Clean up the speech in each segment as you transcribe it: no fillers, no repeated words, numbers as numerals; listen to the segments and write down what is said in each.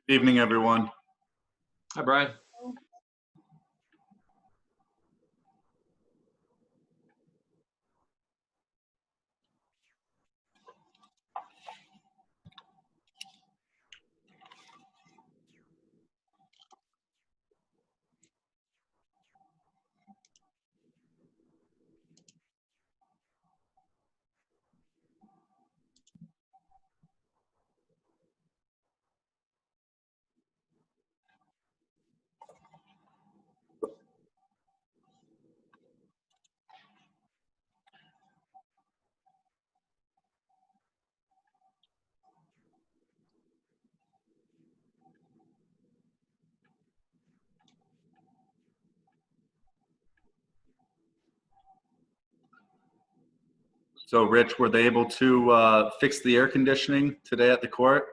Evening, everyone. Hi, Brian. So, Rich, were they able to fix the air conditioning today at the court?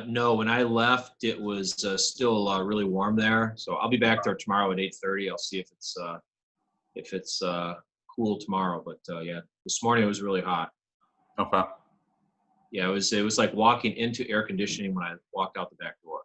No, when I left, it was still really warm there. So I'll be back there tomorrow at 8:30. I'll see if it's cool tomorrow. But yeah, this morning it was really hot. Okay. Yeah, it was like walking into air conditioning when I walked out the back door.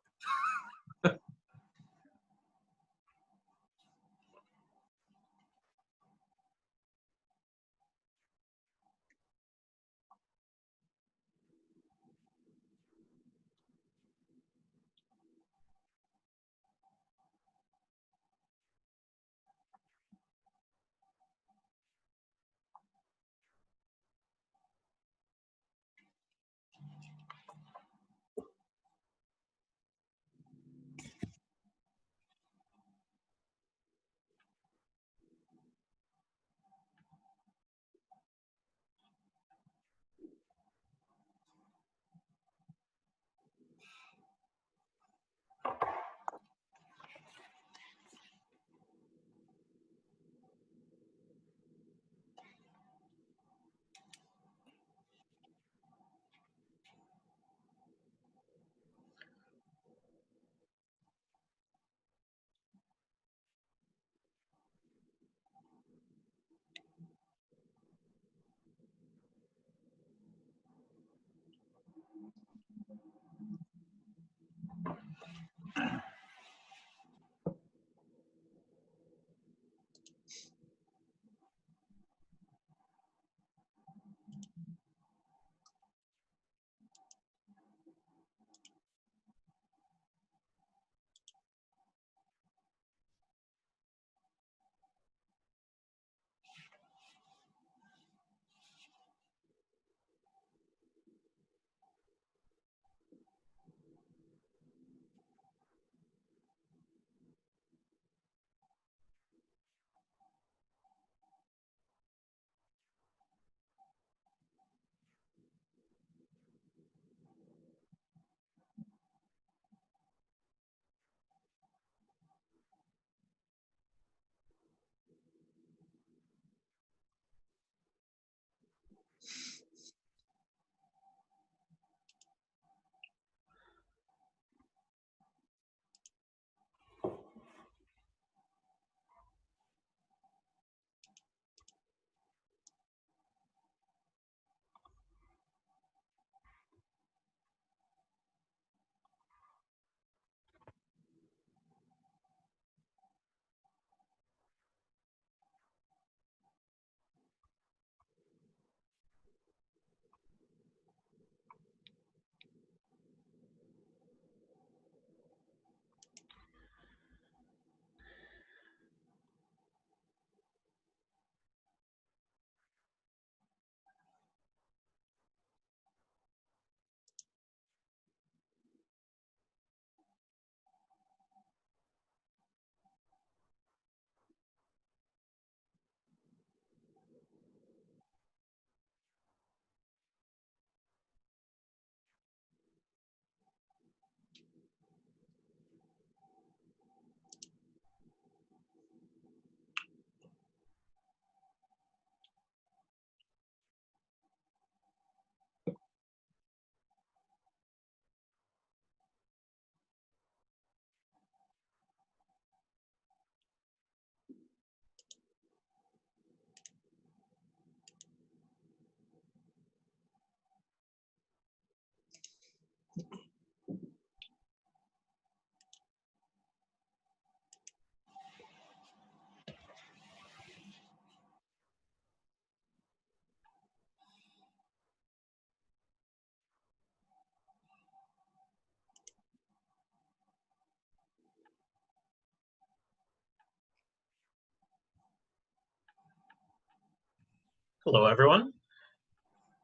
Hello, everyone.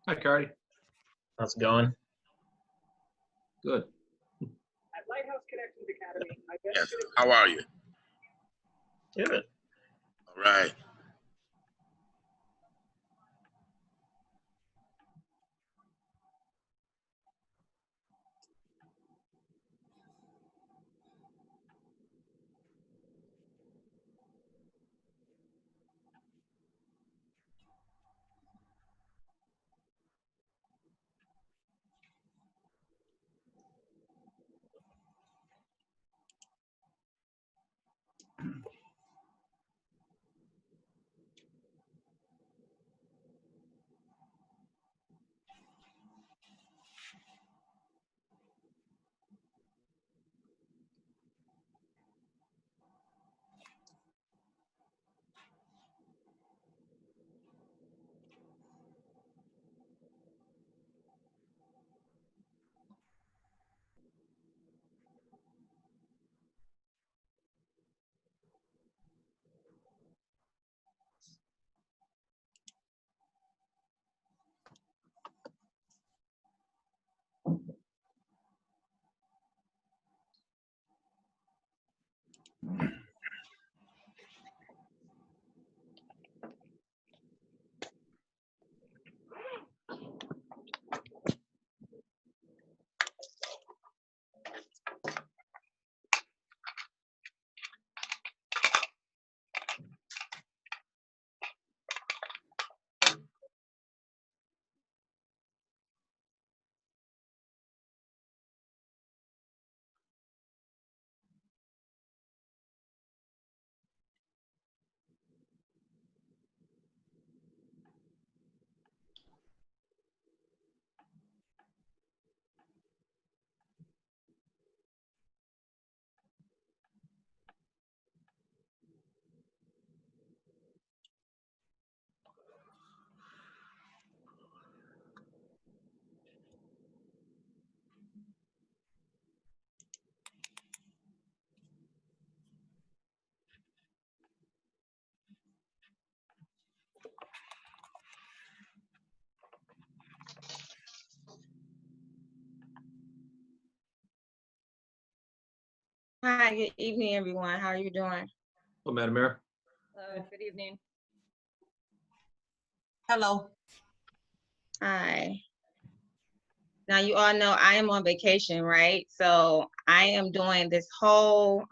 Hi, Cardi. How's it going? Good. At Lighthouse Connections Academy, I Yes. How are you? Good. All right. Hi, good evening, everyone. How are you doing? Hello, Madam Mayor. Good evening. Hello. Hi. Now, you all know I am on vacation, right? So I am doing this whole,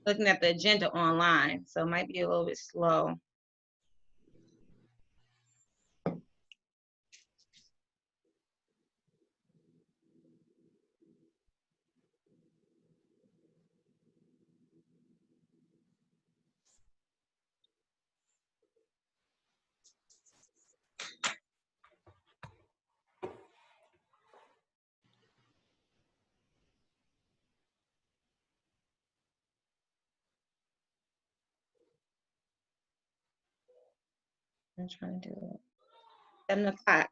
looking at the agenda online. So it might be a little bit slow. I'm trying to do it. 7 o'clock.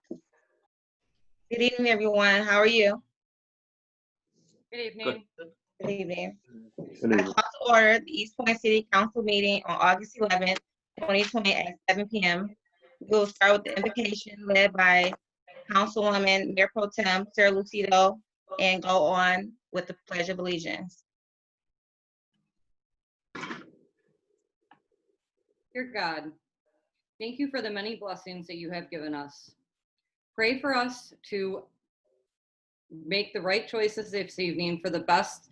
Good evening, everyone. How are you? Good evening. Good evening. I call to order the Eastpointe City Council meeting on August 11th, 2020 at 7 p.m. We'll start with the invocation led by Councilwoman Mayor Pro Tem Sarah Lucido and go on with the Pledge of Allegiance. Dear God, thank you for the many blessings that you have given us. Pray for us to make the right choices this evening for the best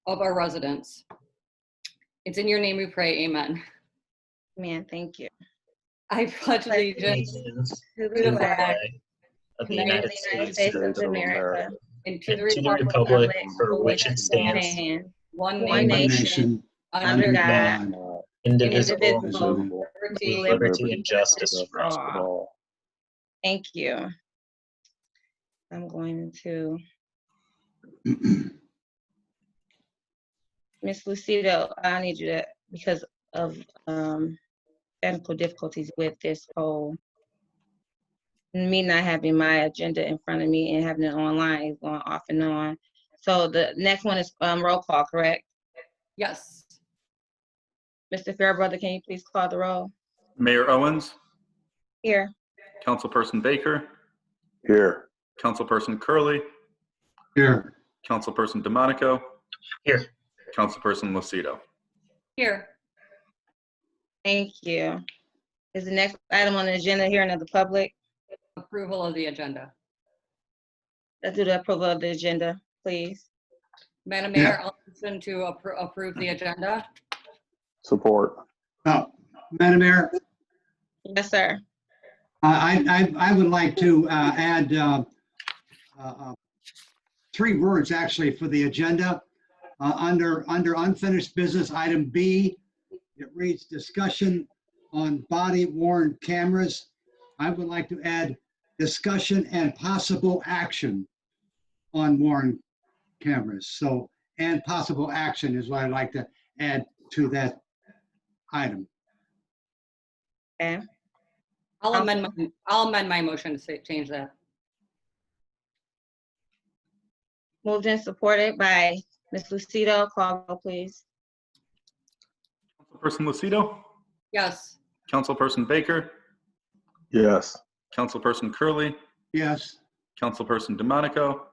of our residents. It's in your name we pray, amen. Man, thank you. I pledge allegiance To to the flag Of the United United States of America, and to the and to the republic republic for which it stands, one one nation, nation, under God, indivisible, indivisible, liberty, with liberty and justice for for all. all. Thank you. I'm going to Miss Lucido, I need you to, because of technical difficulties with this whole, me not having my agenda in front of me and having it online is going off and on. So the next one is roll call, correct? yes. Mr. Fairbrother, can you please call the roll? Mayor Owens, Here. Councilperson Baker, Here. Councilperson Curley, Here. Councilperson DeMonico, Here. Councilperson Lucido. Here. Thank you. Is the next item on the agenda hearing of the public? Approval of the agenda. Let's do the approval of the agenda, please. Madam Mayor, I'll motion to approve the agenda. Support. Madam Mayor, Yes, sir. I would like to add 3 words actually for the agenda. Under unfinished business, item B, it reads discussion on body worn cameras. I would like to add discussion and possible action on worn cameras. So, and possible action is what I'd like to add to that item. Okay. I'll amend my motion to change that. Moved and supported by Ms. Lucido. Call roll, please. Councilperson Lucido, Yes. Councilperson Baker, Yes. Councilperson Curley, Yes. Councilperson DeMonico,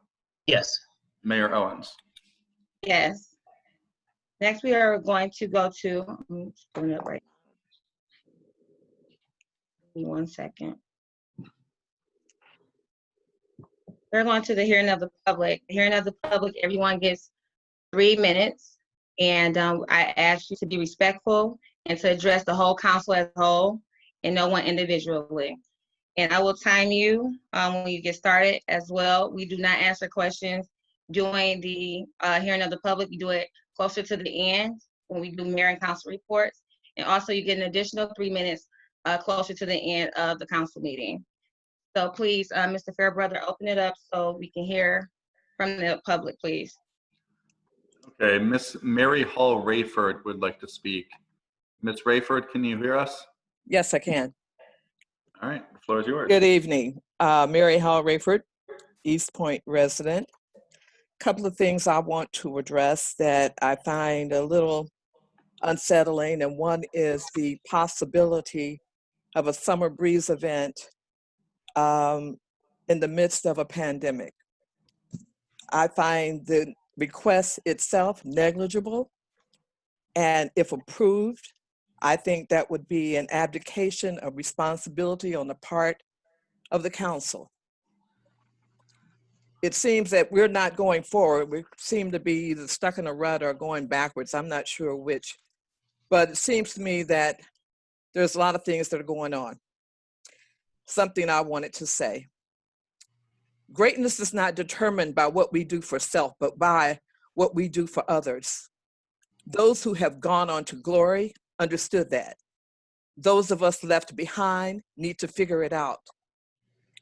Yes. Mayor Owens. Yes. Next, we are going to go to, I'm just pulling it up right. Give me 1 second. We're going to the hearing of the public. The hearing of the public, everyone gets 3 minutes. And I ask you to be respectful and to address the whole council as a whole and no one individually. And I will time you when you get started as well. We do not answer questions during the hearing of the public. We do it closer to the end when we do mayor and council reports. And also you get an additional 3 minutes closer to the end of the council meeting. So please, Mr. Fairbrother, open it up so we can hear from the public, please. Okay, Miss Mary Hall Rayford would like to speak. Miss Rayford, can you hear us? Yes, I can. All right, the floor is yours. Good evening. Mary Hall Rayford, Eastpointe resident. Couple of things I want to address that I find a little unsettling, and one is the possibility of a summer breeze event in the midst of a pandemic. I find the request itself negligible, and if approved, I think that would be an abdication of responsibility on the part of the council. It seems that we're not going forward. We seem to be either stuck in a rut or going backwards. I'm not sure which, but it seems to me that there's a lot of things that are going on. Something I wanted to say. Greatness is not determined by what we do for self, but by what we do for others. Those who have gone on to glory understood that. Those of us left behind need to figure it out.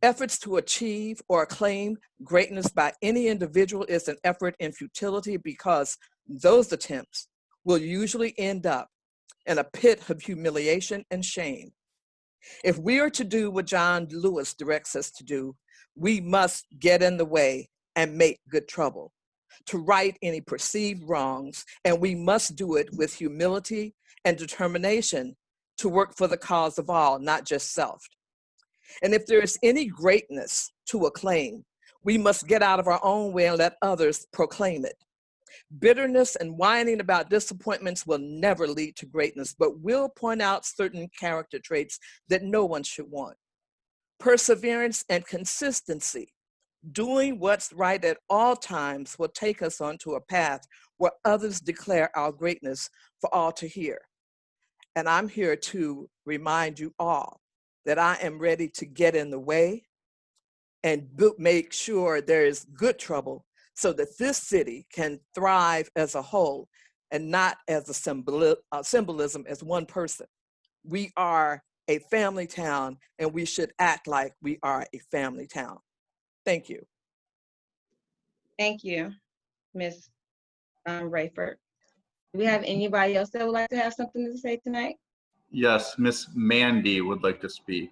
Efforts to achieve or claim greatness by any individual is an effort in futility, because those attempts will usually end up in a pit of humiliation and shame. If we are to do what John Lewis directs us to do, we must get in the way and make good trouble, to right any perceived wrongs, and we must do it with humility and determination to work for the cause of all, not just self. And if there is any greatness to acclaim, we must get out of our own way and let others proclaim it. Bitterness and whining about disappointments will never lead to greatness, but will point out certain character traits that no one should want. Perseverance and consistency, doing what's right at all times, will take us onto a path where others declare our greatness for all to hear. And I'm here to remind you all that I am ready to get in the way and make sure there is good trouble so that this city can thrive as a whole and not as a symbolism as one person. We are a family town, and we should act like we are a family town. Thank you. Thank you, Ms. Rayford. Do we have anybody else that would like to have something to say tonight? Yes, Miss Mandy would like to speak.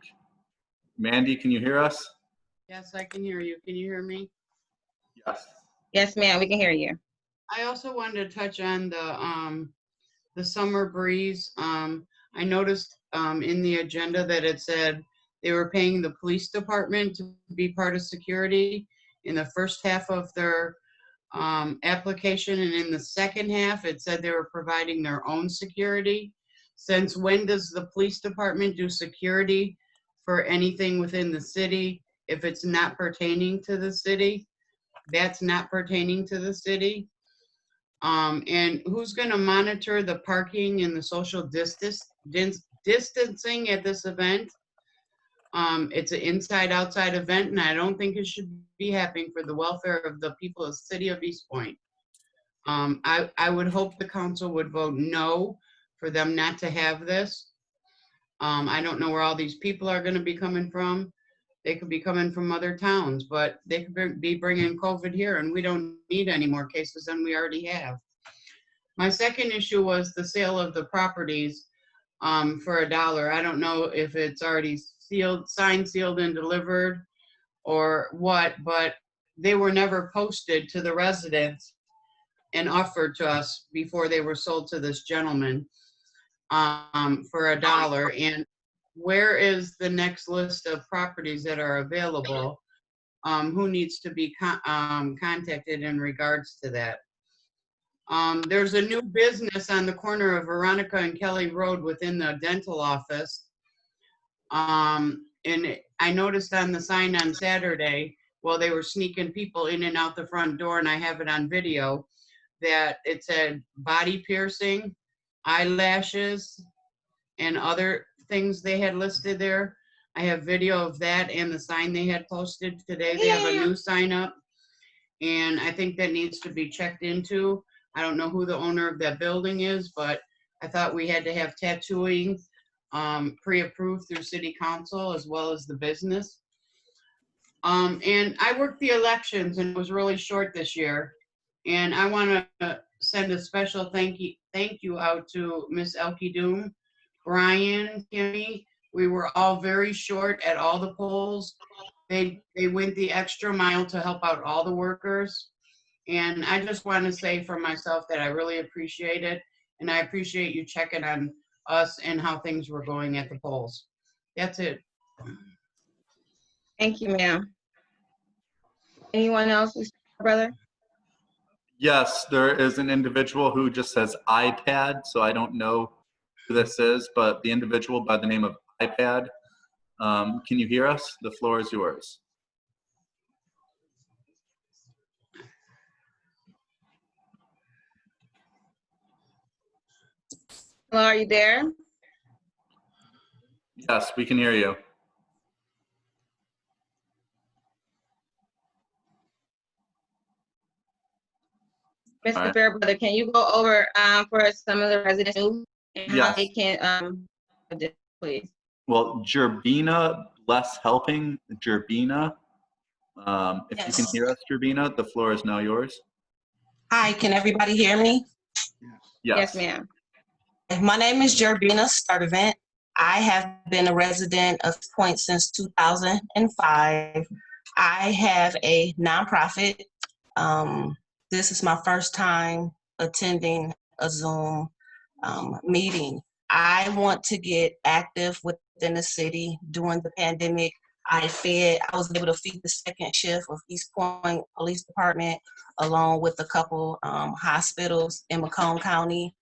Mandy, can you hear us? Yes, I can hear you. Can you hear me? Yes. Yes, ma'am, we can hear you. I also wanted to touch on the summer breeze. I noticed in the agenda that it said they were paying the police department to be part of security in the first half of their application, and in the second half, it said they were providing their own security. Since when does the police department do security for anything within the city if it's not pertaining to the city? That's not pertaining to the city. And who's gonna monitor the parking and the social distancing at this event? It's an inside-outside event, and I don't think it should be happening for the welfare of the people of the city of Eastpointe. I would hope the council would vote no for them not to have this. I don't know where all these people are gonna be coming from. They could be coming from other towns, but they could be bringing COVID here, and we don't need any more cases than we already have. My second issue was the sale of the properties for $1. I don't know if it's already sealed, signed, sealed, and delivered or what, but they were never posted to the residents and offered to us before they were sold to this gentleman for $1. And where is the next list of properties that are available? Who needs to be contacted in regards to that? There's a new business on the corner of Veronica and Kelly Road within the dental office. And I noticed on the sign on Saturday, while they were sneaking people in and out the front door, and I have it on video, that it said body piercing, eyelashes, and other things they had listed there. I have video of that and the sign they had posted today. They have a new sign up, and I think that needs to be checked into. I don't know who the owner of that building is, but I thought we had to have tattooing pre-approved through city council as well as the business. And I worked the elections and it was really short this year. And I want to send a special thank you out to Miss Elke Doom, Brian, Kimmy. We were all very short at all the polls. They went the extra mile to help out all the workers. And I just want to say for myself that I really appreciate it. And I appreciate you checking on us and how things were going at the polls. That's it. Thank you, ma'am. Anyone else, brother? Yes, there is an individual who just says iPad, so I don't know who this is, but the individual by the name of iPad. Can you hear us? The floor is yours. Hello, are you there? Yes, we can hear you. Mr. Alright. Fairbrother, can you go over for some of the residents and how Yes. they can please? Well, Gerbina, less helping, Gerbina. If you can Yes. hear us, Gerbina, the floor is now yours. Hi, can everybody hear me? Yes, Yes. ma'am. My name is Gerbina Sturdivant. I have been a resident of Point since 2005. I have a nonprofit. This is my first time attending a Zoom meeting. I want to get active within the city. During the pandemic, I was able to feed the second shift of Eastpointe Police Department, along with a couple hospitals in Macomb County.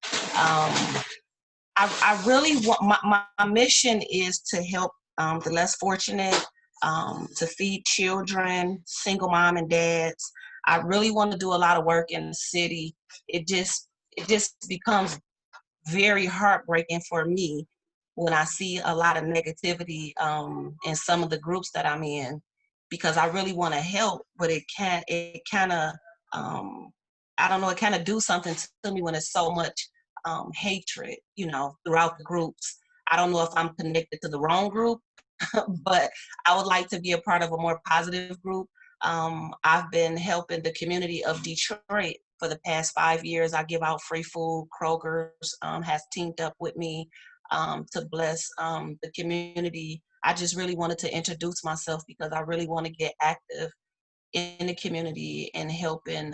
I really want, my mission is to help the less fortunate, to feed children, single mom and dads. I really want to do a lot of work in the city. It just becomes very heartbreaking for me when I see a lot of negativity in some of the groups that I'm in, because I really want to help, but it kind of, I don't know, it kind of do something to me when it's so much hatred, throughout the groups. I don't know if I'm connected to the wrong group, but I would like to be a part of a more positive group. I've been helping the community of Detroit for the past 5 years. I give out free food. Kroger's has teamed up with me to bless the community. I just really wanted to introduce myself because I really want to get active in the community and helping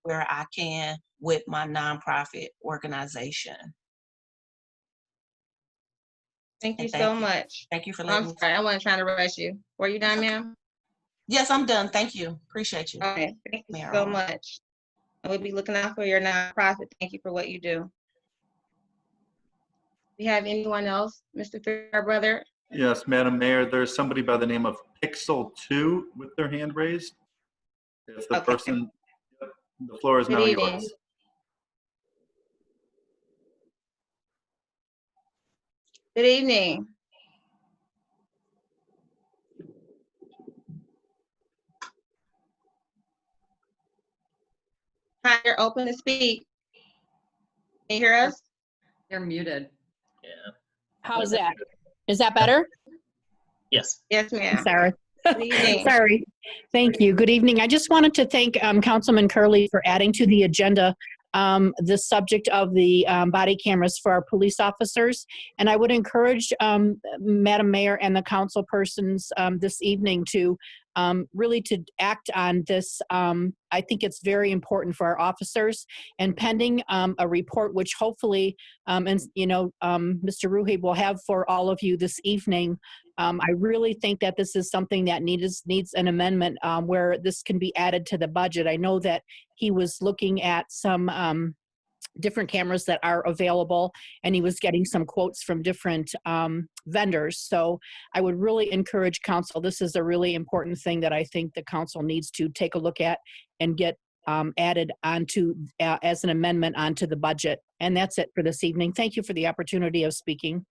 where I can with my nonprofit organization. Thank you And so much. Thank you for I'm letting me. sorry, I wasn't trying to rush you. Were you done, ma'am? Yes, I'm done. Thank you. Appreciate you. Okay, thank you Mayor so Owen. much. And we'll be looking out for your nonprofit. Thank you for what you do. Do you have anyone else, Mr. Fairbrother? Yes, Madam Mayor, there's somebody by the name of Pixel 2 with their hand raised. If the Okay. person, the floor is Good now evening. yours. Good evening. Hi, you're open to speak. Can you hear us? You're muted. How's that? Is that better? Yes. Yes, ma'am. Sorry. Good evening. Sorry. Thank you. Good evening. I just wanted to thank Councilman Curley for adding to the agenda the subject of the body cameras for our police officers. And I would encourage Madam Mayor and the council persons this evening to really to act on this. I think it's very important for our officers, and pending a report, which hopefully, and you know, Mr. Ruhi will have for all of you this evening. I really think that this is something that needs an amendment where this can be added to the budget. I know that he was looking at some different cameras that are available, and he was getting some quotes from different vendors. So I would really encourage council. This is a really important thing that I think the council needs to take a look at and get added onto as an amendment onto the budget. And that's it for this evening. Thank you for the opportunity of speaking.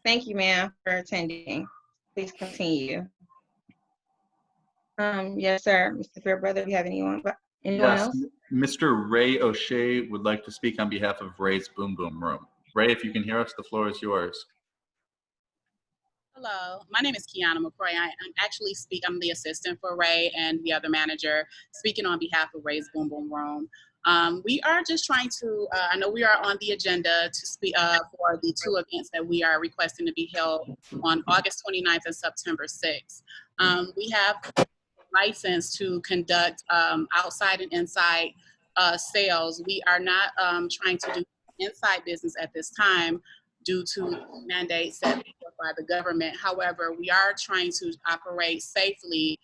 Thank you, ma'am, for attending. Please continue. Yes, sir. Mr. Fairbrother, do you have anyone Yes, else? Mr. Ray O'Shea would like to speak on behalf of Ray's Boom Boom Room. Ray, if you can hear us, the floor is yours. Hello, my name is Kiana McCroy. I'm the assistant for Ray and the other manager, speaking on behalf of Ray's Boom Boom Room. We are just trying to, I know we are on the agenda to speak for the two events that we are requesting to be held on August 29th and September 6th. We have license to conduct outside and inside sales. We are not trying to do inside business at this time due to mandates set forth by the government. However, we are trying to operate safely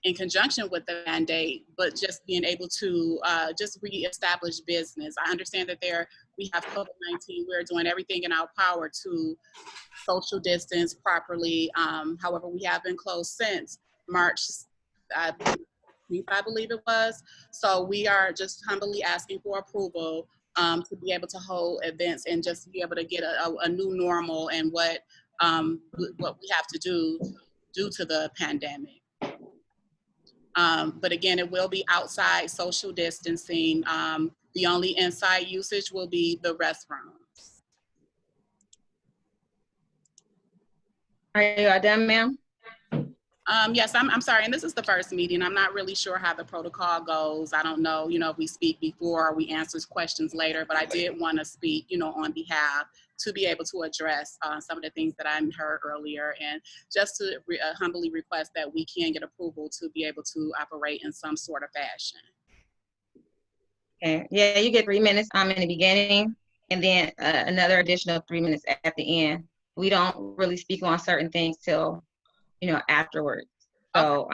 in conjunction with the mandate, but just being able to just reestablish business. I understand that we have COVID-19. We're doing everything in our power to social distance properly. However, we have been closed since March, I believe it was. So we are just humbly asking for approval to be able to hold events and just be able to get a new normal and what we have to do due to the pandemic. But again, it will be outside social distancing. The only inside usage will be the restrooms. Are you done, ma'am? Yes, I'm sorry, and this is the first meeting. I'm not really sure how the protocol goes. I don't know, if we speak before or we answer questions later, but I did want to speak, on behalf to be able to address some of the things that I heard earlier, and just to humbly request that we can get approval to be able to operate in some sort of fashion. Okay. Yeah, you get 3 minutes in the beginning, and then another additional 3 minutes at the end. We don't really speak on certain things till afterwards. So,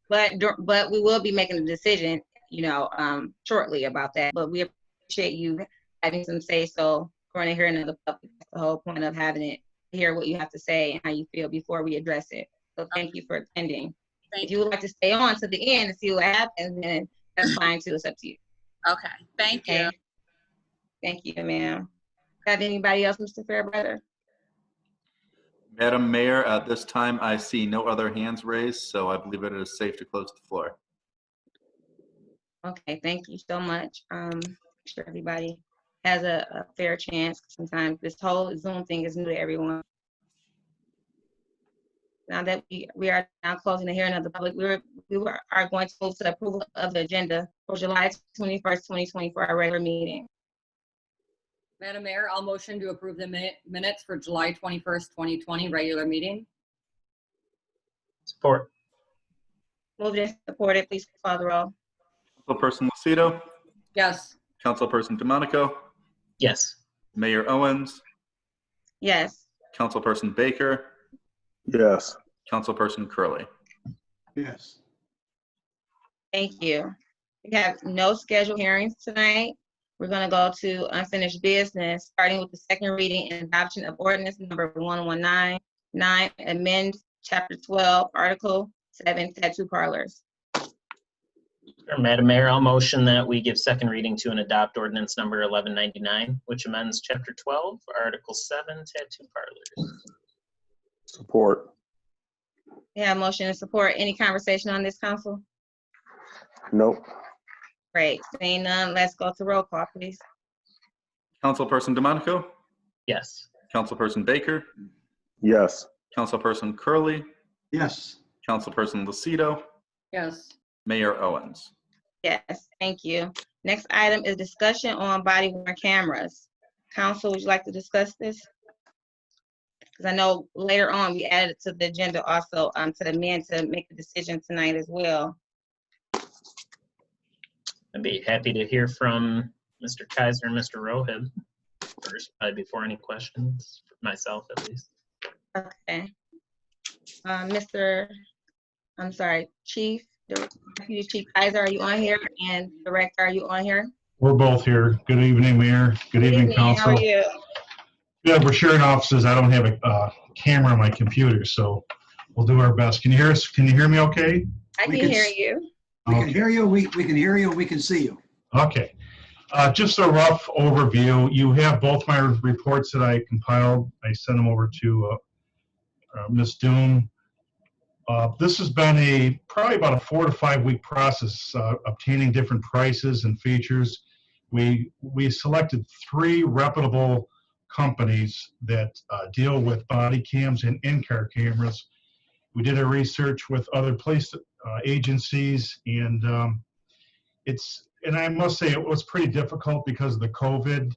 but we will be making a decision, shortly about that. But we appreciate you having some say. So, we're going to hear another public. That's the whole point of having it. Hear what you have to say and how you feel before we address it. So, thank you for attending. If you would like to stay on to the end and see what happens, then that's fine too. It's up to you. Okay. Thank you. Thank you, ma'am. Have anybody else, Mr. Fairbrother? Madam Mayor, at this time, I see no other hands raised, so I believe it is safe to close the floor. Okay, thank you so much. Sure everybody has a fair chance. Sometimes this whole Zoom thing is new to everyone. Now that we are now closing the hearing of the public, we are going to move to the approval of the agenda for July 21st, 2024, our regular meeting. Madam Mayor, I'll motion to approve the minutes for July 21st, 2020 regular meeting. Support. Moved and supported. Please call the roll. Councilperson Lucido, Yes. Councilperson DeMonico, Yes. Mayor Owens, Yes. Councilperson Baker, Yes. Councilperson Curley. Yes. Thank you. We have no scheduled hearings tonight. We're gonna go to unfinished business, starting with the second reading and adoption of ordinance number 1199, amend chapter 12, article 7, tattoo parlors. Sure, Madam Mayor, I'll motion that we give second reading to and adopt ordinance number 1199, which amends chapter 12, article 7, tattoo parlors. Support. We have motion and support. Any conversation on this, council? Nope. Great. Seeing none, let's go to roll call, please. Councilperson DeMonico, Yes. Councilperson Baker, Yes. Councilperson Curley, Yes. Councilperson Lucido, Yes. Mayor Owens. Yes, thank you. Next item is discussion on body worn cameras. Council, would you like to discuss this? Because I know later on we added it to the agenda also to amend to make a decision tonight as well. I'd be happy to hear from Mr. Kaiser and Mr. Rohib first, probably before any questions, myself at least. Okay. Chief, Deputy Chief Kaiser, are you on here? And Director, are you on here? We're both here. Good evening, Mayor. Good evening, Council. How are you? Yeah, we're sharing offices. I don't have a camera on my computer, so we'll do our best. Can you hear us? Can you hear me okay? I can hear you. We can hear you, we can hear you, we can see you. Okay. Just a rough overview. You have both my reports that I compiled. I sent them over to Ms. Doom. This has been probably about a 4 to 5 week process, obtaining different prices and features. We selected 3 reputable companies that deal with body cams and in-car cameras. We did our research with other police agencies, and I must say it was pretty difficult because of the COVID.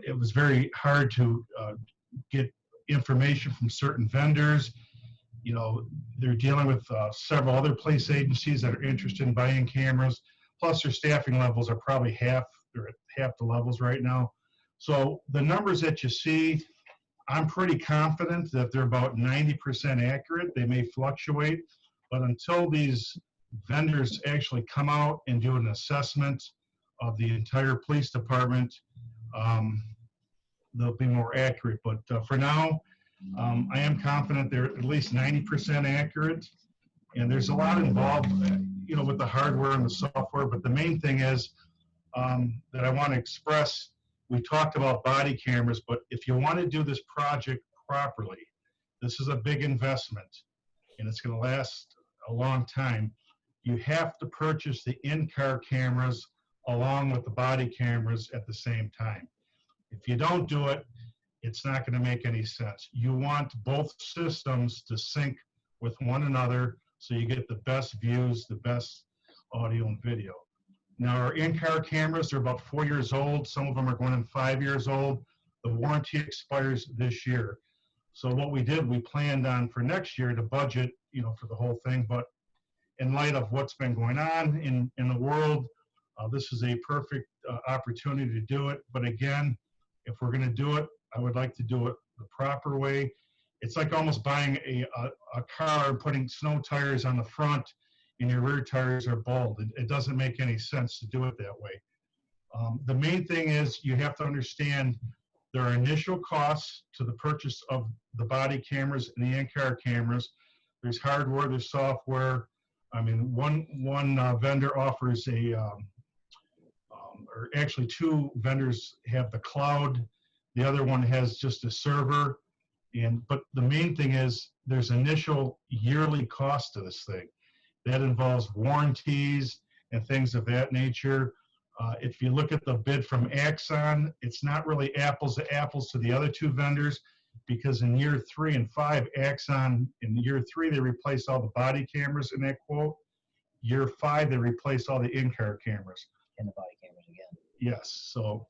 It was very hard to get information from certain vendors. You know, they're dealing with several other police agencies that are interested in buying cameras. Plus, their staffing levels are probably they're at half the levels right now. So the numbers that you see, I'm pretty confident that they're about 90% accurate. They may fluctuate, but until these vendors actually come out and do an assessment of the entire police department, they'll be more accurate. But for now, I am confident they're at least 90% accurate. And there's a lot involved, you know, with the hardware and the software. But the main thing is that I want to express, we talked about body cameras, but if you want to do this project properly, this is a big investment and it's going to last a long time. You have to purchase the in-car cameras along with the body cameras at the same time. If you don't do it, it's not going to make any sense. You want both systems to sync with one another so you get the best views, the best audio and video. Now, our in-car cameras are about 4 years old. Some of them are going on 5 years old. The warranty expires this year. So what we did, we planned on for next year to budget, you know, for the whole thing. But in light of what's been going on in the world, this is a perfect opportunity to do it. But again, if we're going to do it, I would like to do it the proper way. It's like almost buying a car and putting snow tires on the front and your rear tires are bald. It doesn't make any sense to do it that way. The main thing is you have to understand there are initial costs to the purchase of the body cameras and the in-car cameras. There's hardware, there's software. I mean, one vendor offers or actually 2 vendors have the cloud. The other one has just a server. But the main thing is there's initial yearly cost to this thing. That involves warranties and things of that nature. If you look at the bid from Axon, it's not really apples to apples to the other 2 vendors, because in year 3 and 5, Axon, in year 3, they replace all the body cameras in that quote. Year 5, they replace all the in-car cameras. And the body cameras again. Yes, so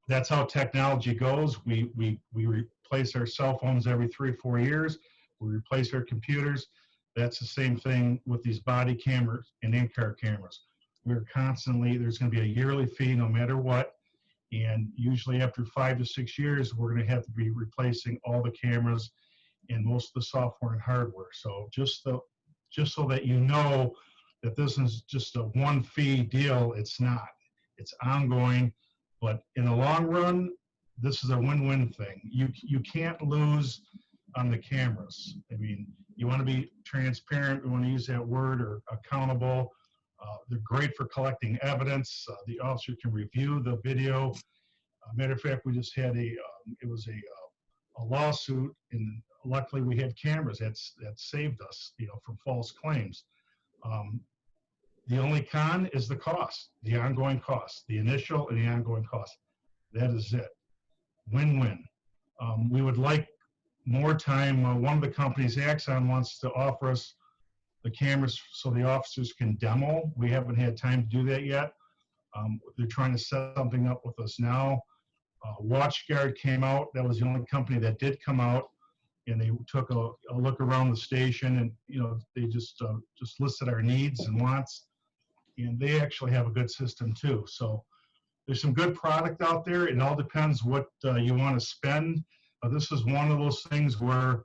that's how technology goes. We replace our cell phones every 3 or 4 years. We replace our computers. That's the same thing with these body cameras and in-car cameras. We're constantly, there's going to be a yearly fee no matter what. And usually after 5 to 6 years, we're going to have to be replacing all the cameras and most of the software and hardware. So just so that you know that this is just a one fee deal, it's not. It's ongoing, but in the long run, this is a win-win thing. You can't lose on the cameras. I mean, you want to be transparent. We want to use that word, or accountable. They're great for collecting evidence. The officer can review the video. Matter of fact, we just had it was a lawsuit, and luckily we had cameras that saved us, from false claims. The only con is the cost, the ongoing cost, the initial and the ongoing cost. That is it. Win-win. We would like more time. One of the companies, Axon, wants to offer us the cameras so the officers can demo. We haven't had time to do that yet. They're trying to set something up with us now. WatchGuard came out. That was the only company that did come out, and they took a look around the station, and they just listed our needs and wants, and they actually have a good system too. So there's some good product out there. It all depends what you want to spend. This is one of those things where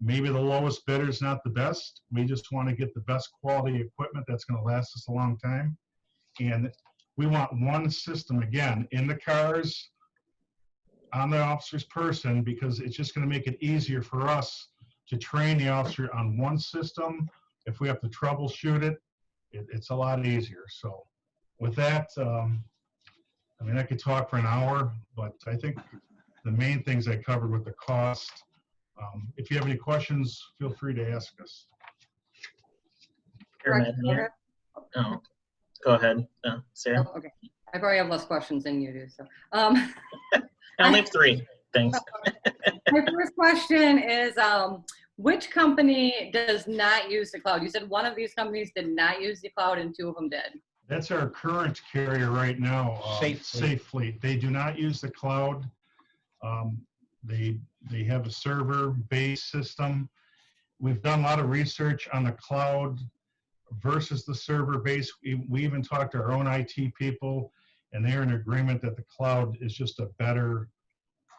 maybe the lowest bidder is not the best. We just want to get the best quality equipment that's going to last us a long time. And we want one system, again, in the cars, on the officer's person, because it's just going to make it easier for us to train the officer on one system. If we have to troubleshoot it, it's a lot easier. So with that, I mean, I could talk for an hour, but I think the main things I covered with the cost. If you have any questions, feel free to ask us. Sure, Madam Mayor. Oh, go ahead, Sarah. Oh, okay. I probably have less questions than you do, so. I only have 3. Thanks. My first question is, which company does not use the cloud? You said one of these companies did not use the cloud and 2 of them did. That's our current carrier right now, Safe Fleet. They do not use the cloud. They have a server-based system. We've done a lot of research on the cloud versus the server-based. We even talked to our own IT people, and they're in agreement that the cloud is just a better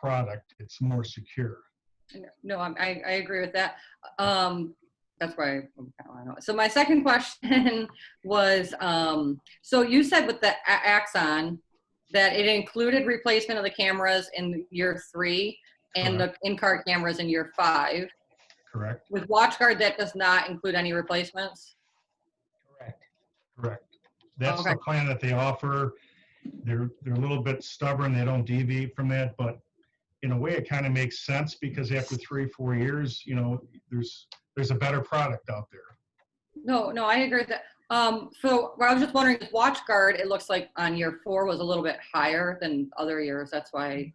product. It's more secure. No, I agree with that. That's why I know. So my second question was, so you said with the Axon that it included replacement of the cameras in year 3 and the in-car cameras in year 5. Correct. With WatchGuard, that does not include any replacements? Correct. That's the plan that they offer. They're a little bit stubborn. They don't deviate from that, but in a way it kind of makes sense, because after 3-4 years, there's a better product out there. No, I agree with that. So I was just wondering, with WatchGuard, it looks like on year 4 was a little bit higher than other years. That's why.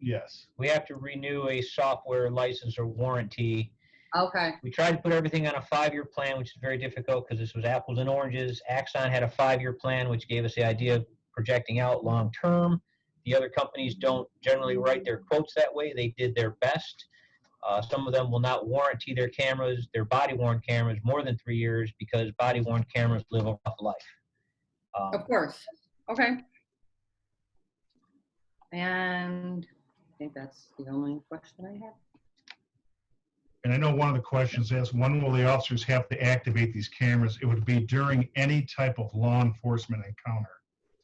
Yes. We have to renew a software license or warranty. Okay. We tried to put everything on a 5-year plan, which is very difficult because this was apples and oranges. Axon had a 5-year plan, which gave us the idea of projecting out long term. The other companies don't generally write their quotes that way. They did their best. Some of them will not warranty their cameras, their body-worn cameras, more than 3 years, because body-worn cameras live a rough life. Of course. Okay. And I think that's the only question I have. And I know one of the questions is, when will the officers have to activate these cameras? It would be during any type of law enforcement encounter,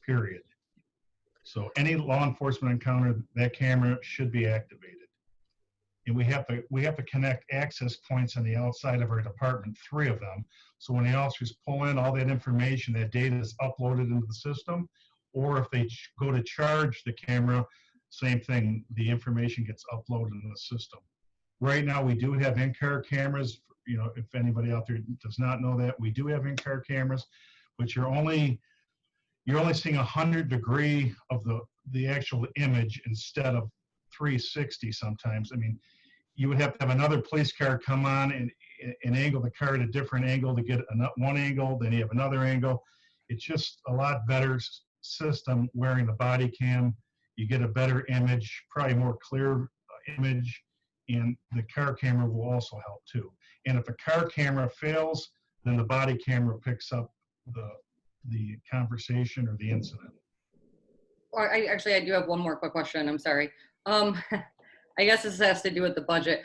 period. So any law enforcement encounter, that camera should be activated. And we have to connect access points on the outside of our department, 3 of them. So when the officers pull in all that information, that data is uploaded into the system. Or if they go to charge the camera, same thing, the information gets uploaded into the system. Right now, we do have in-car cameras. If anybody out there does not know that, we do have in-car cameras, but you're only seeing 100 degree of the actual image instead of 360 sometimes. I mean, you would have to have another police car come on and angle the car at a different angle to get one angle, then you have another angle. It's just a lot better system wearing the body cam. You get a better image, probably more clear image, and the car camera will also help too. And if the car camera fails, then the body camera picks up the conversation or the incident. I do have one more quick question. I'm sorry. I guess this has to do with the budget.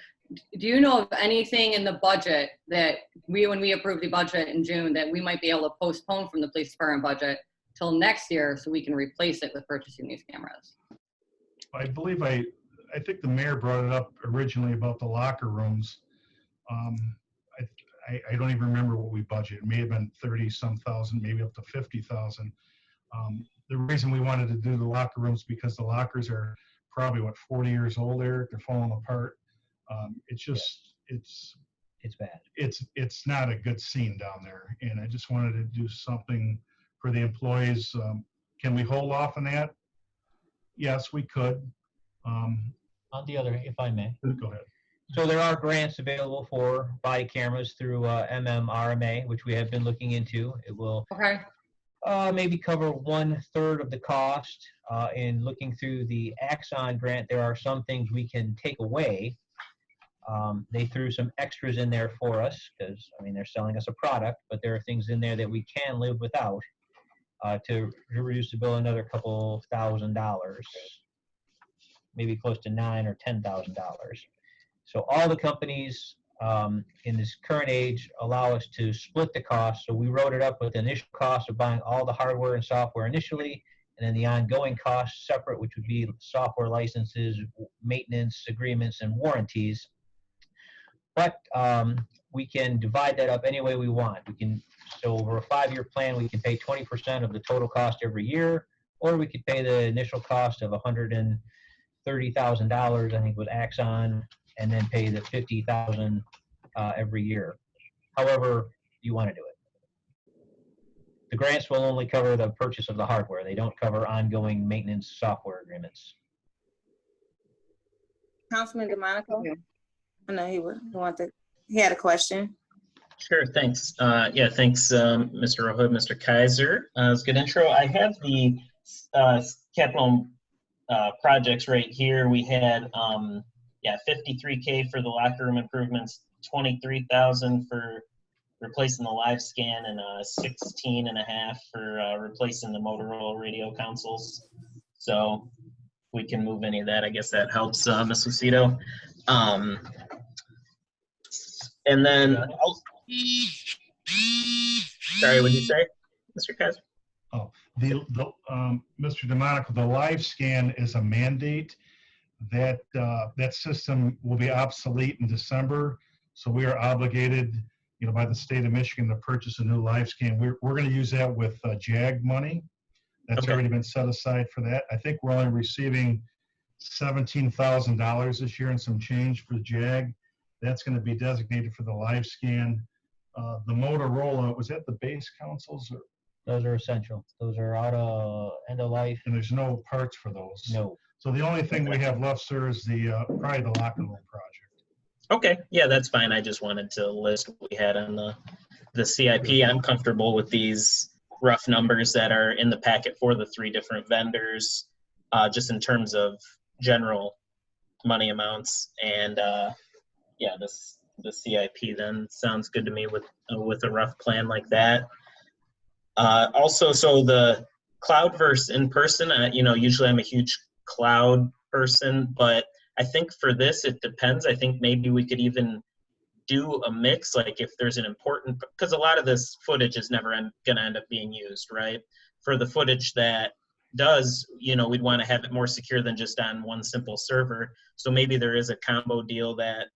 Do you know of anything in the budget that when we approve the budget in June, that we might be able to postpone from the police department budget till next year so we can replace it with purchasing these cameras? I believe I think the mayor brought it up originally about the locker rooms. I don't even remember what we budgeted. It may have been 30-some thousand, maybe up to 50,000. The reason we wanted to do the locker rooms because the lockers are probably 40 years old, Eric. They're falling apart. It's just, It's bad. it's not a good scene down there. And I just wanted to do something for the employees. Can we hold off on that? Yes, we could. On the other, if I may. Go ahead. So there are grants available for body cameras through MMRMA, which we have been looking into. It will maybe cover 1/3 of the cost. In looking through the Axon grant, there are some things we can take away. They threw some extras in there for us because, I mean, they're selling us a product, but there are things in there that we can live without to reduce the bill another couple $1,000, maybe close to $9,000 or $10,000. So all the companies in this current age allow us to split the cost. So we wrote it up with the initial cost of buying all the hardware and software initially, and then the ongoing costs separate, which would be software licenses, maintenance agreements, and warranties. But we can divide that up any way we want. So over a 5-year plan, we can pay 20% of the total cost every year, or we could pay the initial cost of $130,000, I think, with Axon, and then pay the $50,000 every year. However you want to do it. The grants will only cover the purchase of the hardware. They don't cover ongoing maintenance software agreements. Councilman DeMonico? I know he had a question. Sure, thanks. Yeah, thanks, Mr. Rohood, Mr. Kaiser. It's a good intro. I have the capital projects right here. We had, $53K for the locker room improvements, $23,000 for replacing the live scan, and $16.5 for replacing the Motorola radio consoles. So we can move any of that. I guess that helps, Ms. Lucido. And then, sorry, what did you say, Mr. Kaiser? Oh, Mr. DeMonico, the live scan is a mandate. That system will be obsolete in December, so we are obligated, by the state of Michigan to purchase a new live scan. We're going to use that with JAG money. That's already been set aside for that. I think we're only receiving $17,000 this year and some change for JAG. That's going to be designated for the live scan. The Motorola, was that the base consoles? Those are essential. Those are out of end of life. And there's no parts for those. No. So the only thing we have left, sir, is probably the locker room project. Okay, yeah, that's fine. I just wanted to list what we had on the CIP. I'm comfortable with these rough numbers that are in the packet for the 3 different vendors, just in terms of general money amounts. And the CIP then sounds good to me with a rough plan like that. Also, so the cloud versus in person, usually I'm a huge cloud person, but I think for this, it depends. I think maybe we could even do a mix, like if there's an important, because a lot of this footage is never going to end up being used, right? For the footage that does, we'd want to have it more secure than just on one simple server. So maybe there is a combo deal that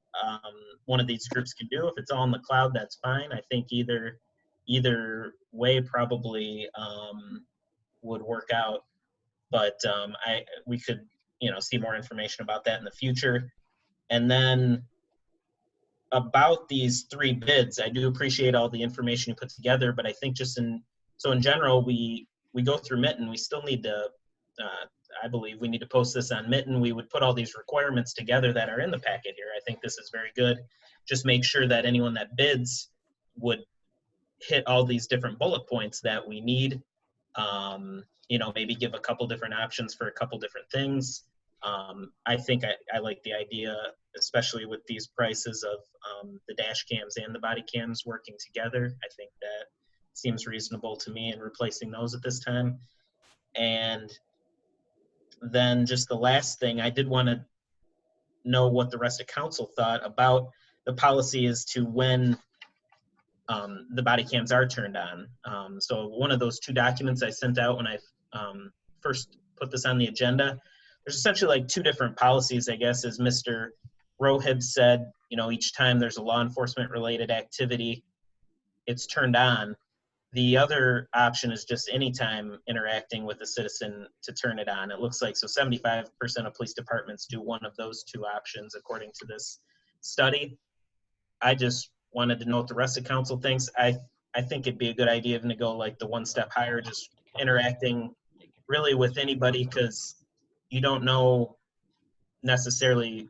one of these groups can do. If it's all in the cloud, that's fine. I think either way probably would work out, but we could see more information about that in the future. And then about these 3 bids, I do appreciate all the information you put together, but I think just in general, we go through Mitten, we still need to, I believe we need to post this on Mitten. We would put all these requirements together that are in the packet here. I think this is very good. Just make sure that anyone that bids would hit all these different bullet points that we need. Maybe give a couple different options for a couple different things. I think I like the idea, especially with these prices of the dash cams and the body cams working together. I think that seems reasonable to me in replacing those at this time. And then just the last thing, I did want to know what the rest of council thought about the policy as to when the body cams are turned on. So one of those 2 documents I sent out when I first put this on the agenda, there's essentially like 2 different policies, I guess, as Mr. Rohib said, you know, each time there's a law enforcement related activity, it's turned on. The other option is just anytime interacting with a citizen to turn it on. It looks like, so 75% of police departments do one of those 2 options according to this study. I just wanted to know what the rest of council thinks. I think it'd be a good idea to go like the 1 step higher, just interacting really with anybody, because you don't know necessarily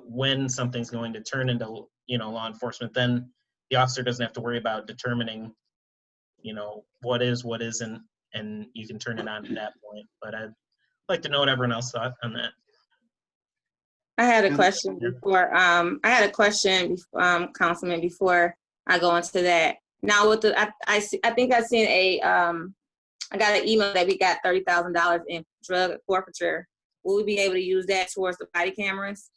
when something's going to turn into, you know, law enforcement. Then the officer doesn't have to worry about determining, you know, what is, what isn't, and you can turn it on at that point. But I'd like to know what everyone else thought on that. I had a question before, Councilman, before I go into that. Now with the, I think I seen I got an email that we got $30,000 in drug forfeiture. Will we be able to use that towards the body cameras?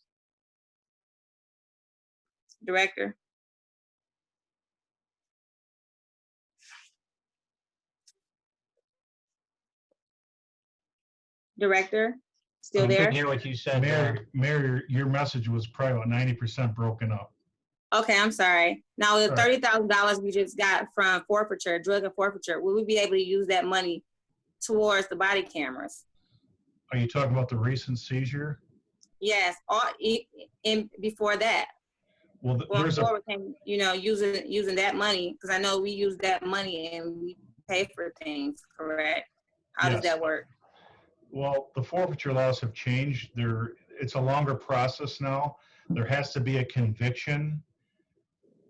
Director? Director, still there? Couldn't hear what you said. Mayor, your message was probably about 90% broken up. Okay, I'm sorry. Now the $30,000 we just got from forfeiture, drug and forfeiture, will we be able to use that money towards the body cameras? Are you talking about the recent seizure? Yes, or in before that. Well, Going forward, you know, using that money, because I know we use that money and we pay for things, correct? How does that work? Well, the forfeiture laws have changed. It's a longer process now. There has to be a conviction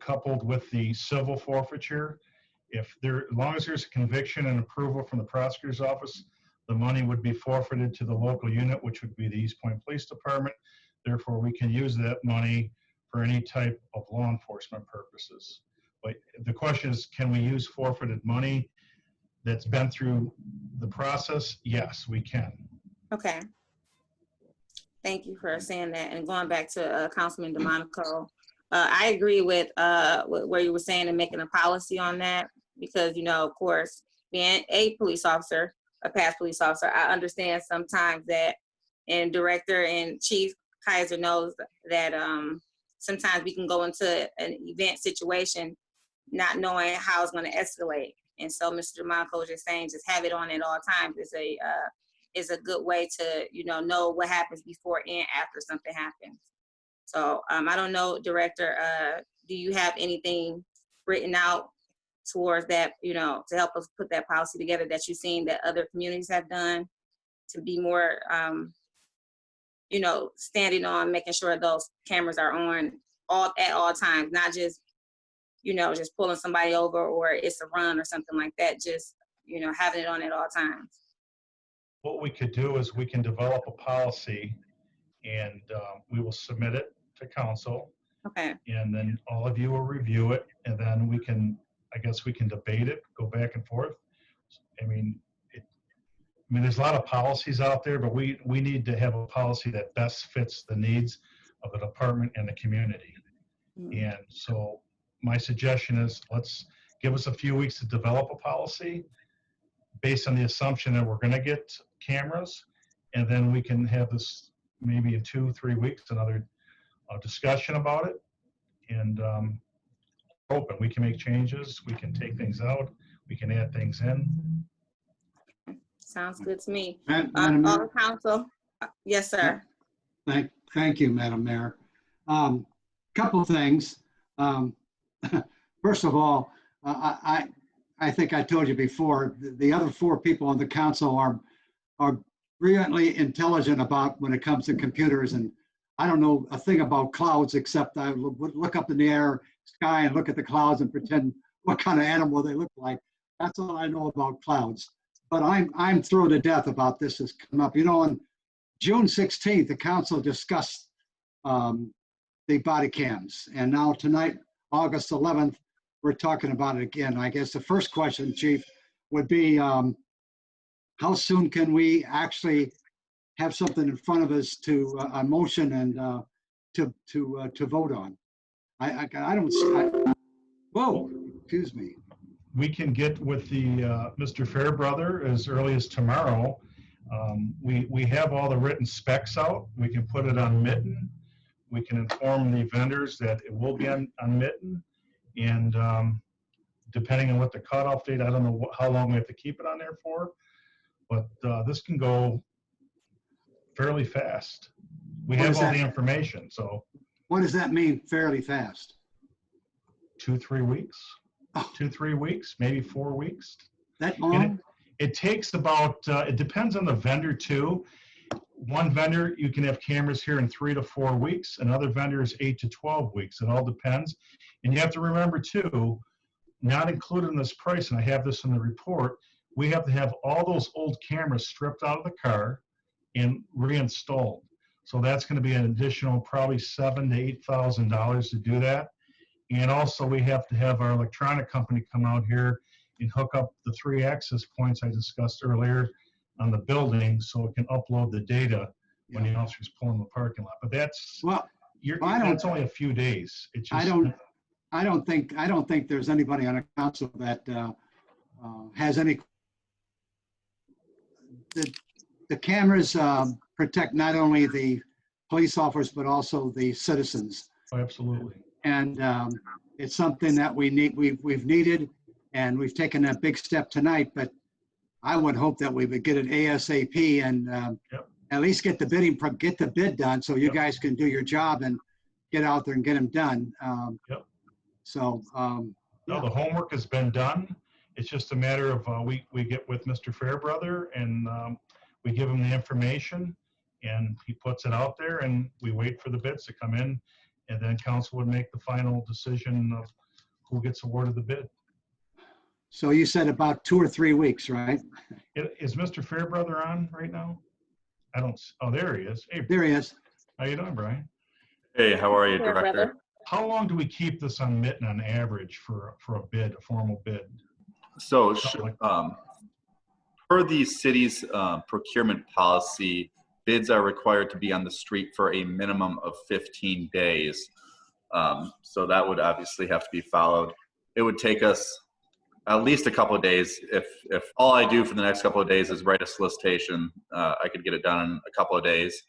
coupled with the civil forfeiture. As long as there's a conviction and approval from the prosecutor's office, the money would be forfeited to the local unit, which would be the Eastpointe Police Department. Therefore, we can use that money for any type of law enforcement purposes. But the question is, can we use forfeited money that's been through the process? Yes, we can. Okay. Thank you for saying that. And going back to Councilman DeMonico, I agree with where you were saying and making a policy on that, because, you know, of course, being a police officer, a past police officer, I understand sometimes that, and Director and Chief Kaiser knows that sometimes we can go into an event situation not knowing how it's going to escalate. And so Mr. DeMonico was just saying, just have it on at all times is a good way to, you know what happens before and after something happens. So I don't know, Director, do you have anything written out towards that, you know, to help us put that policy together that you've seen that other communities have done to be more, you know, standing on making sure those cameras are on at all times, not just, you know, just pulling somebody over or it's a run or something like that, just, you know, having it on at all times? What we could do is we can develop a policy and we will submit it to council. Okay. And then all of you will review it, and then we can, I guess we can debate it, go back and forth. I mean, there's a lot of policies out there, but we need to have a policy that best fits the needs of the department and the community. And so my suggestion is, let's give us a few weeks to develop a policy based on the assumption that we're going to get cameras, and then we can have this maybe in 2-3 weeks, another discussion about it, and open. We can make changes, we can take things out, we can add things in. Sounds good to me. Madam Mayor? All council? Yes, sir. Thank you, Madam Mayor. Couple things. First of all, I think I told you before, the other 4 people on the council are brilliantly intelligent about when it comes to computers, and I don't know a thing about clouds except I would look up in the air, sky, and look at the clouds and pretend what kind of animal they look like. That's all I know about clouds. But I'm thrilled to death about this has come up. You know, on June 16th, the council discussed the body cams, and now tonight, August 11th, we're talking about it again. I guess the first question, Chief, would be how soon can we actually have something in front of us to, a motion and to vote on. I don't, whoa, excuse me. We can get with the Mr. Fairbrother as early as tomorrow. We have all the written specs out. We can put it on Mitten. We can inform the vendors that it will be on Mitten. And depending on what the cutoff date, I don't know how long we have to keep it on there for, but this can go fairly fast. We What have is all that? the information, so What does that mean, fairly fast? 2-3 weeks, Oh. 2-3 weeks, maybe 4 weeks. That And long? it takes about, it depends on the vendor too. One vendor, you can have cameras here in 3 to 4 weeks. Another vendor is 8 to 12 weeks. It all depends. And you have to remember too, not included in this price, and I have this in the report, we have to have all those old cameras stripped out of the car and reinstalled. So that's going to be an additional probably $7,000 to $8,000 to do that. And also we have to have our electronic company come out here and hook up the 3 access points I discussed earlier on the building so it can upload the data when the officer's pulling the parking lot. But that's, that's only a few days. It just, I don't think there's anybody on a council that has any. The cameras protect not only the police officers but also the citizens. Absolutely. And it's something that we've needed, and we've taken a big step tonight. But I would hope that we would get it ASAP and at least get the bid done, so you guys can do your job and get out there and get them done. So no, the homework has been done. It's just a matter of we get with Mr. Fairbrother and we give him the information and he puts it out there and we wait for the bids to come in, and then council would make the final decision of who gets awarded the bid. So you said about 2 or 3 weeks, right? Is Mr. Fairbrother on right now? I don't, oh, there he is. Hey, there he is. How you doing, Brian? Hey, how are you, Director? How long do we keep this on Mitten on average for a bid, a formal bid? So, per the city's procurement policy, bids are required to be on the street for a minimum of 15 days. So that would obviously have to be followed. It would take us at least a couple of days. If all I do for the next couple of days is write a solicitation, I could get it done in a couple of days.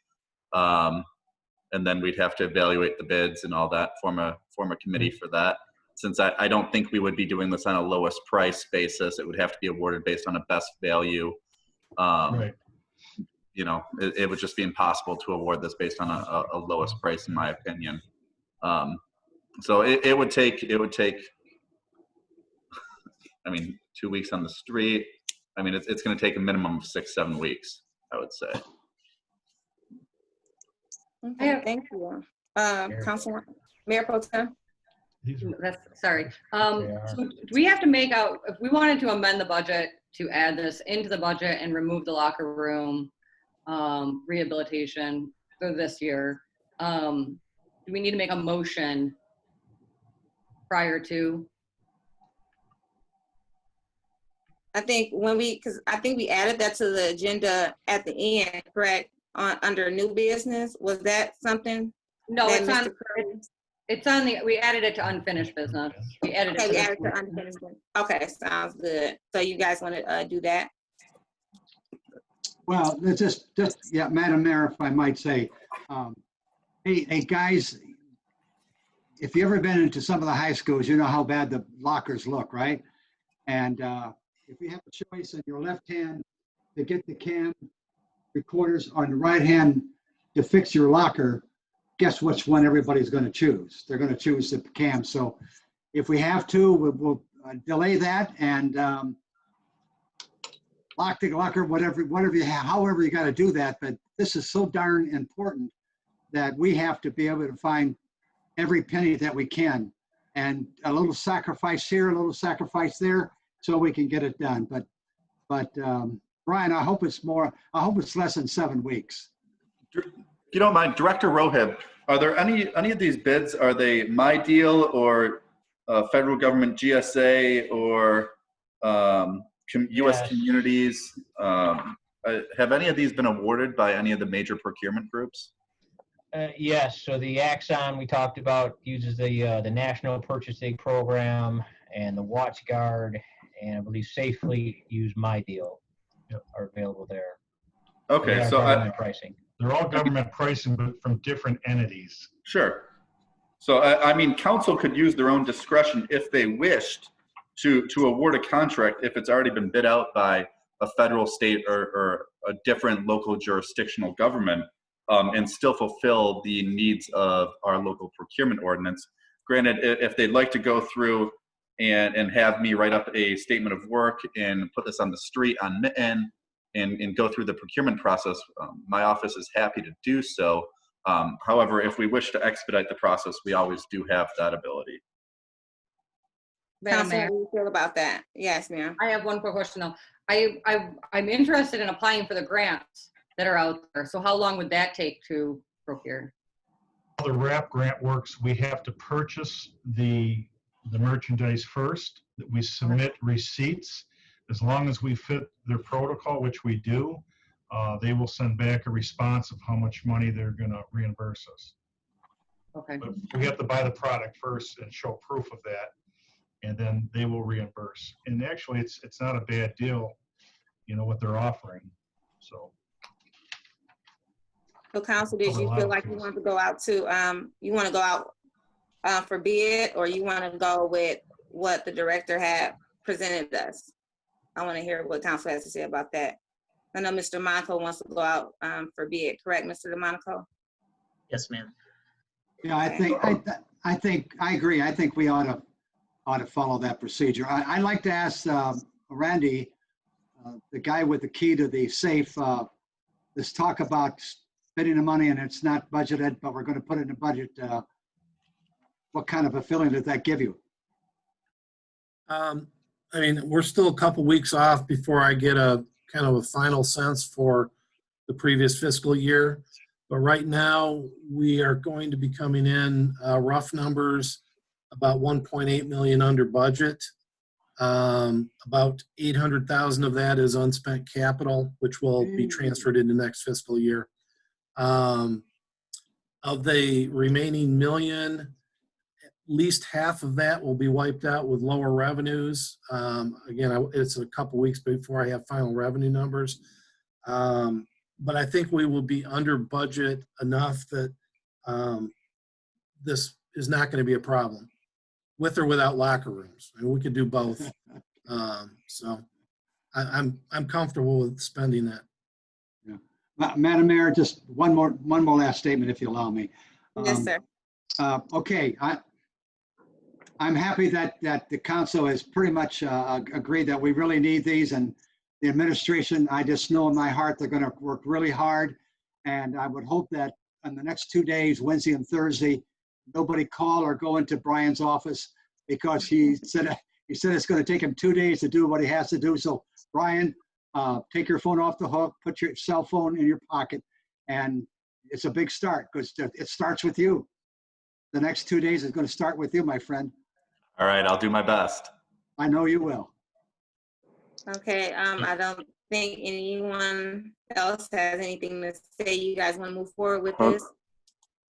And then we'd have to evaluate the bids and all that, form a committee for that. Since I don't think we would be doing this on a lowest price basis, it would have to be awarded based on a best value. Right. You know, it would just be impossible to award this based on a lowest price, in my opinion. So it would take, I mean, 2 weeks on the street. I mean, it's going to take a minimum of 6-7 weeks, I would say. Okay, thank you. Councilman, Mayor Pro Tem. Sorry. So do we have to make out, if we wanted to amend the budget to add this into the budget and remove the locker room rehabilitation for this year, do we need to make a motion prior to? I think because I think we added that to the agenda at the end, correct? Under new business, was that something? No, that it's on the, we added it to unfinished business. We added it. Okay, we added to unfinished business. Okay, sounds good. So you guys want to do that? Well, it's just yeah, Madam Mayor, if I might say, hey guys, if you ever been into some of the high schools, you know how bad the lockers look, right? And if you have a choice in your left hand to get the cam recorders, on the right hand to fix your locker, guess which one everybody's going to choose? They're going to choose the cam. So if we have to, we'll delay that and lock the locker, whatever you have, however you got to do that. But this is so darn important that we have to be able to find every penny that we can, and a little sacrifice here, a little sacrifice there, so we can get it done. But Brian, I hope it's less than 7 weeks. If you don't mind, Director Rohib, are there any of these bids, are they My Deal or federal government GSA or U.S. Yes. Communities? Have any of these been awarded by any of the major procurement groups? Yes, so the Axon we talked about uses the National Purchasing Program and the Watch Guard, and I believe Safely use My Deal. Yep. Are available there. Okay, They are so government pricing. They're all government pricing, but from different entities. Sure. So I mean, council could use their own discretion if they wished to award a contract if it's already been bid out by a federal, state, or a different local jurisdictional government, and still fulfill the needs of our local procurement ordinance. Granted, if they'd like to go through and have me write up a statement of work and put this on the street on Mitten and go through the procurement process, my office is happy to do so. However, if we wish to expedite the process, we always do have that ability. Councilman, how do you feel about that? Yes, ma'am. I have one quick question though. I'm interested in applying for the grants that are out there. So how long would that take to procure? How the RAP grant works, we have to purchase the merchandise first, that we submit receipts. As long as we fit their protocol, which we do, they will send back a response of how much money they're going to reimburse us. Okay. But we have to buy the product first and show proof of that, and then they will reimburse. And actually, it's not a bad deal, you know, what they're offering. So Council, did you feel like you want to go out to you want to go out for bid, or you want to go with what the director had presented us? I want to hear what council has to say about that. I know Mr. Monaco wants to go out for bid, correct, Mr. DeMonaco? Yes, ma'am. Yeah, I think I agree. I think we ought to follow that procedure. I'd like to ask Randy, the guy with the key to the safe, let's talk about spending the money and it's not budgeted, but we're going to put it in the budget. What kind of a feeling does that give you? I mean, we're still a couple weeks off before I get a kind of a final sense for the previous fiscal year. But right now, we are going to be coming in rough numbers, about 1.8 million under budget. About 800,000 of that is unspent capital, which will be transferred into next fiscal year. Of the remaining million, at least half of that will be wiped out with lower revenues. Again, it's a couple weeks before I have final revenue numbers. But I think we will be under budget enough that this is not going to be a problem, with or without locker rooms. I mean, we could do both. So I'm comfortable with spending that. Yeah. Madam Mayor, just one more last statement, if you allow me. Yes, sir. Okay, I'm happy that the council has pretty much agreed that we really need these, and the administration, I just know in my heart they're going to work really hard, and I would hope that in the next 2 days, Wednesday and Thursday, nobody call or go into Brian's office, because he said it's going to take him 2 days to do what he has to do. So Brian, take your phone off the hook, put your cell phone in your pocket, and it's a big start, because it starts with you. The next 2 days is going to start with you, my friend. All right, I'll do my best. I know you will. Okay, I don't think anyone else has anything to say. You guys want to move forward with this?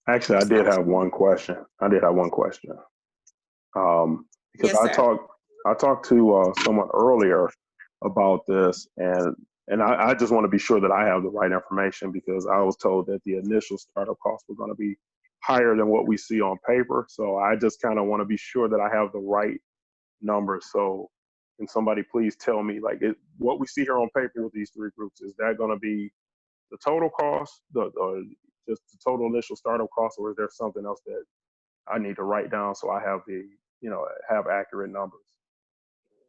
Actually, I did have one question. Because Yes, I sir. talked to someone earlier about this, and I just want to be sure that I have the right information, because I was told that the initial startup costs were going to be higher than what we see on paper. So I just kind of want to be sure that I have the right numbers. So can somebody please tell me, like, what we see here on paper with these three groups, is that going to be the total cost, or just the total initial startup cost, or is there something else that I need to write down so I have have accurate numbers?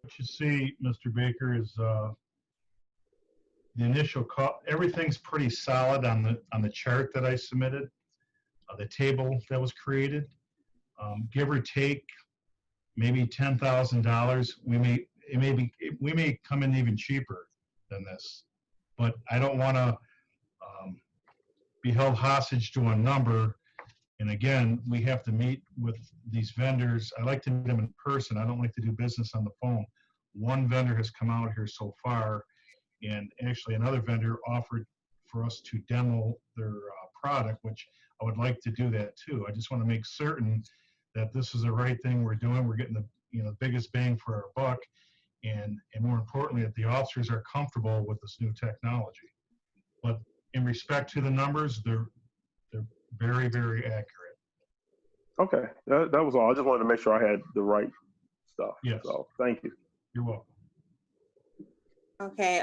What you see, Mr. Baker, is the initial cost. Everything's pretty solid on the chart that I submitted, the table that was created. Give or take, maybe $10,000. We may come in even cheaper than this, but I don't want to be held hostage to a number. And again, we have to meet with these vendors. I like to meet them in person. I don't like to do business on the phone. One vendor has come out here so far, And actually another vendor offered for us to demo their product, which I would like to do that too. I just want to make certain that this is the right thing we're doing. We're getting the biggest bang for our buck, and more importantly, that the officers are comfortable with this new technology. But in respect to the numbers, they're very, very accurate. Okay, that was all. I just wanted to make sure I had the right stuff. Yes. So thank you. You're welcome. Okay,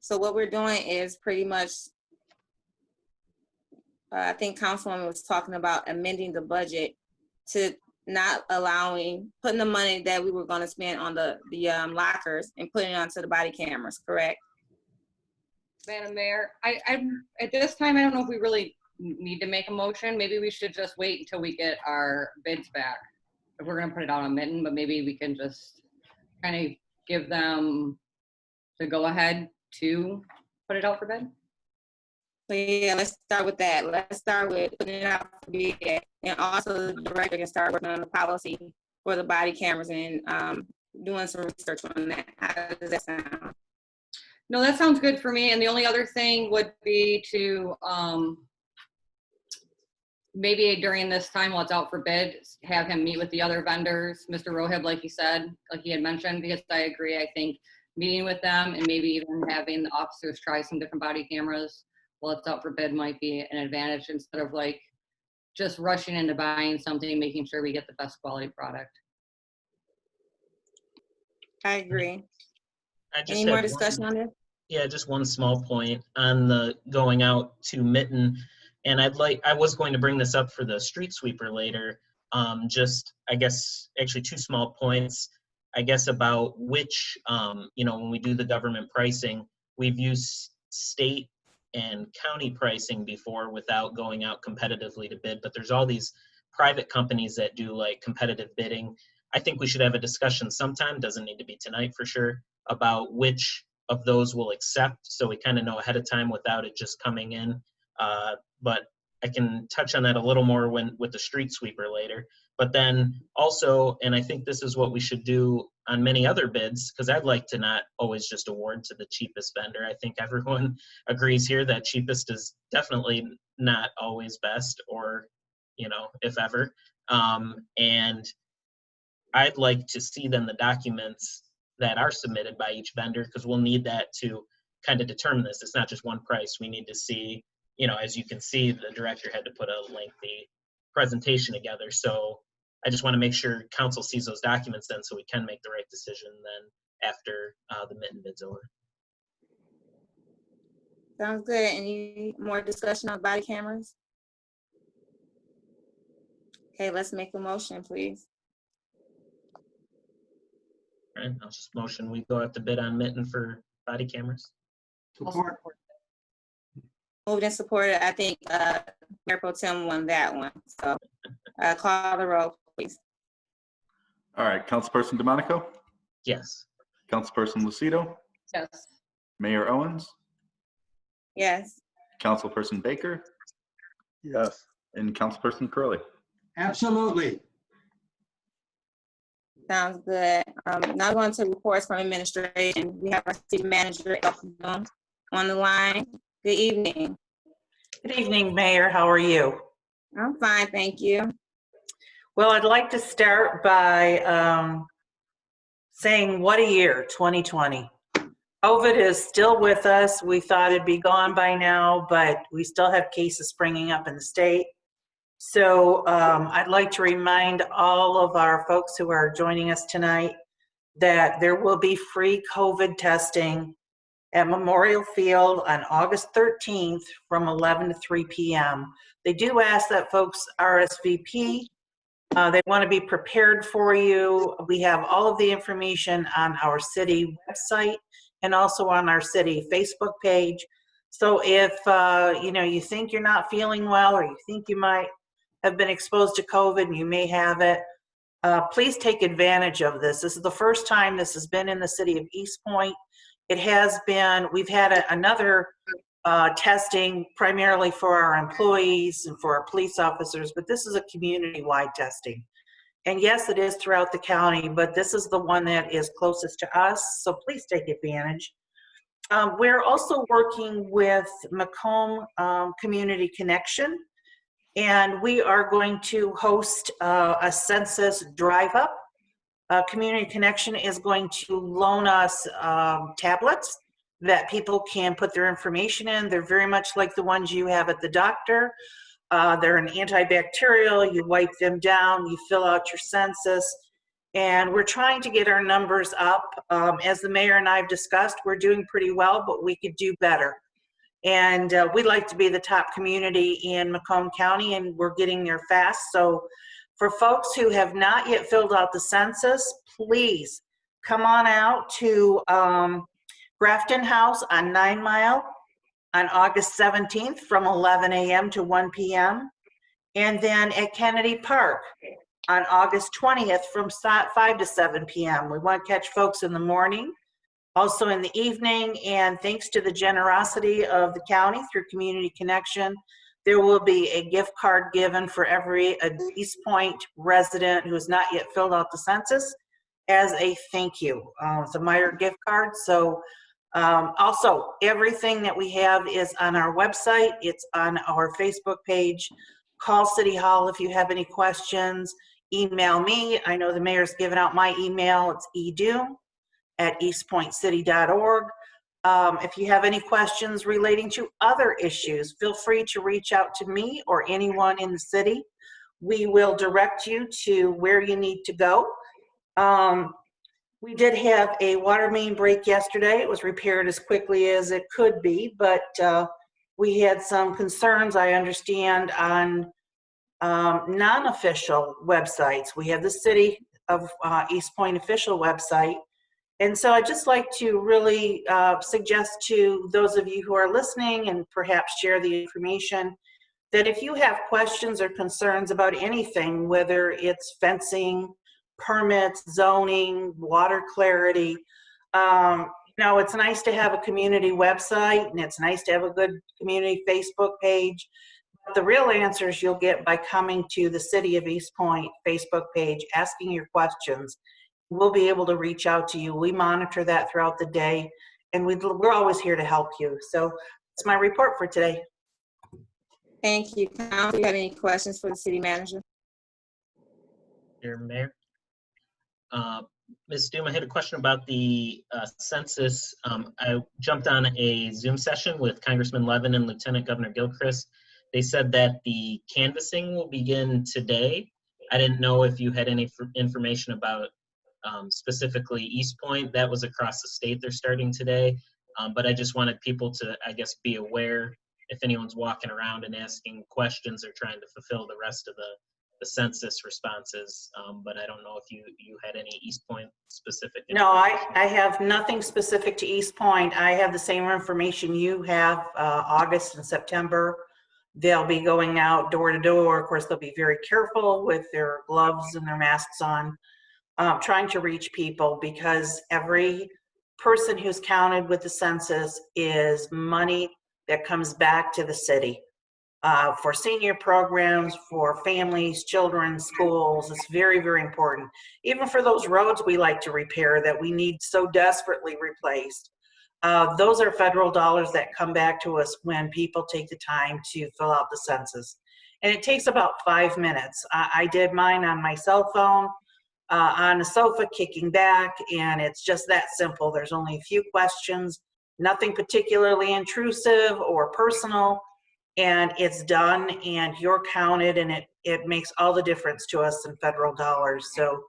so what we're doing is pretty much, I think Councilwoman was talking about amending the budget to not putting the money that we were gonna spend on the lockers and putting it onto the body cameras, correct? Madam Mayor, I at this time, I don't know if we really need to make a motion. Maybe we should just wait until we get our bids back. If we're gonna put it out on Mitten, but maybe we can just kind of give them the go ahead to put it out for bid. So yeah, let's start with that. Let's start with putting it out for bid, and also the director can start working on the policy for the body cameras and doing some research on that. How does that sound? No, that sounds good for me. And the only other thing would be to maybe during this time while it's out for bid, have him meet with the other vendors, Mr. Rohib, like he said, like he had mentioned, because I agree, I think meeting with them and maybe even having the officers try some different body cameras while it's out for bid might be an advantage instead of like just rushing into buying something, making sure we get the best quality product. I agree. I just Any more had discussion on this? Yeah, just one small point on the going out to Mitten. And I was going to bring this up for the street sweeper later. Just, I guess, actually two small points, I guess, about which, when we do the government pricing, we've used state and county pricing before without going out competitively to bid, but there's all these private companies that do like competitive bidding. I think we should have a discussion sometime, doesn't need to be tonight for sure, about which of those we'll accept, so we kind of know ahead of time without it just coming in. But I can touch on that a little more with the street sweeper later. But then also, and I think this is what we should do on many other bids, because I'd like to not always just award to the cheapest vendor. I think everyone agrees here that cheapest is definitely not always best, or, if ever. And I'd like to see then the documents that are submitted by each vendor, because we'll need that to kind of determine this. It's not just one price. We need to see, as you can see, the director had to put a lengthy presentation together. So I just want to make sure council sees those documents then, so we can make the right decision then after the Mitten bid's over. Sounds good. Any more discussion on body cameras? Okay, let's make a motion, please. All right, I'll just motion we go out to bid on Mitten for body cameras. Support. Moved and supported. I think Mayor Pro Tem won that one. So call the roll, please. All right, Councilperson DeMonico, Yes. Councilperson Lucido, Yes. Mayor Owens, Yes. Councilperson Baker, Yes. and Councilperson Curley. Absolutely. Sounds good. Now going to reports from administration. We have our city manager on the line. Good evening. Good evening, Mayor. How are you? I'm fine, thank you. Well, I'd like to start by saying what a year, 2020. COVID is still with us. We thought it'd be gone by now, but we still have cases springing up in the state. So I'd like to remind all of our folks who are joining us tonight that there will be free COVID testing at Memorial Field on August 13th from 11 to 3 p.m. They do ask that folks RSVP. They want to be prepared for you. We have all of the information on our city website and also on our city Facebook page. So if you think you're not feeling well, or you think you might have been exposed to COVID and you may have it, please take advantage of this. This is the first time this has been in the city of Eastpointe. It has been, we've had another testing primarily for our employees and for our police officers, but this is a community-wide testing. And yes, it is throughout the county, but this is the one that is closest to us, so please take advantage. We're also working with Macomb Community Connection, and we are going to host a census drive-up. Community Connection is going to loan us tablets that people can put their information in. They're very much like the ones you have at the doctor. They're an antibacterial. You wipe them down, you fill out your census, and we're trying to get our numbers up. As the mayor and I have discussed, we're doing pretty well, but we could do better. And we'd like to be the top community in Macomb County, and we're getting there fast. So for folks who have not yet filled out the census, please come on out to Grafton House on 9 Mile on August 17th from 11 a.m. to 1 p.m. And then at Kennedy Park on August 20th from 5 to 7 p.m. We want to catch folks in the morning, also in the evening, and thanks to the generosity of the county through Community Connection, there will be a gift card given for every Eastpointe resident who has not yet filled out the census as a thank you. It's a Meyer gift card. So also, everything that we have is on our website. It's on our Facebook page. Call City Hall if you have any questions. Email me. I know the mayor's given out my email. It's edu@eastpointcity.org. If you have any questions relating to other issues, feel free to reach out to me or anyone in the city. We will direct you to where you need to go. We did have a water main break yesterday. It was repaired as quickly as it could be, but we had some concerns, I understand, on non-official websites. We have the City of Eastpointe official website. And so I'd just like to really suggest to those of you who are listening and perhaps share the information that if you have questions or concerns about anything, whether it's fencing, permits, zoning, water clarity, it's nice to have a community website and it's nice to have a good community Facebook page. But the real answers you'll get by coming to the City of Eastpointe Facebook page, asking your questions. We'll be able to reach out to you. We monitor that throughout the day, and we're always here to help you. So that's my report for today. Thank you. Council, do you have any questions for the city manager? Dear Mayor. Ms. Doom, I had a question about the census. I jumped on a Zoom session with Congressman Levin and Lieutenant Governor Gilchrist. They said that the canvassing will begin today. I didn't know if you had any information about specifically Eastpointe. That was across the state. They're starting today. But I just wanted people to, I guess, be aware if anyone's walking around and asking questions or trying to fulfill the rest of the census responses. But I don't know if you had any Eastpointe specific information. No, I have nothing specific to Eastpointe. I have the same information you have, August and September. They'll be going out door to door. Of course, they'll be very careful with their gloves and their masks on, trying to reach people, because every person who's counted with the census is money that comes back to the city. For senior programs, for families, children, schools. It's very, very important. Even for those roads we like to repair that we need so desperately replaced. Those are federal dollars that come back to us when people take the time to fill out the census. And it takes about 5 minutes. I did mine on my cell phone, on a sofa, kicking back, and it's just that simple. There's only a few questions, nothing particularly intrusive or personal. And it's done, and you're counted, and it makes all the difference to us in federal dollars. So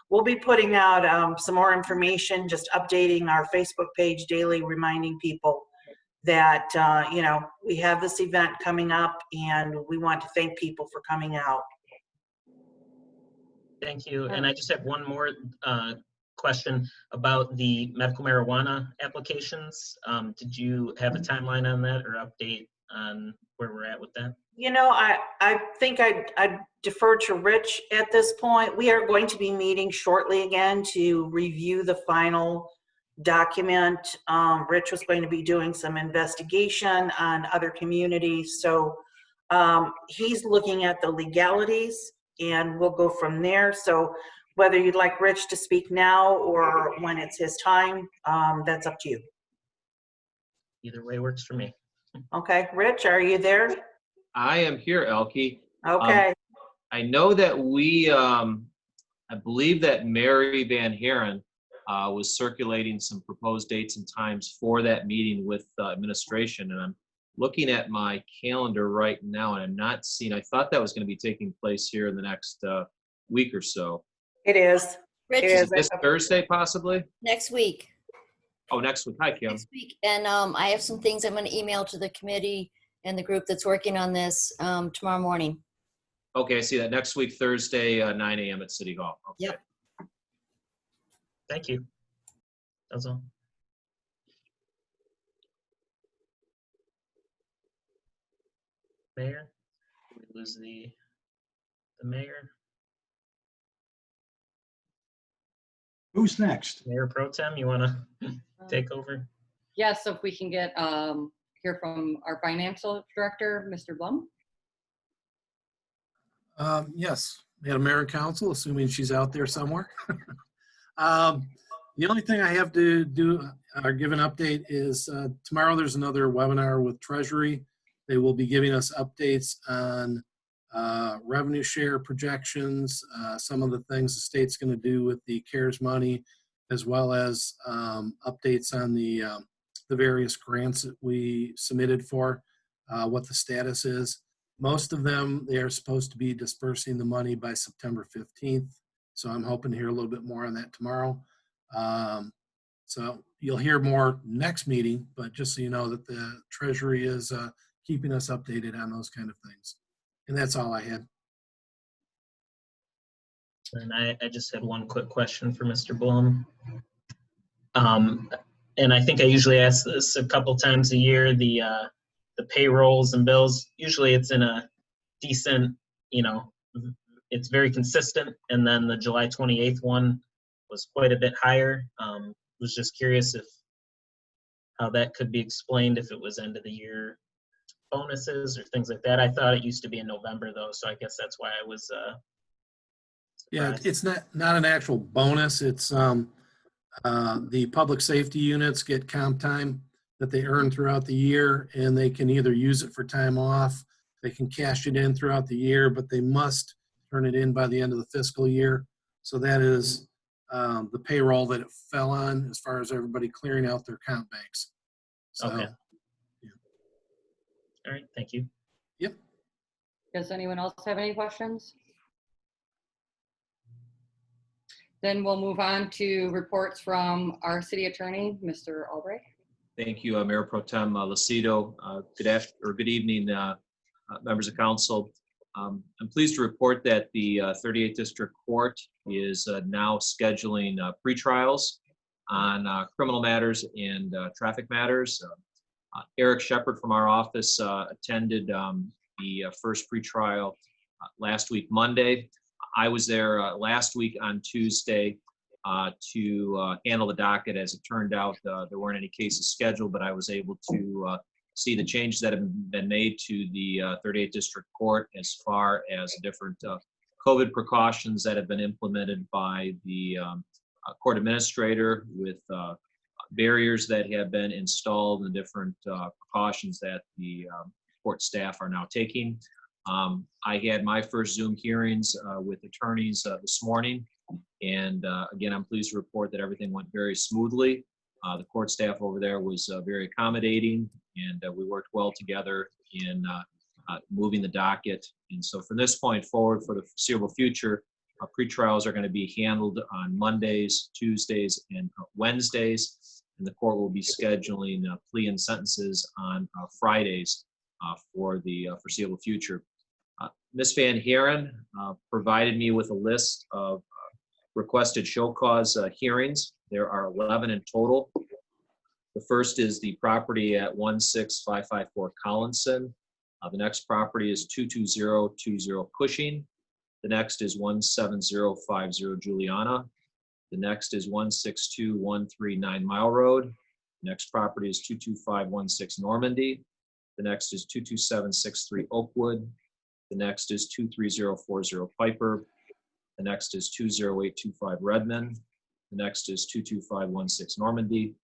we'll be putting out some more information, just updating our Facebook page daily, reminding people that, we have this event coming up, and we want to thank people for coming out. Thank you. And I just have one more question about the medical marijuana applications. Did you have a timeline on that or update on where we're at with that? I think I'd defer to Rich at this point. We are going to be meeting shortly again to review the final document. Rich was going to be doing some investigation on other communities. So he's looking at the legalities, and we'll go from there. So whether you'd like Rich to speak now or when it's his time, that's up to you. Either way works for me. Okay, Rich, are you there? I am here, Elke. Okay. I know that I believe that Mary Van Haren was circulating some proposed dates and times for that meeting with administration, and I'm looking at my calendar right now, and I'm not seeing. I thought that was going to be taking place here in the next week or so. It is. Rich, It Is is. it this Thursday, possibly? next week. Oh, next week. Hi, Kim. Next week. And I have some things I'm going to email to the committee and the group that's working on this tomorrow morning. Okay, I see that. Next week, Thursday, 9 a.m. at City Hall. Okay. Yep. Thank you. That's all. Mayor, did we lose the mayor? Who's next? Mayor Pro Tem, you want to take over? Yes, so if we can get, hear from our financial director, Mr. Blum. Yes, Madam Mayor and Council, assuming she's out there somewhere. The only thing I have to do or give an update is tomorrow there's another webinar with Treasury. They will be giving us updates on revenue share projections, some of the things the state's going to do with the CARES money, as well as updates on the various grants that we submitted for, what the status is. Most of them, they are supposed to be dispersing the money by September 15th. So I'm hoping to hear a little bit more on that tomorrow. So you'll hear more next meeting, but just so you know that the Treasury is keeping us updated on those kind of things. And that's all I had. And I just had one quick question for Mr. Blum. And I think I usually ask this a couple times a year, the payrolls and bills, usually it's in a decent, it's very consistent. And then the July 28th one was quite a bit higher. Was just curious how that could be explained, if it was end of the year bonuses or things like that. I thought it used to be in November though, so I guess that's why I was Yeah, it's not an actual bonus. It's the public safety units get comp time that they earn throughout the year, and they can either use it for time off, they can cash it in throughout the year, but they must turn it in by the end of the fiscal year. So that is the payroll that it fell on as far as everybody clearing out their comp banks. So, okay. Yeah. All right, thank you. Yep. Does anyone else have any questions? Then we'll move on to reports from our city attorney, Mr. Albright. Thank you, Mayor Pro Tem Lucido. Good evening, members of council. I'm pleased to report that the 38th District Court is now scheduling pretrials on criminal matters and traffic matters. Eric Shepard from our office attended the first pretrial last week, Monday. I was there last week on Tuesday to handle the docket. As it turned out, there weren't any cases scheduled, but I was able to see the changes that have been made to the 38th District Court as far as different COVID precautions that have been implemented by the court administrator, with barriers that have been installed and different precautions that the court staff are now taking. I had my first Zoom hearings with attorneys this morning, and again, I'm pleased to report that everything went very smoothly. The court staff over there was very accommodating, and we worked well together in moving the docket. And so from this point forward, for the foreseeable future, pretrials are going to be handled on Mondays, Tuesdays, and Wednesdays, and the court will be scheduling plea and sentences on Fridays for the foreseeable future. Ms. Van Haren provided me with a list of requested show cause hearings. There are 11 in total. The first is the property at 16554 Collinson. The next property is 22020 Cushing. The next is 17050 Juliana. The next is 162139 Mile Road. The next property is 22516 Normandy. The next is 22763 Oakwood. The next is 23040 Piper. The next is 20825 Redmond. The next is 22516 Normandy.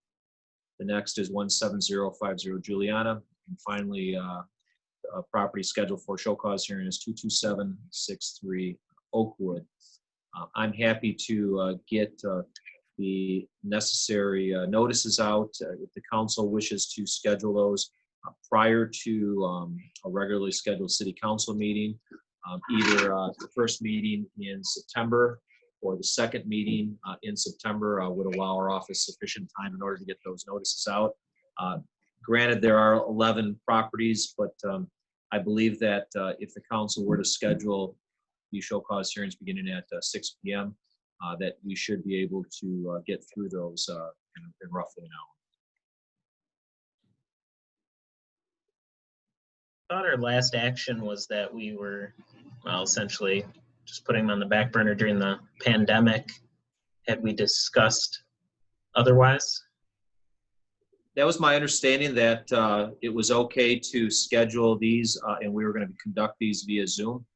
The next is 17050 Juliana. And finally, a property scheduled for show cause hearing is 22763 Oakwood. I'm happy to get the necessary notices out if the council wishes to schedule those prior to a regularly scheduled city council meeting, either the first meeting in September or the second meeting in September would allow our office sufficient time in order to get those notices out. Granted, there are 11 properties, but I believe that if the council were to schedule the show cause hearings beginning at 6 p.m., that we should be able to get through those in roughly an hour. I thought our last action was that we were, well, essentially just putting them on the back burner during the pandemic. Had we discussed otherwise? That was my understanding, that it was okay to schedule these and we were going to conduct these via Zoom.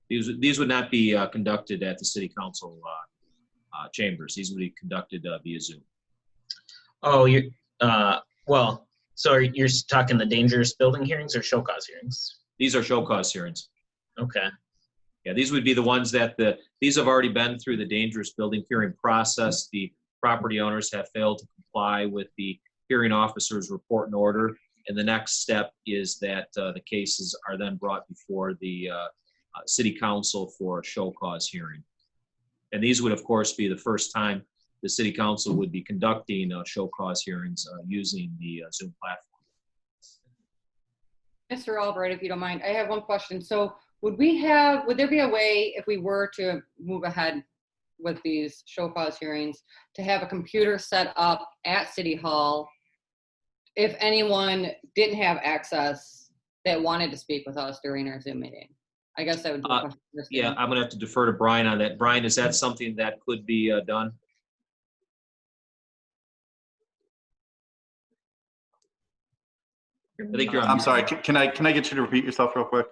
These would not be conducted at the city council chambers. These would be conducted via Zoom. Oh, well, so you're talking the dangerous building hearings or show cause hearings? These are show cause hearings. Okay. Yeah, these would be the ones that these have already been through the dangerous building hearing process. The property owners have failed to comply with the hearing officer's report and order. And the next step is that the cases are then brought before the city council for a show cause hearing. And these would, of course, be the first time the city council would be conducting show cause hearings using the Zoom platform. Mr. Albright, if you don't mind, I have one question. So would there be a way, if we were to move ahead with these show cause hearings, to have a computer set up at City Hall if anyone didn't have access that wanted to speak with us during our Zoom meeting? I guess that would be a question for Steve. Yeah, I'm going to have to defer to Brian on that. Brian, is that something that could be done? I think you're on I'm mute. sorry, can I get you to repeat yourself real quick?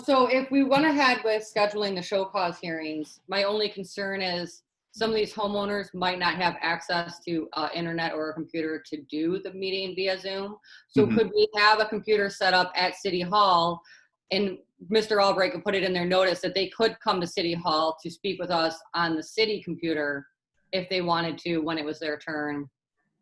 So if we went ahead with scheduling the show cause hearings, my only concern is some of these homeowners might not have access to internet or a computer to do the meeting via Zoom. So could we have a computer set up at City Hall, and Mr. Albright could put it in their notice that they could come to City Hall to speak with us on the city computer if they wanted to when it was their turn,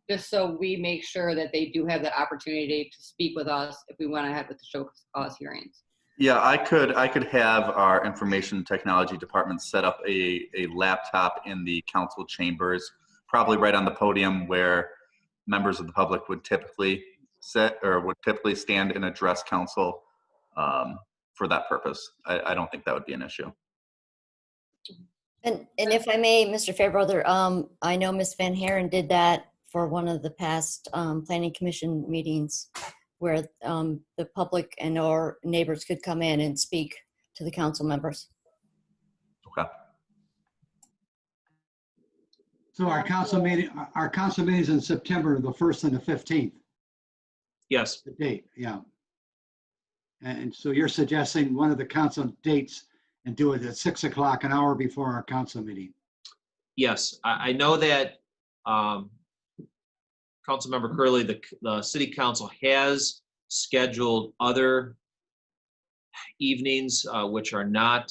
just so we make sure that they do have the opportunity to speak with us if we went ahead with the show cause hearings. Yeah, I could have our information technology department set up a laptop in the council chambers, probably right on the podium where members of the public would typically sit or would typically stand and address council for that purpose. I don't think that would be an issue. And if I may, Mr. Fairbrother, I know Ms. Van Haren did that for one of the past planning commission meetings where the public and or neighbors could come in and speak to the council members. Okay. So our council meeting is in September, the 1st and the 15th. Yes. The date, yeah. And so you're suggesting one of the council dates and do it at 6 o'clock, an hour before our council meeting. Yes, I know that Councilmember Curley, the city council has scheduled other evenings which are not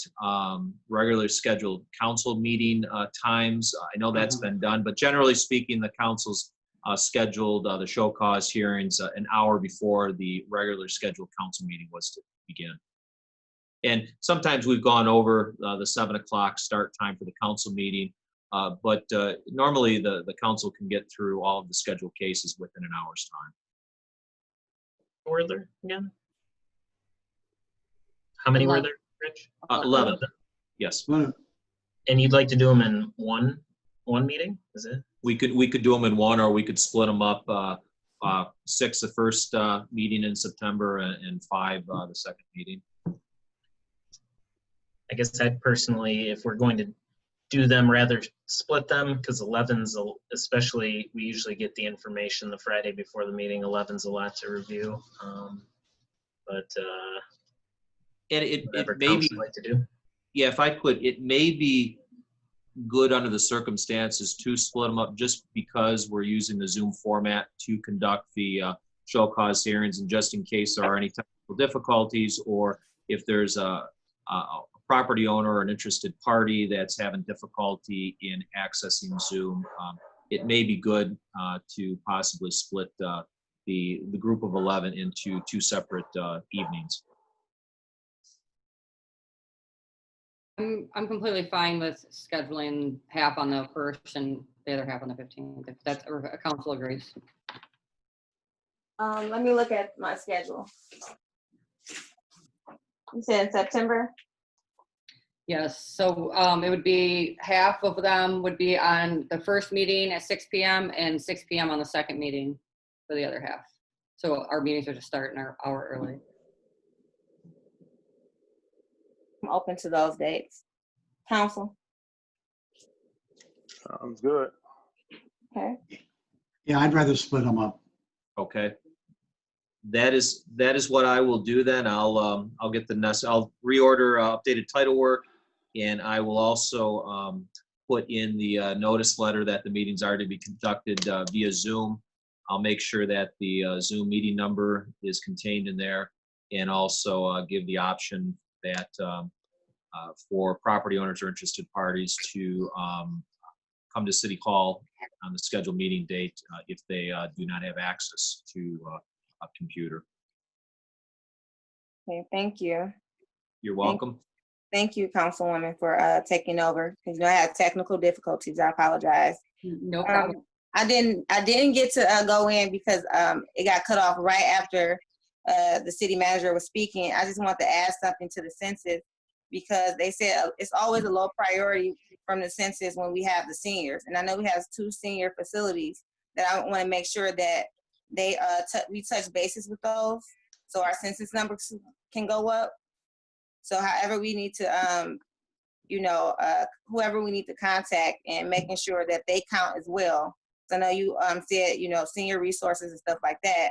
regularly scheduled council meeting times. I know that's been done, but generally speaking, the council's scheduled the show cause hearings an hour before the regular scheduled council meeting was to begin. And sometimes we've gone over the 7 o'clock start time for the council meeting, but normally the council can get through all of the scheduled cases within an hour's time. Were there again? How many were there, Rich? 11. Yes. And you'd like to do them in one meeting? Is it? We could do them in one, or we could split them up. 6 the first meeting in September, and 5 the second meeting. I guess I'd personally, if we're going to do them, rather split them, because 11's, especially, we usually get the information the Friday before the meeting. 11's a lot to review. And it may be, like to do. yeah, if I could, it may be good under the circumstances to split them up, just because we're using the Zoom format to conduct the show cause hearings, and just in case there are any technical difficulties, or if there's a property owner or an interested party that's having difficulty in accessing Zoom, it may be good to possibly split the group of 11 into 2 separate evenings. I'm completely fine with scheduling half on the 1st and the other half on the 15th, if that's, or a council agrees. Let me look at my schedule. You said in September? Yes, so it would be half of them would be on the first meeting at 6 p.m. and 6 p.m. on the second meeting for the other half. So our meetings are to start an hour early. I'm open to those dates. Council? Sounds good. Okay. Yeah, I'd rather split them up. Okay. That is what I will do then. I'll get I'll reorder updated title work, and I will also put in the notice letter that the meetings are to be conducted via Zoom. I'll make sure that the Zoom meeting number is contained in there, and also give the option that for property owners or interested parties to come to City Hall on the scheduled meeting date if they do not have access to a computer. Okay, thank you. You're welcome. Thank you, Councilwoman, for taking over. Because I had technical difficulties. I apologize. No problem. I didn't get to go in because it got cut off right after the city manager was speaking. I just want to add something to the census, because they said it's always a low priority from the census when we have the seniors. And I know we have 2 senior facilities that I want to make sure that they we touch bases with those so our census numbers can go up. So however we need to, whoever we need to contact and making sure that they count as well. So I know you said, senior resources and stuff like that.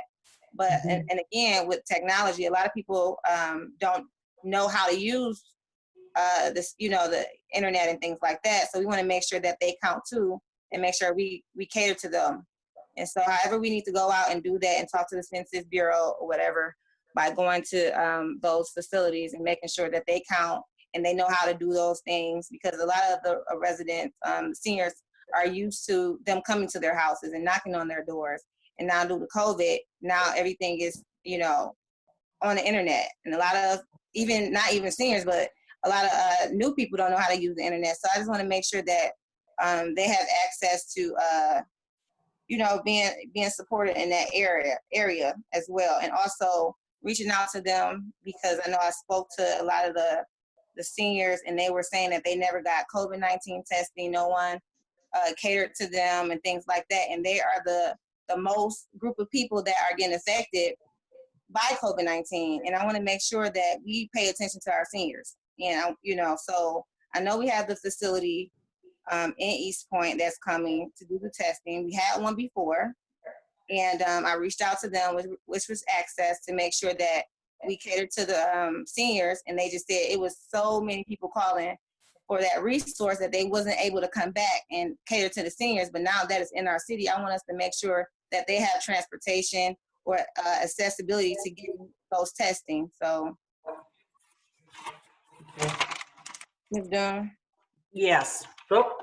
But, and again, with technology, a lot of people don't know how to use this, the internet and things like that. So we want to make sure that they count too, and make sure we cater to them. And so however we need to go out and do that and talk to the Census Bureau or whatever, by going to those facilities and making sure that they count and they know how to do those things, because a lot of the residents, seniors, are used to them coming to their houses and knocking on their doors. And now due to COVID, now everything is, on the internet. And a lot of, not even seniors, but a lot of new people don't know how to use the internet. So I just want to make sure that they have access to, being supported in that area as well. And also reaching out to them, because I know I spoke to a lot of the seniors, and they were saying that they never got COVID-19 testing. No one catered to them and things like that. And they are the most group of people that are getting affected by COVID-19. And I want to make sure that we pay attention to our seniors. And, so I know we have the facility in Eastpointe that's coming to do the testing. We had one before, and I reached out to them, which was access, to make sure that we catered to the seniors. And they just said it was so many people calling for that resource that they wasn't able to come back and cater to the seniors. But now that it's in our city, I want us to make sure that they have transportation or accessibility to get those testing. So, Ms. Dunn? Yes. Oh.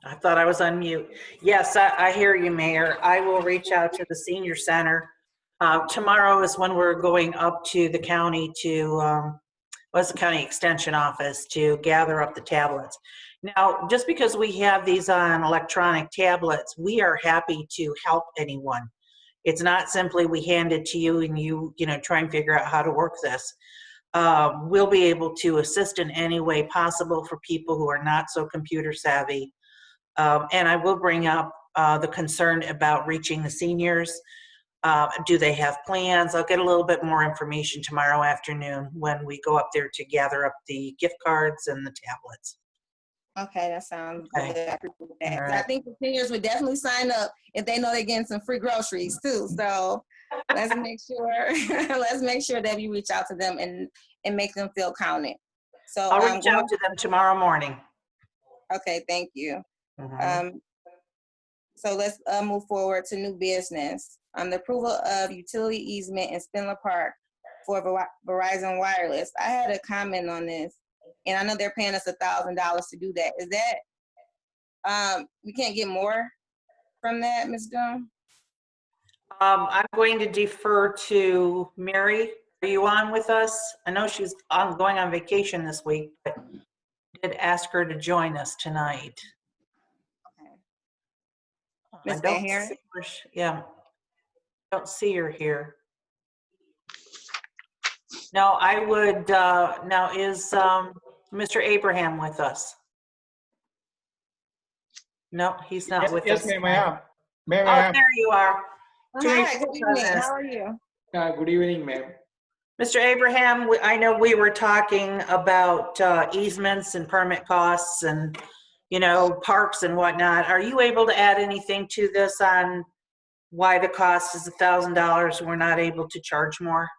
I thought I was on mute. Yes, I hear you, Mayor. I will reach out to the senior center. Tomorrow is when we're going up to the county to, the county extension office to gather up the tablets. Now, just because we have these on electronic tablets, we are happy to help anyone. It's not simply we hand it to you and you try and figure out how to work this. We'll be able to assist in any way possible for people who are not so computer savvy. And I will bring up the concern about reaching the seniors. Do they have plans? I'll get a little bit more information tomorrow afternoon when we go up there to gather up the gift cards and the tablets. Okay, that sounds good. I appreciate that. All right. I think the seniors would definitely sign up if they know they're getting some free groceries too. So let's make sure that we reach out to them and make them feel counted. So I'll reach out to them tomorrow morning. Okay, thank you. Mhm. So let's move forward to new business. The approval of utility easement in Spindler Park for Verizon Wireless. I had a comment on this, and I know they're paying us $1,000 to do that. Is that, we can't get more from that, Ms. Dunn? I'm going to defer to Mary. Are you on with us? I know she's going on vacation this week, but did ask her to join us tonight. Ms. I Van don't Haren? see her, yeah, don't see her here. No, I would, now is Mr. Abraham with us? No, he's not with Yes, us. ma'am, I am. Ma'am, I Oh, am. there you are. Hi, good evening. How are you? Good evening, ma'am. Mr. Abraham, I know we were talking about easements and permit costs and, you know, parks and whatnot. Are you able to add anything to this on why the cost is $1,000? We're not able to charge more?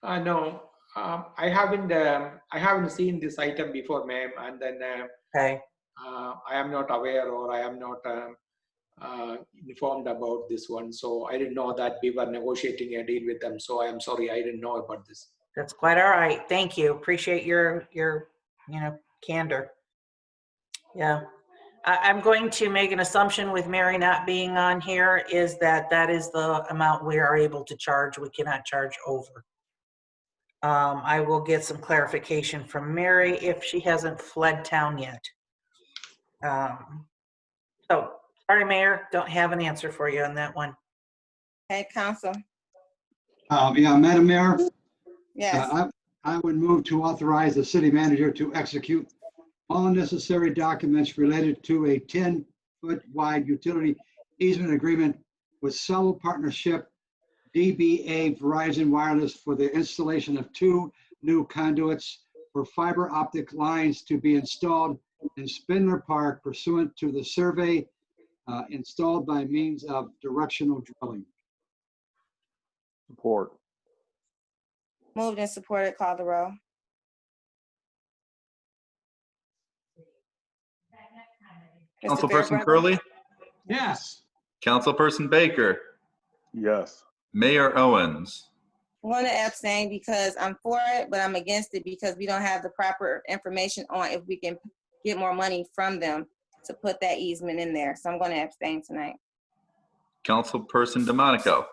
No, I haven't seen this item before, ma'am, and then okay. I am not aware, or I am not informed about this one, so I didn't know that we were negotiating a deal with them. So I am sorry, I didn't know about this. That's quite all right. Thank you. Appreciate your candor. Yeah. I'm going to make an assumption with Mary not being on here is that that is the amount we are able to charge. We cannot charge over. I will get some clarification from Mary if she hasn't fled town yet. So, sorry, Mayor, don't have an answer for you on that one. Hey, Council. Yeah, Madam Mayor, Yes. I would move to authorize the city manager to execute all necessary documents related to a 10-foot wide utility easement agreement with Solo Partnership DBA Verizon Wireless for the installation of 2 new conduits for fiber optic lines to be installed in Spindler Park pursuant to the survey installed by means of directional drilling. Support. Moved and supported, call the roll. Mr. Councilperson Fairbrother? Curley, Yes. Councilperson Baker, Yes. Mayor Owens, I'm going to abstain because I'm for it, but I'm against it because we don't have the proper information on if we can get more money from them to put that easement in there. So I'm going to abstain tonight. Councilperson DeMonico,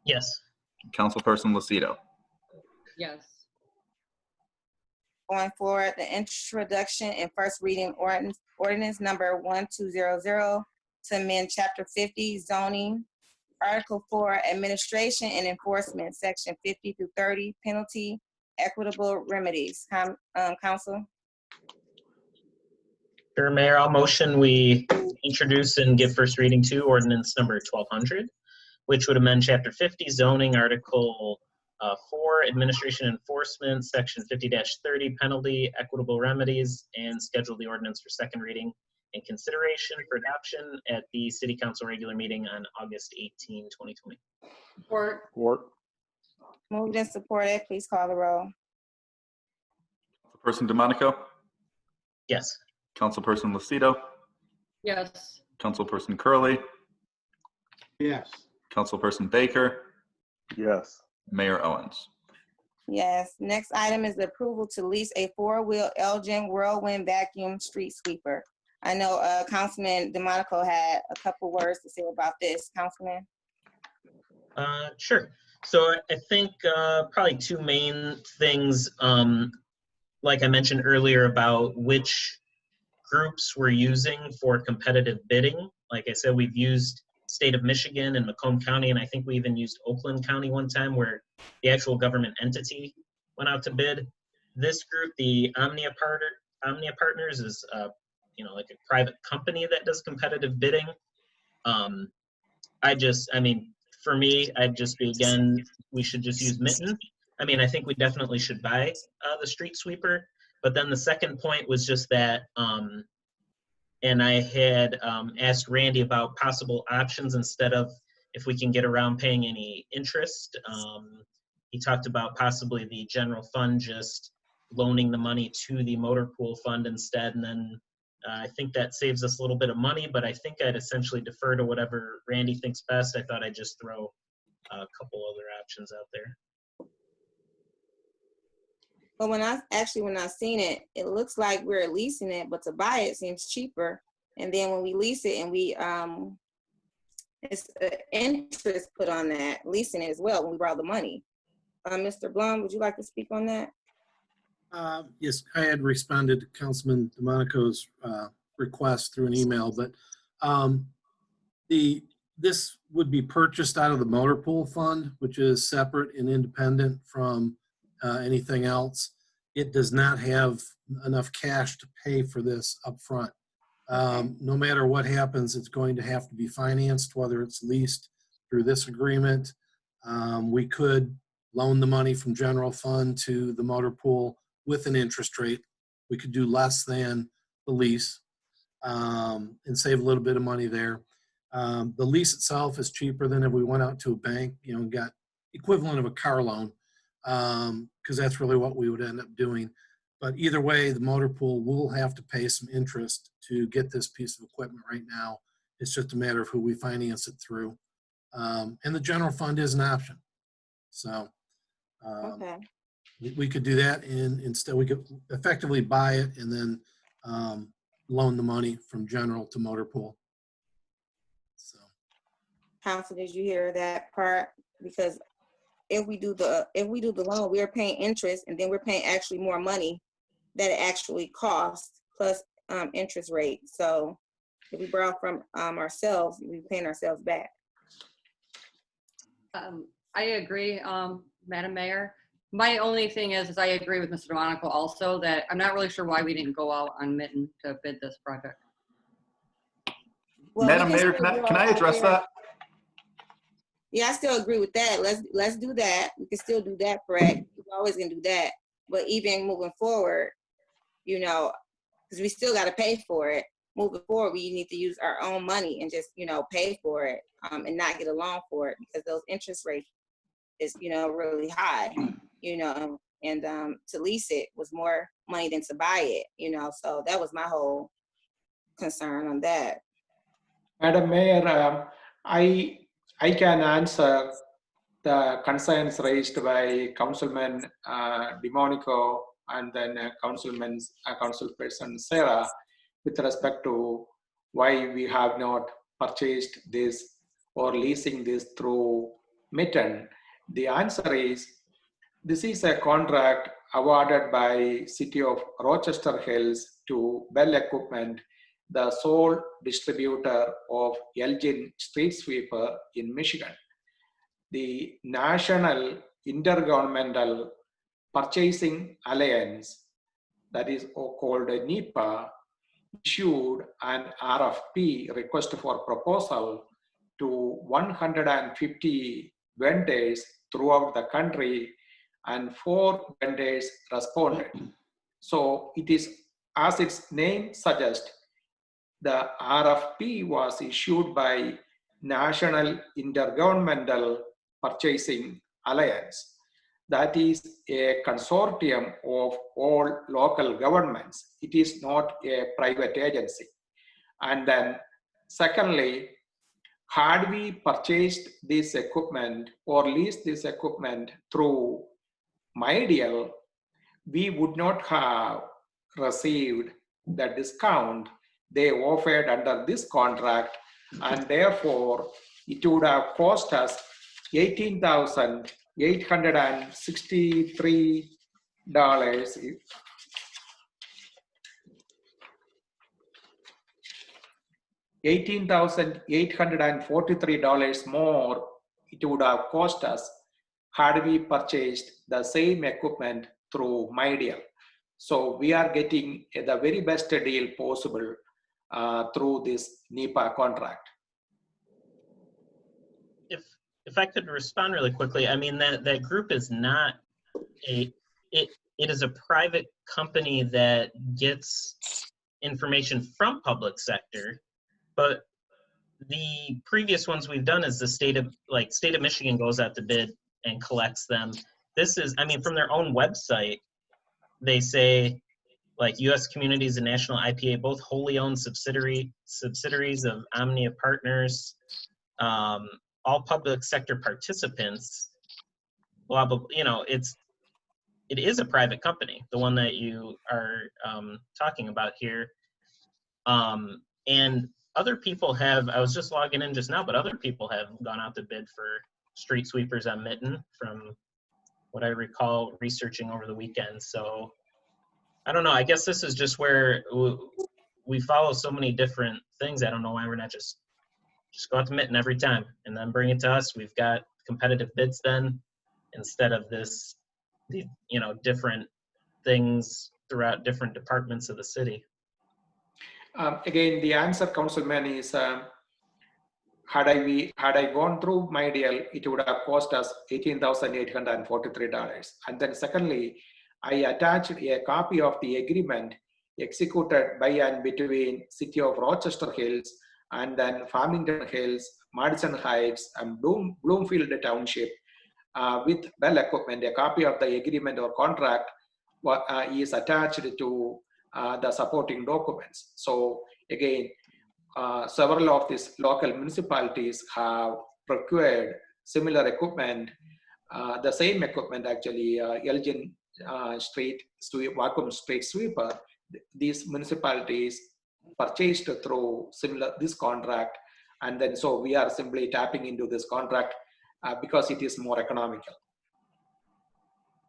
Yes. Councilperson Lucido. Yes. Going forward, the introduction and first reading ordinance number 1200 to amend chapter 50 zoning, article 4 administration and enforcement, section 50 through 30 penalty, equitable remedies. Council? Sure, Mayor, I'll motion we introduce and give first reading to ordinance number 1200, which would amend chapter 50 zoning, article 4 administration enforcement, section 50-30 penalty, equitable remedies, and schedule the ordinance for second reading and consideration for adoption at the City Council regular meeting on August 18, 2020. Support. Moved and supported, please call the roll. Councilperson DeMonico, Yes. Councilperson Lucido, Yes. Councilperson Curley, Yes. Councilperson Baker, Yes. Mayor Owens. Yes, next item is the approval to lease a 4-wheel Elgin Whirlwind vacuum street sweeper. I know Councilman DeMonico had a couple words to say about this. Councilman? Sure. So I think probably two main things, like I mentioned earlier about which groups we're using for competitive bidding. Like I said, we've used State of Michigan and Macomb County, and I think we even used Oakland County one time where the actual government entity went out to bid. This group, the Omnia Partners, is like a private company that does competitive bidding. For me, I'd just be, again, we should just use Mitten. I think we definitely should buy the street sweeper. But then the second point was just that, and I had asked Randy about possible options instead of if we can get around paying any interest. He talked about possibly the general fund just loaning the money to the motor pool fund instead, and then I think that saves us a little bit of money, but I think I'd essentially defer to whatever Randy thinks best. I thought I'd just throw a couple other options out there. But when I seen it, it looks like we're leasing it, but to buy it seems cheaper. And then when we lease it and we, it's interest put on that, leasing it as well when we borrow the money. Mr. Blum, would you like to speak on that? Yes, I had responded to Councilman DeMonico's request through an email, but this would be purchased out of the motor pool fund, which is separate and independent from anything else. It does not have enough cash to pay for this up front. No matter what happens, it's going to have to be financed, whether it's leased through this agreement. We could loan the money from general fund to the motor pool with an interest rate. We could do less than the lease and save a little bit of money there. The lease itself is cheaper than if we went out to a bank, and got equivalent of a car loan, because that's really what we would end up doing. But either way, the motor pool will have to pay some interest to get this piece of equipment right now. It's just a matter of who we finance it through. And the general fund is an option. So Okay. we could do that, and instead we could effectively buy it and then loan the money from general to motor pool. So, Council, did you hear that part? Because if we do the loan, we are paying interest, and then we're paying actually more money that it actually costs plus interest rate. So if we borrow from ourselves, we're paying ourselves back. I agree, Madam Mayor. My only thing is I agree with Mr. DeMonico also that I'm not really sure why we didn't go out on Mitten to bid this project. Well, Madam Mayor, can I address that? Yeah, I still agree with that. Let's do that. We can still do that, correct? We're always gonna do that. But even moving forward, because we still gotta pay for it. Moving forward, we need to use our own money and just, pay for it and not get a loan for it, because those interest rates is, really high, and to lease it was more money than to buy it, so that was my whole concern on that. Madam Mayor, I can answer the concerns raised by Councilman DeMonico and then Councilperson Sarah with respect to why we have not purchased this or leasing this through Mitten. The answer is, this is a contract awarded by City of Rochester Hills to Bell Equipment, the sole distributor of Elgin Street Sweeper in Michigan. The National Intergovernmental Purchasing Alliance, that is called NEPA, issued an RFP, request for proposal, to 150 vendors throughout the country, and 4 vendors responded. So it is, as its name suggests, the RFP was issued by National Intergovernmental Purchasing Alliance. That is a consortium of all local governments. It is not a private agency. And then secondly, had we purchased this equipment or leased this equipment through MyDeal, we would not have received the discount they offered under this contract, and therefore it would have cost us $18,863. $18,843 more it would have cost us had we purchased the same equipment through MyDeal. So we are getting the very best deal possible through this NEPA contract. If I could respond really quickly, I mean that group is not it is a private company that gets information from public sector, but the previous ones we've done is the state of Michigan goes out to bid and collects them. This is, I mean, from their own website, they say like U.S. Communities and National IPA, both wholly owned subsidiaries of Omnia Partners, all public sector participants, blah, blah, you know, it is a private company, the one that you are talking about here. And other people have, I was just logging in just now, but other people have gone out to bid for street sweepers on Mitten from what I recall researching over the weekend. So I don't know, I guess this is just where we follow so many different things. I don't know why we're not just go out to Mitten every time and then bring it to us. We've got competitive bids then, instead of this, you know, different things throughout different departments of the city. Again, the answer, Councilman, is had I gone through my deal, it would have cost us $18,843. And then secondly, I attached a copy of the agreement executed by and between City of Rochester Hills and then Farmington Hills, Madison Heights, and Bloomfield Township with Bell Equipment. A copy of the agreement or contract is attached to the supporting documents. So again, several of these local municipalities have procured similar equipment, the same equipment actually, Elgin Street Vacuum Street Sweeper. These municipalities purchased through this contract, and then so we are simply tapping into this contract because it is more economical.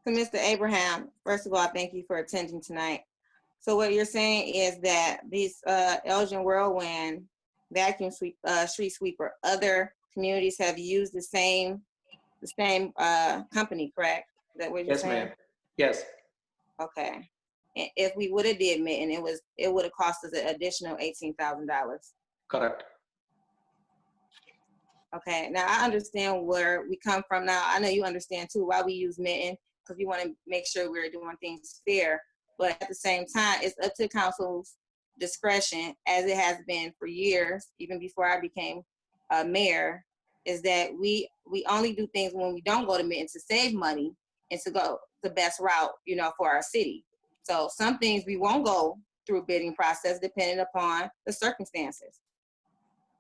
So Mr. Abraham, first of all, thank you for attending tonight. So what you're saying is that these Elgin Whirlwind vacuum street sweeper, other communities have used the same company, correct? Is that what you're saying? Yes, ma'am. Yes. Okay. And if we would have did Mitten, it would have cost us an additional $18,000. Correct. Okay. Now I understand where we come from. Now I know you understand too why we use Mitten, because we want to make sure we're doing things fair. But at the same time, it's up to council's discretion, as it has been for years, even before I became a mayor, is that we only do things when we don't go to Mitten to save money and to go the best route, you know, for our city. So some things we won't go through a bidding process depending upon the circumstances.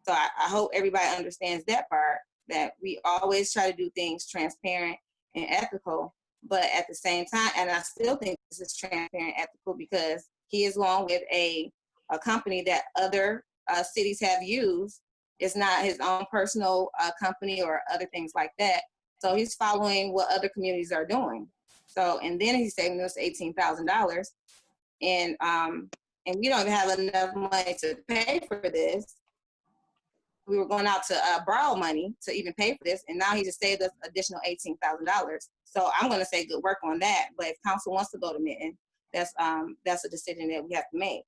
So I hope everybody understands that part, that we always try to do things transparent and ethical. But at the same time, and I still think this is transparent and ethical because he is along with a company that other cities have used. It's not his own personal company or other things like that. So he's following what other communities are doing. So, and then he's saving us $18,000. And we don't even have enough money to pay for this. We were going out to borrow money to even pay for this, and now he just saved us additional $18,000. So I'm going to say good work on that. But if council wants to go to Mitten, that's a decision that we have to make.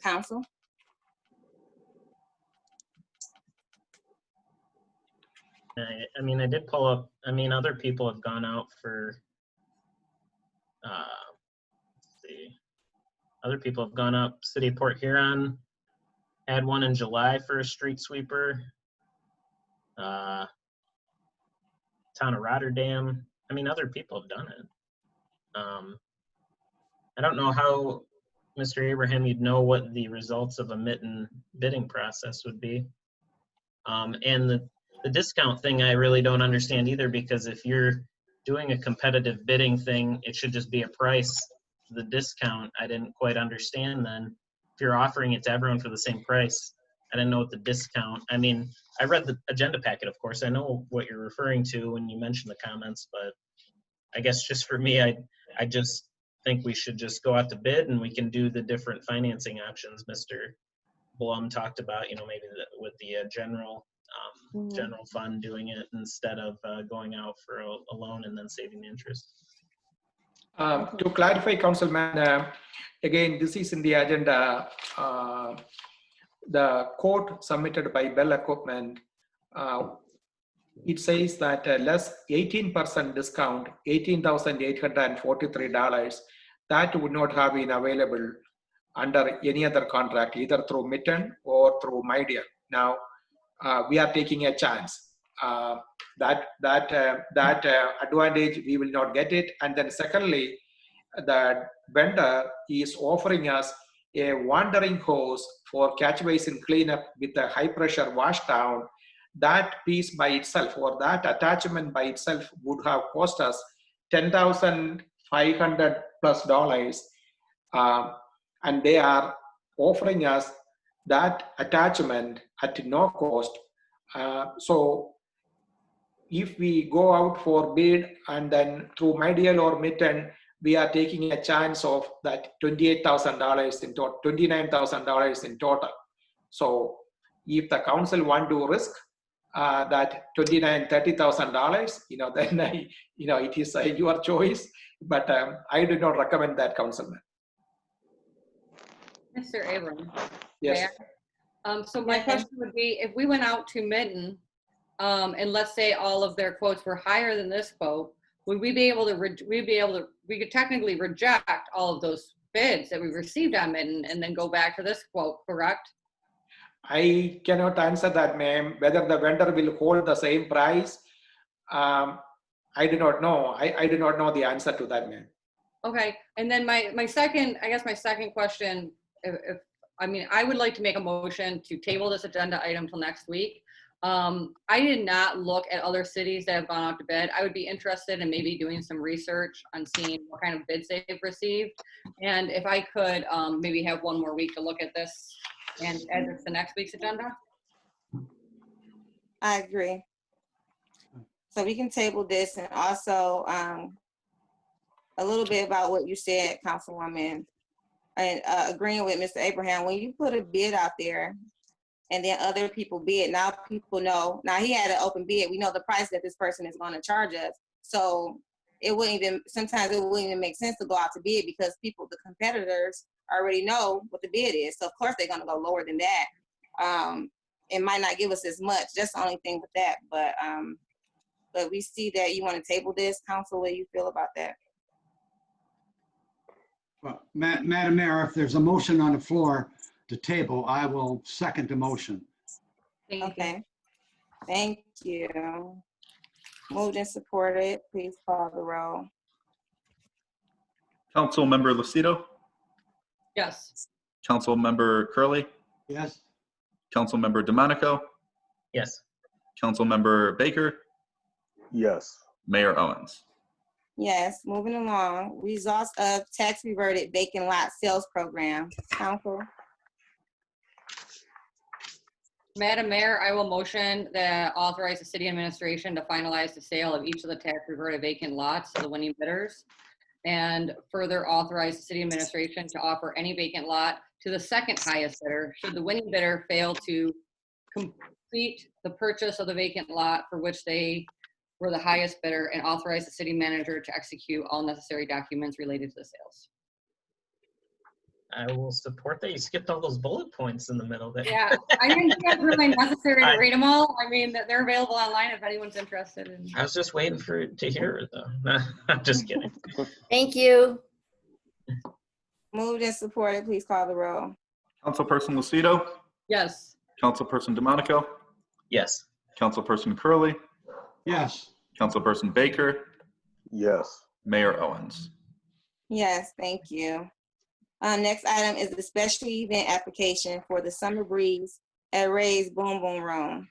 Council? I mean, I did pull up, I mean, other people have gone out for, let's see, other people have gone up. City of Port Huron had one in July for a street sweeper. Town of Rotterdam. I mean, other people have done it. I don't know how, Mr. Abraham, you'd know what the results of a Mitten bidding process would be. And the discount thing, I really don't understand either, because if you're doing a competitive bidding thing, it should just be a price. The discount, I didn't quite understand then. If you're offering it to everyone for the same price, I didn't know what the discount, I mean, I read the agenda packet, of course. I know what you're referring to when you mention the comments, but I guess just for me, I just think we should just go out to bid and we can do the different financing options Mr. Blum talked about, you know, maybe with the general fund doing it instead of going out for a loan and then saving the interest. To clarify, Councilman, again, this is in the agenda. The quote submitted by Bell Equipment, it says that less 18% discount, $18,843, that would not have been available under any other contract, either through Mitten or through MyDeal. Now, we are taking a chance. That advantage, we will not get it. And then secondly, the vendor is offering us a wandering hose for catch basin cleanup with a high pressure wash down. That piece by itself, or that attachment by itself, would have cost us $10,500+. And they are offering us that attachment at no cost. So if we go out for bid and then through MyDeal or Mitten, we are taking a chance of that $28,000 in total, $29,000 in total. So if the council want to risk that $30,000, then it is your choice. But I do not recommend that, Councilman. Mr. Abram. Yes. So my question would be, if we went out to Mitten, and let's say all of their quotes were higher than this quote, would we be able to, we could technically reject all of those bids that we received on Mitten and then go back to this quote, correct? I cannot answer that, ma'am. Whether the vendor will hold the same price, I do not know. I do not know the answer to that, ma'am. Okay, and then my second question, I would like to make a motion to table this agenda item till next week. I did not look at other cities that have gone out to bid. I would be interested in maybe doing some research on seeing what kind of bids they've received. And if I could maybe have one more week to look at this and add this to next week's agenda. I agree. So we can table this, and also a little bit about what you said, Councilwoman, and agreeing with Mr. Abraham. When you put a bid out there and then other people bid, now people know, now he had an open bid, we know the price that this person is going to charge us. So sometimes it wouldn't even make sense to go out to bid, because the competitors already know what the bid is. So of course they're going to go lower than that. It might not give us as much. That's the only thing with that. But we see that you want to table this. Council, what do you feel about that? Well, Madam Mayor, if there's a motion on the floor to table, I will second the motion. Okay. Thank you. Moved and supported. Please call the roll. Councilmember Lucido? Yes. Councilmember Curley? Yes. Councilmember DeMonico? Yes. Councilmember Baker? Yes. Mayor Owens? Yes, moving along. Results of tax reverted vacant lot sales program. Council. Madam Mayor, I will motion that authorize the city administration to finalize the sale of each of the tax reverted vacant lots to the winning bidders, and further authorize the city administration to offer any vacant lot to the second highest bidder should the winning bidder fail to complete the purchase of the vacant lot for which they were the highest bidder, and authorize the city manager to execute all necessary documents related to the sales. I will support that. You skipped all those bullet points in the middle there. Yeah, I didn't think it was really necessary to read them all. I mean, they're available online if anyone's interested in. I was just waiting to hear it though. I'm just kidding. Thank you. Moved and supported. Please call the roll. Councilperson Lucido? Yes. Councilperson DeMonico? Yes. Councilperson Curley? Yes. Councilperson Baker? Yes. Mayor Owens? Yes, thank you. Next item is the special event application for the Summer Breeze at Ray's Boom Boom Room.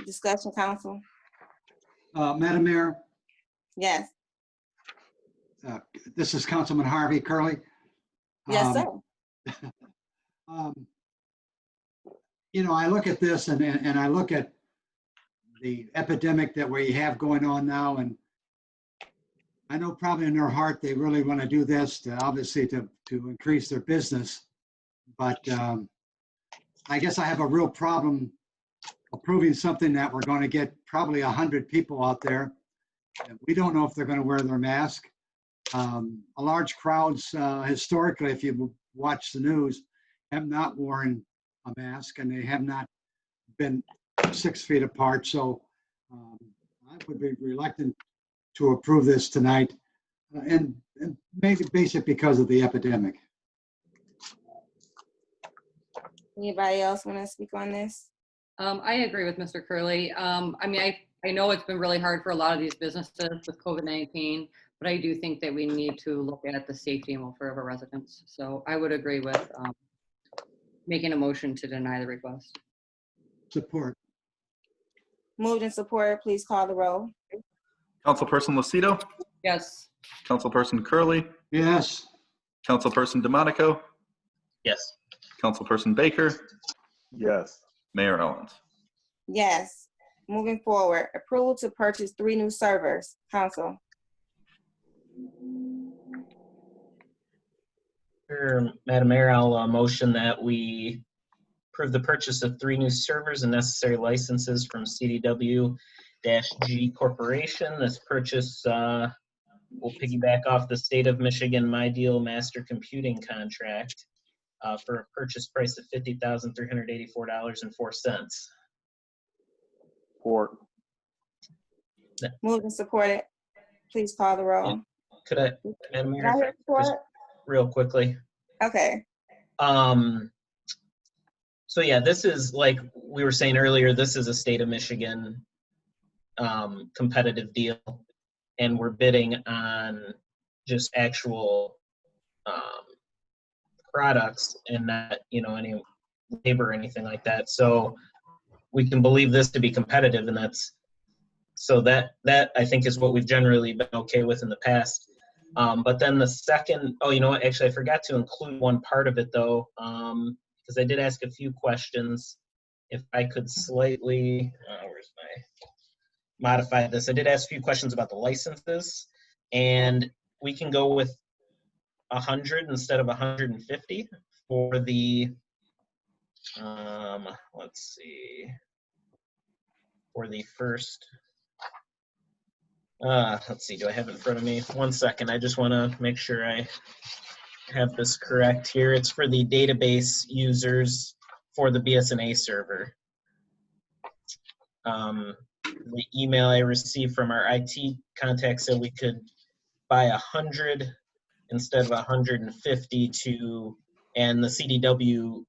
Discussion, council? Madam Mayor, Yes. this is Councilman Harvey Curley. Yes, sir. I look at this and I look at the epidemic that we have going on now, and I know probably in their heart they really want to do this obviously to increase their business, but I guess I have a real problem approving something that we're going to get probably 100 people out there. And we don't know if they're going to wear their mask. A large crowds historically, if you watch the news, have not worn a mask, and they have not been 6 feet apart. So I would be reluctant to approve this tonight, and maybe basic because of the epidemic. Anybody else want to speak on this? I agree with Mr. Curley. I mean, I know it's been really hard for a lot of these businesses with COVID-19, but I do think that we need to look at the safety and welfare of our residents. So I would agree with making a motion to deny the request. Support. Moved and supported, please call the roll. Councilperson Lucido, Yes. Councilperson Curley, Yes. Councilperson DeMonico, Yes. Councilperson Baker, Yes. Mayor Owens. Yes. Moving forward, approval to purchase 3 new servers. Council. Sure, Madam Mayor, I'll motion that we approve the purchase of 3 new servers and necessary licenses from CDW-G Corporation. This purchase will piggyback off the State of Michigan My Deal Master Computing Contract for a purchase price of $50,384.04. Support. Moved and supported, please call the roll. Could I, Madam Did I Mayor, hear support? just real quickly? Okay. So yeah, this is, like we were saying earlier, this is a State of Michigan competitive deal, and we're bidding on just actual products and not, any labor or anything like that. So we can believe this to be competitive, and that I think is what we've generally been okay with in the past. But then the second, actually I forgot to include one part of it though, because I did ask a few questions. If I could slightly, modify this. I did ask a few questions about the licenses, and we can go with 100 instead of 150 for the, let's see, for the first, let's see, do I have it in front of me? One second, I just want to make sure I have this correct here. It's for the database users for the BSNA server. The email I received from our IT contact said we could buy 100 instead of 150 and the CDW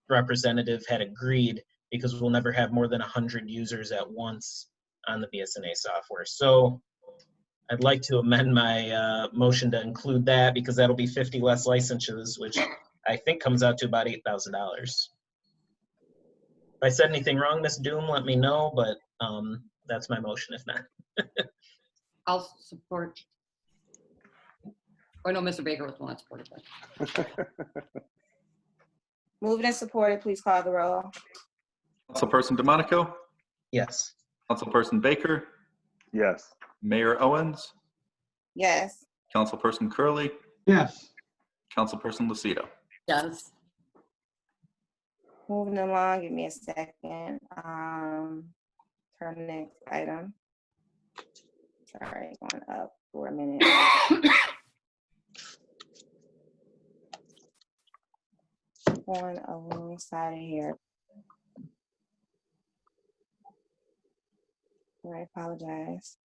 representative had agreed because we'll never have more than 100 users at once on the BSNA software. So I'd like to amend my motion to include that, because that'll be 50 less licenses, which I think comes out to about $8,000. If I said anything wrong, Ms. Doom, let me know, but that's my motion if not. I'll support. Oh no, Mr. Baker was the one that supported that. Moved and supported, please call the roll. Councilperson DeMonico, Yes. Councilperson Baker, Yes. Mayor Owens, Yes. Councilperson Curley, Yes. Councilperson Lucido. Yes. Moving along, give me a second. Turn the next item. Sorry, going up for a minute. Going alongside of here. I apologize.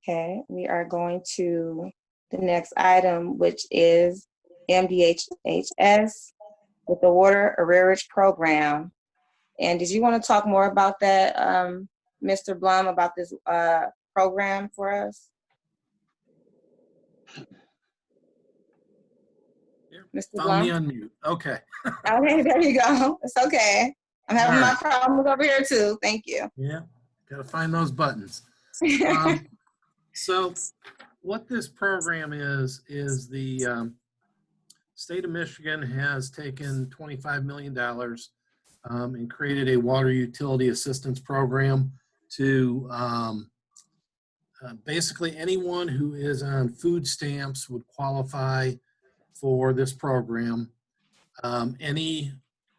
Okay, we are going to the next item, which is MDHHS with the Water Arrearage Program. And did you want to talk more about that, Mr. Blum, about this program for us? Mr. Found Blum? me on mute. Okay. Okay, there you go. It's okay. I'm having All my right. problems over here too. Thank you. Yeah, gotta find those buttons. So what this program is the state of Michigan has taken $25 million and created a water utility assistance program to basically anyone who is on food stamps would qualify for this program. Any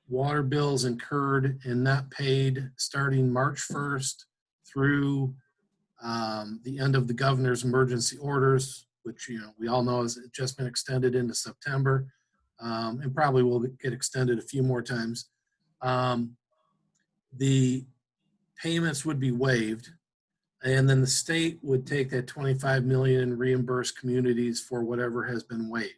water bills incurred and not paid starting March 1st through the end of the governor's emergency orders, which we all know has just been extended into September, and probably will get extended a few more times. The payments would be waived, and then the state would take that $25 million and reimburse communities for whatever has been waived.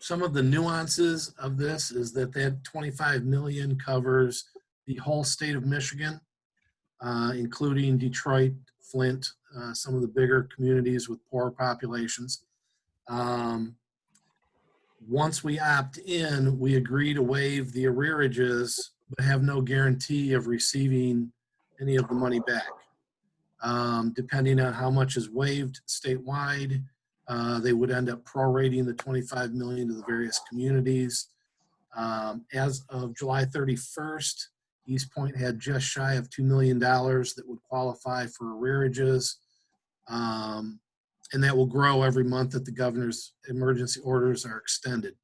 some of the nuances of this is that that 25 million covers the whole state of Michigan, including Detroit, Flint, some of the bigger communities with poor populations. Once we opt in, we agree to waive the arrearages, but have no guarantee of receiving any of the money back. Depending on how much is waived statewide, they would end up prorating the 25 million to the various communities. As of July 31st, Eastpointe had just shy of $2 million that would qualify for arrearages. And that will grow every month that the governor's emergency orders are extended.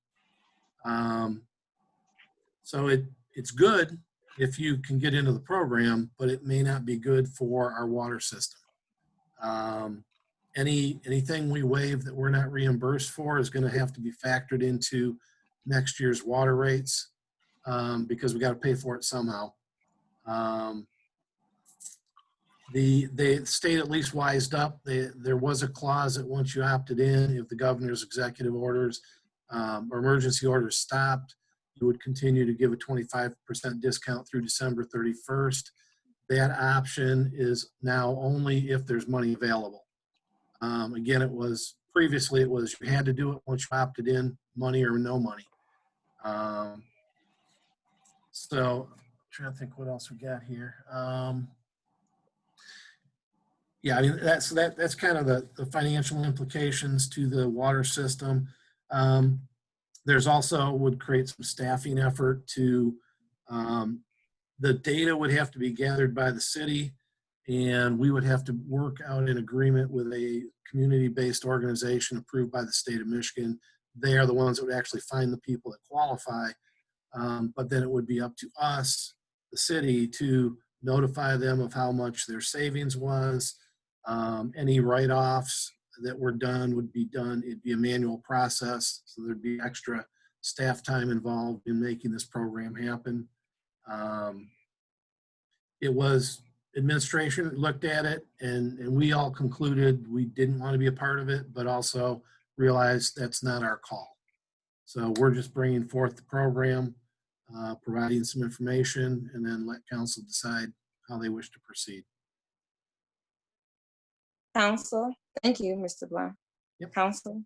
So it's good if you can get into the program, but it may not be good for our water system. Anything we waive that we're not reimbursed for is going to have to be factored into next year's water rates, because we got to pay for it somehow. The state at least wised up. There was a clause that once you opted in, if the governor's executive orders or emergency orders stopped, you would continue to give a 25% discount through December 31st. That option is now only if there's money available. Again, previously it was you had to do it once you opted in, money or no money. So I'm trying to think what else we got here. Yeah, I mean, that's kind of the financial implications to the water system. There's also would create some staffing effort to, the data would have to be gathered by the city, and we would have to work out an agreement with a community-based organization approved by the state of Michigan. They are the ones that would actually find the people that qualify. But then it would be up to us, the city, to notify them of how much their savings was. Any write-offs that were done would be done. It'd be a manual process, so there'd be extra staff time involved in making this program happen. It was administration looked at it, and we all concluded we didn't want to be a part of it, but also realized that's not our call. So we're just bringing forth the program, providing some information, and then let council decide how they wish to proceed. Council, thank you, Mr. Blum. Yep. Council.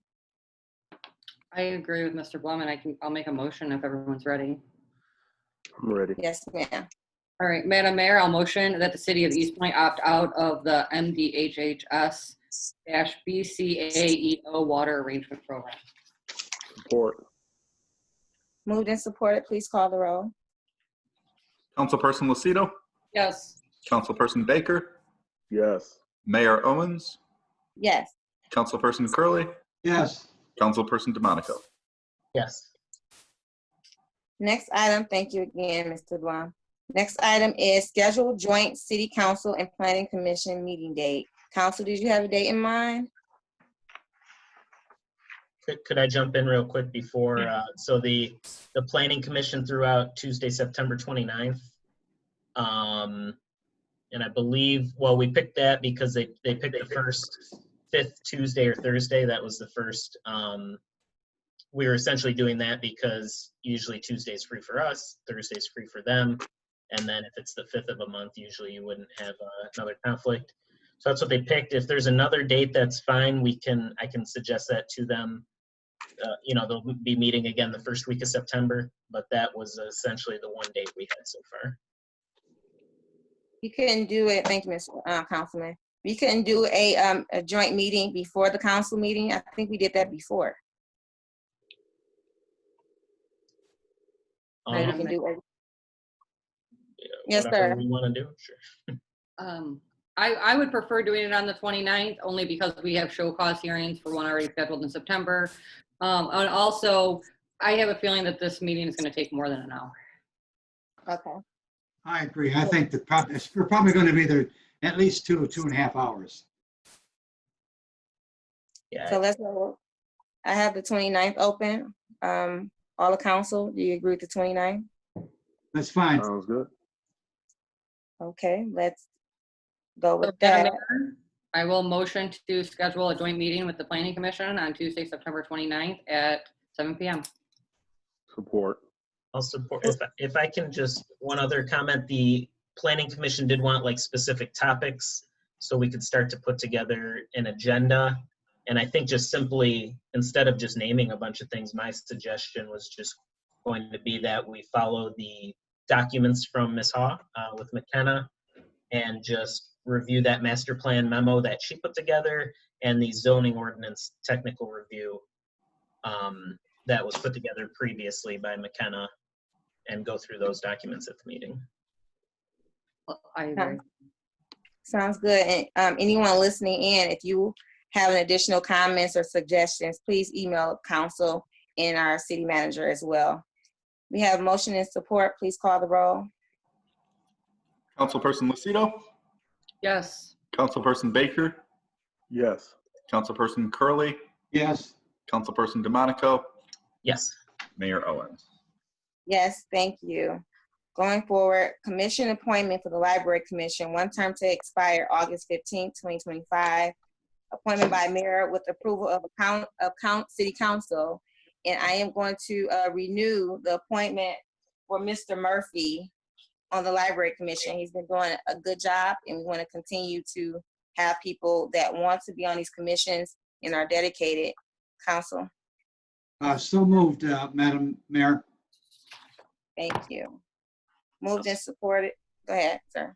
I agree with Mr. Blum, and I'll make a motion if everyone's ready. I'm ready. Yes, ma'am. All right, Madam Mayor, I'll motion that the city of Eastpointe opt out of the MDHHS-BCAEO water arrangement program. Support. Moved and supported. Please call the roll. Councilperson Lucido, Yes. Councilperson Baker, Yes. Mayor Owens, Yes. Councilperson Curley, Yes. Councilperson DeMonico. Yes. Next item, thank you again, Mr. Blum. Next item is scheduled joint city council and planning commission meeting date. Council, did you have a date in mind? Could I jump in real quick before, so the planning commission threw out Tuesday, September 29th. And I believe, well, we picked that because they picked the first, fifth Tuesday or Thursday. That was the first, we were essentially doing that because usually Tuesday's free for us, Thursday's free for them. And then if it's the 5th of a month, usually you wouldn't have another conflict. So that's what they picked. If there's another date, that's fine. I can suggest that to them. They'll be meeting again the first week of September, but that was essentially the one date we had so far. You couldn't do it, thank you, Mr. Councilman. We couldn't do a joint meeting before the council meeting. I think we did that before. We can do it. Yes, sir. We want to do, sure. I would prefer doing it on the 29th only because we have show cause hearings for one already scheduled in September. And also, I have a feeling that this meeting is going to take more than an hour. Okay. I agree. I think that we're probably going to be there at least 2.5 hours. Yeah. So let's go. I have the 29th open. All the council, do you agree with the 29th? That's fine. Sounds good. Okay, let's go with Madam that. Mayor, I will motion to schedule a joint meeting with the Planning Commission on Tuesday, September 29th at 7 p.m. Support. I'll support, if I can just, one other comment, the planning commission did want like specific topics so we could start to put together an agenda. And I think just simply, instead of just naming a bunch of things, my suggestion was just going to be that we follow the documents from Ms. Haw with McKenna and just review that master plan memo that she put together and the zoning ordinance technical review that was put together previously by McKenna, and go through those documents at the meeting. I agree. Sounds good. And anyone listening in, if you have an additional comments or suggestions, please email council and our city manager as well. We have motion and support. Please call the roll. Councilperson Lucido, Yes. Councilperson Baker, Yes. Councilperson Curley, Yes. Councilperson DeMonico, Yes. Mayor Owens. Yes, thank you. Going forward, commission appointment for the Library Commission, one term to expire August 15th, 2025. Appointment by mayor with approval of city council. And I am going to renew the appointment for Mr. Murphy on the Library Commission. He's been doing a good job, and we want to continue to have people that want to be on these commissions and are dedicated. Council. So moved, Madam Mayor. Thank you. Moved and supported. Go ahead, sir.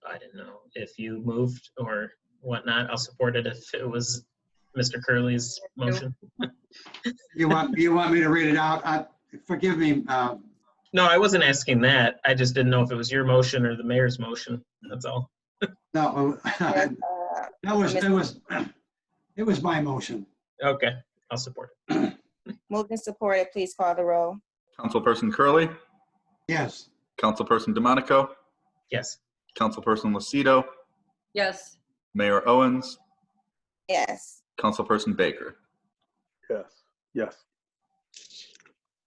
I didn't know if you moved or whatnot. I'll support it if it was Mr. Curley's motion. You want me to read it out? Forgive me. No, I wasn't asking that. I just didn't know if it was your motion or the mayor's motion. That's all. No, it was my motion. Okay, I'll support it. Moved and supported. Please call the roll. Councilperson Curley, Yes. Councilperson DeMonico, Yes. Councilperson Lucido, Yes. Mayor Owens, Yes. Councilperson Baker. Yes. Yes.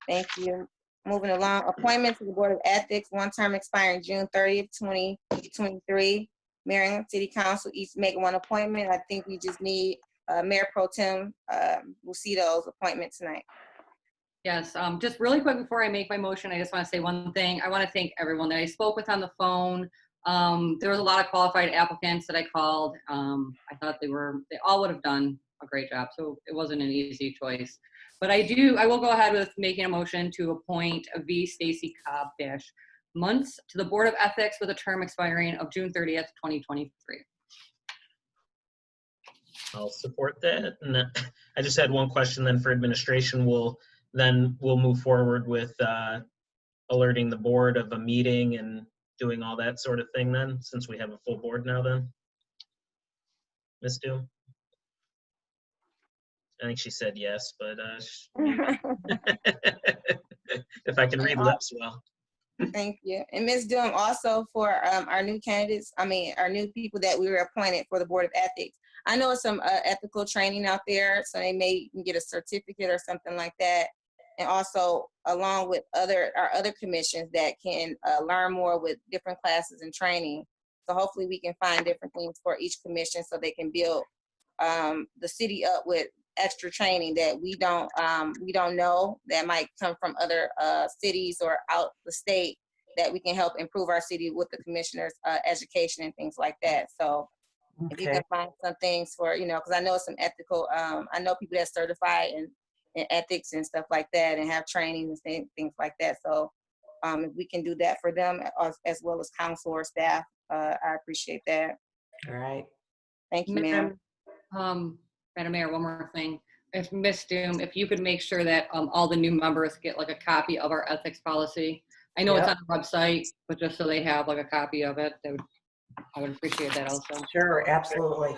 Thank you. Moving along, appointment to the Board of Ethics, one term expiring June 30th, 2023. Mayor and City Council each make one appointment. I think we just need Mayor Pro Tem Lucido's appointment tonight. Yes, just really quick before I make my motion, I just want to say one thing. I want to thank everyone that I spoke with on the phone. There was a lot of qualified applicants that I called. I thought they all would have done a great job, so it wasn't an easy choice. But I will go ahead with making a motion to appoint V. Stacy Cobb-Muntz to the Board of Ethics with a term expiring of June 30th, 2023. I'll support that. And I just had one question then for administration. We'll move forward with alerting the board of a meeting and doing all that sort of thing then, since we have a full board now then. Ms. Doom? I think she said yes, but if I can read lips well. Thank you. And Ms. Doom, also for our new candidates, our new people that we were appointed for the Board of Ethics. I know some ethical training out there, so they may get a certificate or something like that. And also along with our other commissions that can learn more with different classes and training. So hopefully we can find different things for each commission so they can build the city up with extra training that we don't know that might come from other cities or out the state that we can help improve our city with the commissioners' education and things like that. So if you can find some things for, because I know some ethical, I know people that certify in ethics and stuff like that and have training and things like that. So if we can do that for them as well as council or staff, I appreciate that. All right. Thank you, ma'am. Madam Mayor, one more thing. If Ms. Doom, if you could make sure that all the new members get like a copy of our ethics policy. I know it's on the website, but just so they have like a copy of it, I would appreciate that also. Sure, absolutely.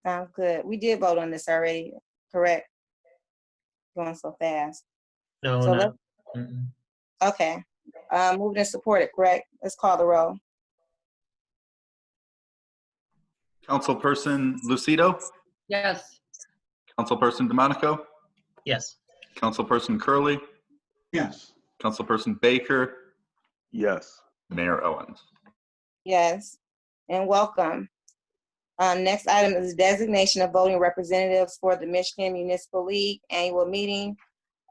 Sounds good. We did vote on this already, correct? Going so fast. No, so no. Okay. Moved and supported, correct? Let's call the roll. Councilperson Lucido, Yes. Councilperson DeMonico, Yes. Councilperson Curley, Yes. Councilperson Baker, Yes. Mayor Owens. Yes. And welcome. Next item is designation of voting representatives for the Michigan Municipal League annual meeting.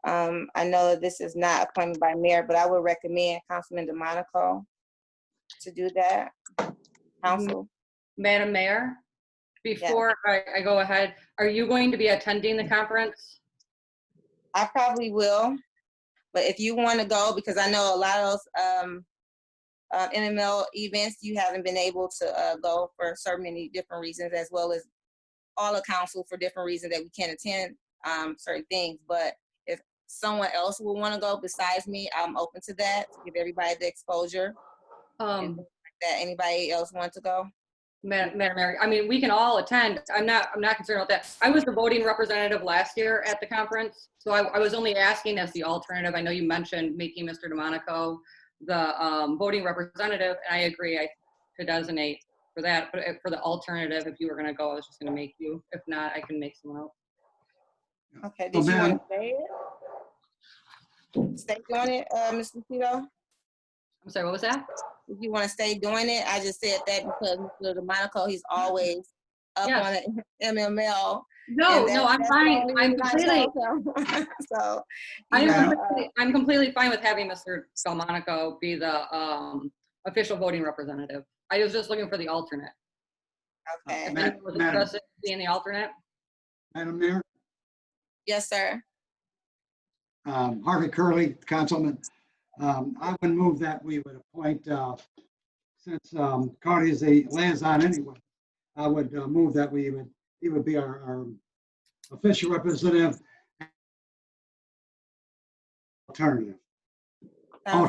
I know that this is not appointed by mayor, but I would recommend Councilman DeMonico to do that. Council. Madam Mayor, before I go ahead, are you going to be attending the conference? I probably will, but if you want to go, because I know a lot of those NML events, you haven't been able to go for so many different reasons, as well as all of council for different reasons that we can't attend certain things. But if someone else will want to go besides me, I'm open to that, to give everybody the exposure. That anybody else want to go? Madam Mayor, I mean, we can all attend. I'm not concerned about that. I was the voting representative last year at the conference, so I was only asking as the alternative. I know you mentioned making Mr. DeMonico the voting representative, and I agree. I could designate for that, but for the alternative, if you were going to go, I was just going to make you. If not, I can make someone else. Okay. Did you want to say it? Stay on it, Mr. Tito? I'm sorry. What was that? If you want to stay doing it, I just said that because Mr. DeMonico, he's always up on it, MML. No, I'm fine. I'm completely. So I'm completely fine with having Mr. Delmonico be the official voting representative. I was just looking for the alternate. Okay. If anyone was interested in being the alternate. Madam Mayor? Yes, sir. Harvey Curley, Councilman. I would move that we would appoint, since Cardi is a liaison anyway, I would move that he would be our official representative. Alternate. How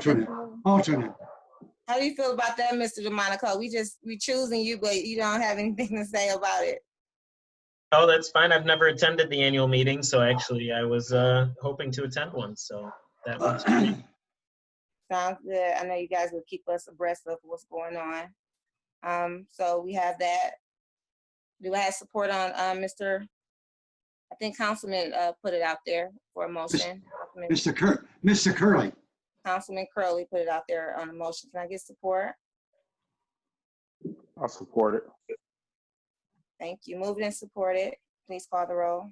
do you feel about that, Mr. DeMonico? We choosing you, but you don't have anything to say about it. Oh, that's fine. I've never attended the annual meeting, so actually I was hoping to attend one, so that works for me. Sounds good. I know you guys will keep us abreast of what's going on. So we have that. Do I have support on Mr. I think Councilman put it out there for a motion. Mr. Curley. Councilman Curley put it out there on a motion. Can I get support? I'll support it. Thank you. Moved and supported. Please call the roll.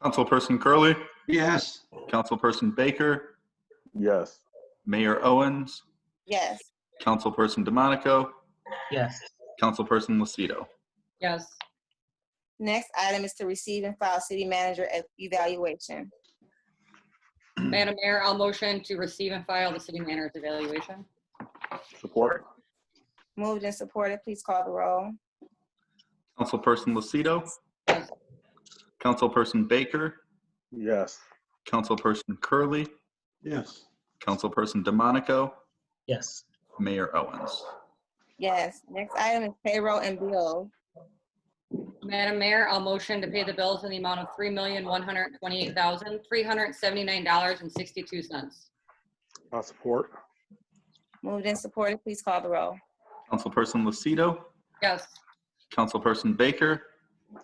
Councilperson Curley? Yes. Councilperson Baker? Yes. Mayor Owens? Yes. Councilperson DeMonico? Yes. Councilperson Lucido? Yes. Next item is to receive and file city manager evaluation. Madam Mayor, I'll motion to receive and file the city manager's evaluation. Support. Moved and supported. Please call the roll. Councilperson Lucido? Yes. Councilperson Baker? Yes. Councilperson Curley? Yes. Councilperson DeMonico? Yes. Mayor Owens? Yes. Next item is payroll and bills. Madam Mayor, I'll motion to pay the bills in the amount of $3,128,379.62. I'll support. Moved and supported. Please call the roll. Councilperson Lucido? Yes. Councilperson Baker?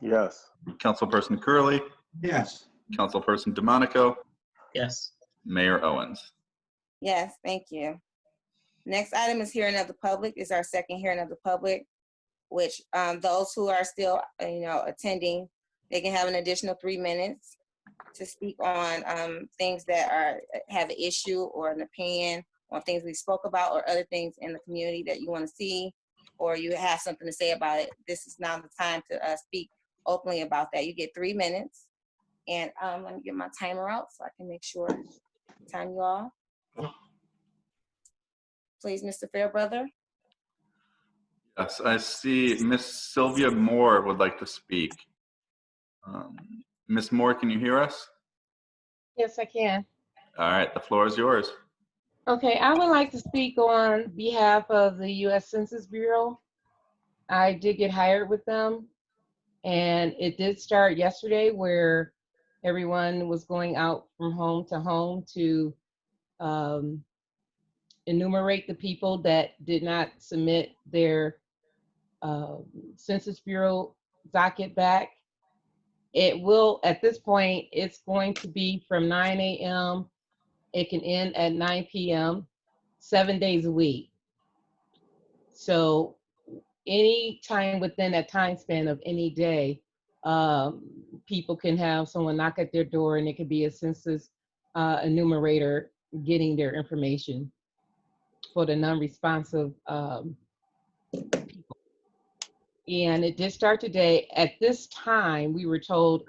Yes. Councilperson Curley? Yes. Councilperson DeMonico? Yes. Mayor Owens? Yes, thank you. Next item is hearing of the public. Is our second hearing of the public, which those who are still, attending, they can have an additional 3 minutes to speak on things that have an issue or an opinion on things we spoke about or other things in the community that you want to see, or you have something to say about it. This is now the time to speak openly about that. You get 3 minutes. And let me get my timer out so I can make sure to time you all. Please, Mr. Fairbrother. Yes, I see Miss Sylvia Moore would like to speak. Miss Moore, can you hear us? Yes, I can. All right, the floor is yours. Okay, I would like to speak on behalf of the U.S. Census Bureau. I did get hired with them, and it did start yesterday where everyone was going out from home to enumerate the people that did not submit their Census Bureau docket back. It will, at this point, it's going to be from 9 a.m. It can end at 9 p.m., 7 days a week. So any time within that time span of any day, people can have someone knock at their door, and it could be a census enumerator getting their information for the non-responsive people. And it did start today. At this time, we were told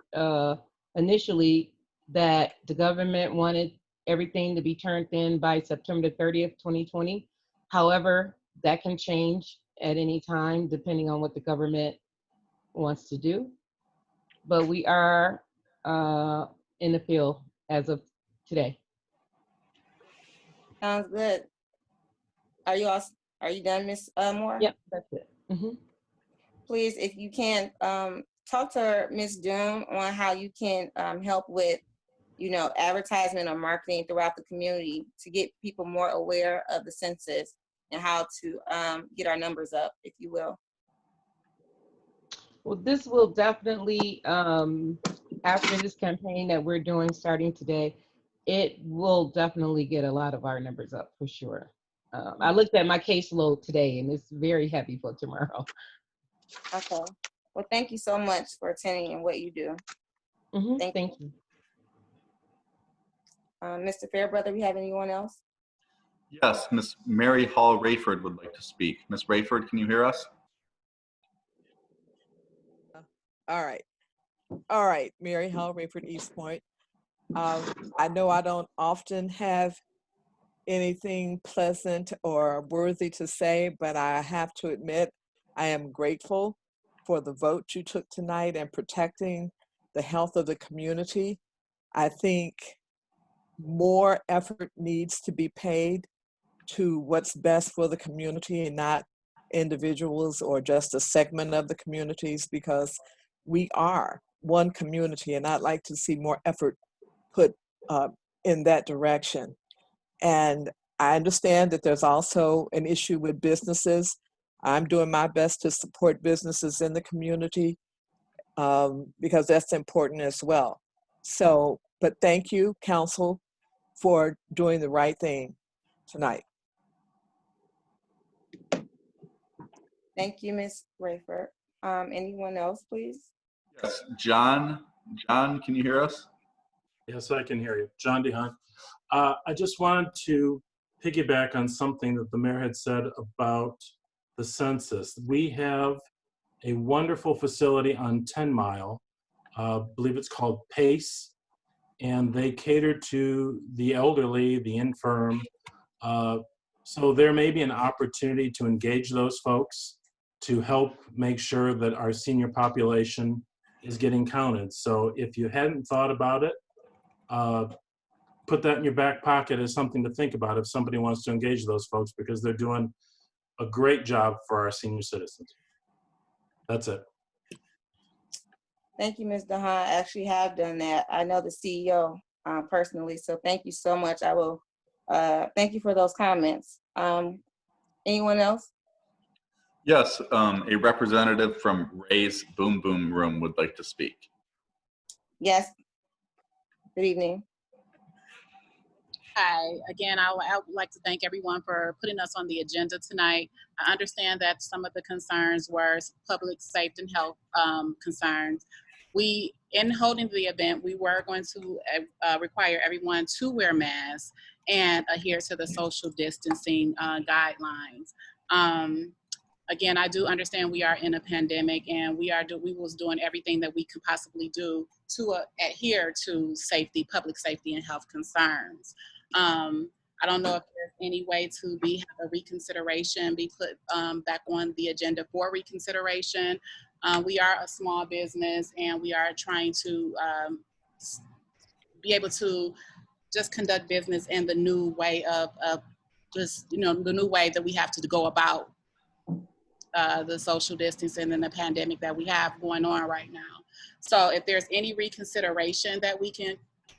initially that the government wanted everything to be turned in by September 30th, 2020. However, that can change at any time depending on what the government wants to do. But we are in the field as of today. Sounds good. Are you done, Ms. Moore? Yep, that's it. Please, if you can, talk to Ms. Doom on how you can help with, advertisement or marketing throughout the community to get people more aware of the census and how to get our numbers up, if you will. Well, this will definitely, after this campaign that we're doing starting today, it will definitely get a lot of our numbers up for sure. I looked at my caseload today and it's very heavy for tomorrow. Okay. Well, thank you so much for attending and what you do. Thank you. Mr. Fairbrother, we have anyone else? Yes, Miss Mary Hall Rayford would like to speak. Miss Rayford, can you hear us? All right, Mary Hall Rayford, Eastpointe. I know I don't often have anything pleasant or worthy to say, but I have to admit I am grateful for the vote you took tonight and protecting the health of the community. I think more effort needs to be paid to what's best for the community and not individuals or just a segment of the communities, because we are one community, and I'd like to see more effort put in that direction. And I understand that there's also an issue with businesses. I'm doing my best to support businesses in the community because that's important as well. So, but thank you, Council, for doing the right thing tonight. Thank you, Ms. Rayford. Anyone else, please? Yes, John. John, can you hear us? Yes, I can hear you. John DeHaan. I just wanted to piggyback on something that the mayor had said about the census. We have a wonderful facility on 10 Mile, I believe it's called PACE, and they cater to the elderly, the infirm. So there may be an opportunity to engage those folks to help make sure that our senior population is getting counted. So if you hadn't thought about it, put that in your back pocket as something to think about if somebody wants to engage those folks, because they're doing a great job for our senior citizens. That's it. Thank you, Ms. DeHaan. I actually have done that. I know the CEO personally, so thank you so much. I will thank you for those comments. Anyone else? Yes, a representative from Ray's Boom Boom Room would like to speak. Yes. Good evening. Hi, again, I would like to thank everyone for putting us on the agenda tonight. I understand that some of the concerns were public safety and health concerns. In holding the event, we were going to require everyone to wear masks and adhere to the social distancing guidelines. Again, I do understand we are in a pandemic, and we was doing everything that we could possibly do to adhere to public safety and health concerns. I don't know if there's any way to have a reconsideration be put back on the agenda for reconsideration. We are a small business, and we are trying to be able to just conduct business in the new way of just, the new way that we have to go about the social distancing and the pandemic that we have going on right now. So if there's any reconsideration that we can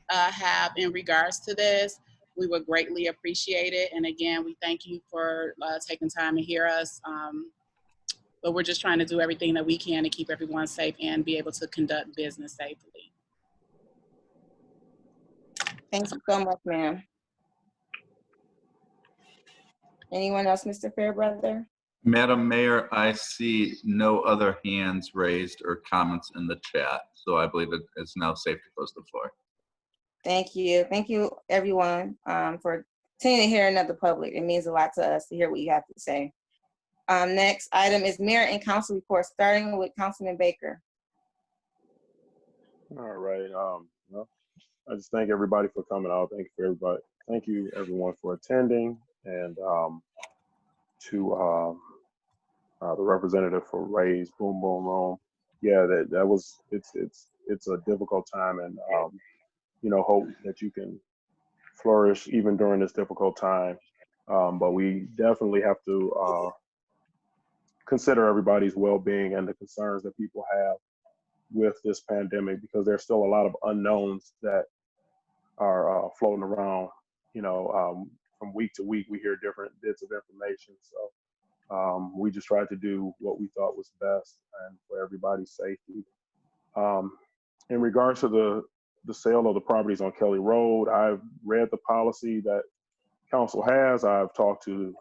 have in regards to this, we would greatly appreciate it. And again, we thank you for taking time to hear us. But we're just trying to do everything that we can to keep everyone safe and be able to conduct business safely. Thank you so much, ma'am. Anyone else, Mr. Fairbrother? Madam Mayor, I see no other hands raised or comments in the chat, so I believe it is now safe to close the floor. Thank you. Thank you, everyone, for tuning in here in the public. It means a lot to us to hear what you have to say. Next item is mayor and council reports, starting with Councilman Baker. All right. Well, I just thank everybody for coming out. Thank you for everybody. Thank you everyone for attending, and to the representative for Ray's Boom Boom Room. Yeah, that was it's a difficult time, and hope that you can flourish even during this difficult time. But we definitely have to consider everybody's well-being and the concerns that people have with this pandemic, because there's still a lot of unknowns that are floating around. From week to week, we hear different bits of information. So we just tried to do what we thought was best and for everybody's safety. In regards to the sale of the properties on Kelly Road, I've read the policy that council has. I've talked to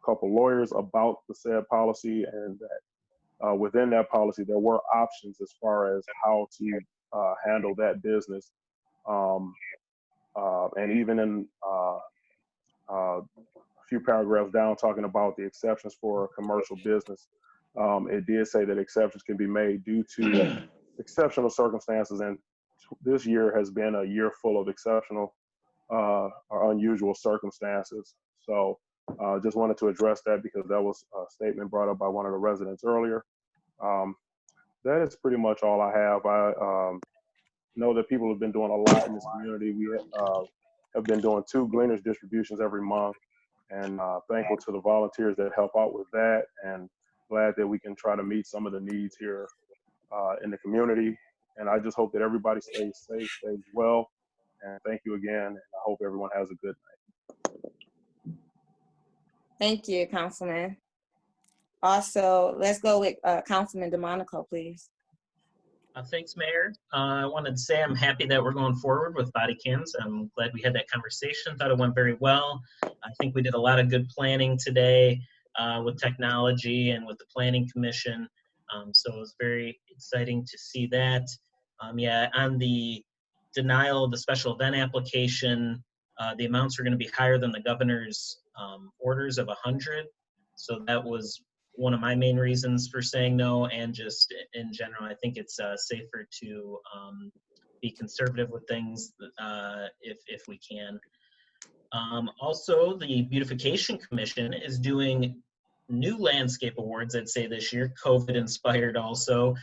a couple lawyers about the said policy, and that within that policy, there were options as far as how to handle that business. And even in a few paragraphs down, talking about the exceptions for a commercial business, it did say that exceptions can be made due to exceptional circumstances, and this year has been a year full of exceptional or unusual circumstances. So just wanted to address that because that was a statement brought up by one of the residents earlier. That is pretty much all I have. I know that people have been doing a lot in this community. We have been doing 2 Gleaners distributions every month, and thankful to the volunteers that help out with that, and glad that we can try to meet some of the needs here in the community. And I just hope that everybody stays safe, stays well. And thank you again. And I hope everyone has a good night. Thank you, Councilman. Also, let's go with Councilman DeMonico, please. Thanks, Mayor. I wanted to say I'm happy that we're going forward with body cams. I'm glad we had that conversation. Thought it went very well. I think we did a lot of good planning today with technology and with the Planning Commission. So it was very exciting to see that. Yeah, on the denial of the special event application, the amounts are going to be higher than the governor's orders of 100. So that was one of my main reasons for saying no, and just in general, I think it's safer to be conservative with things if we can. Also, the Beautification Commission is doing new landscape awards, I'd say this year, COVID inspired also,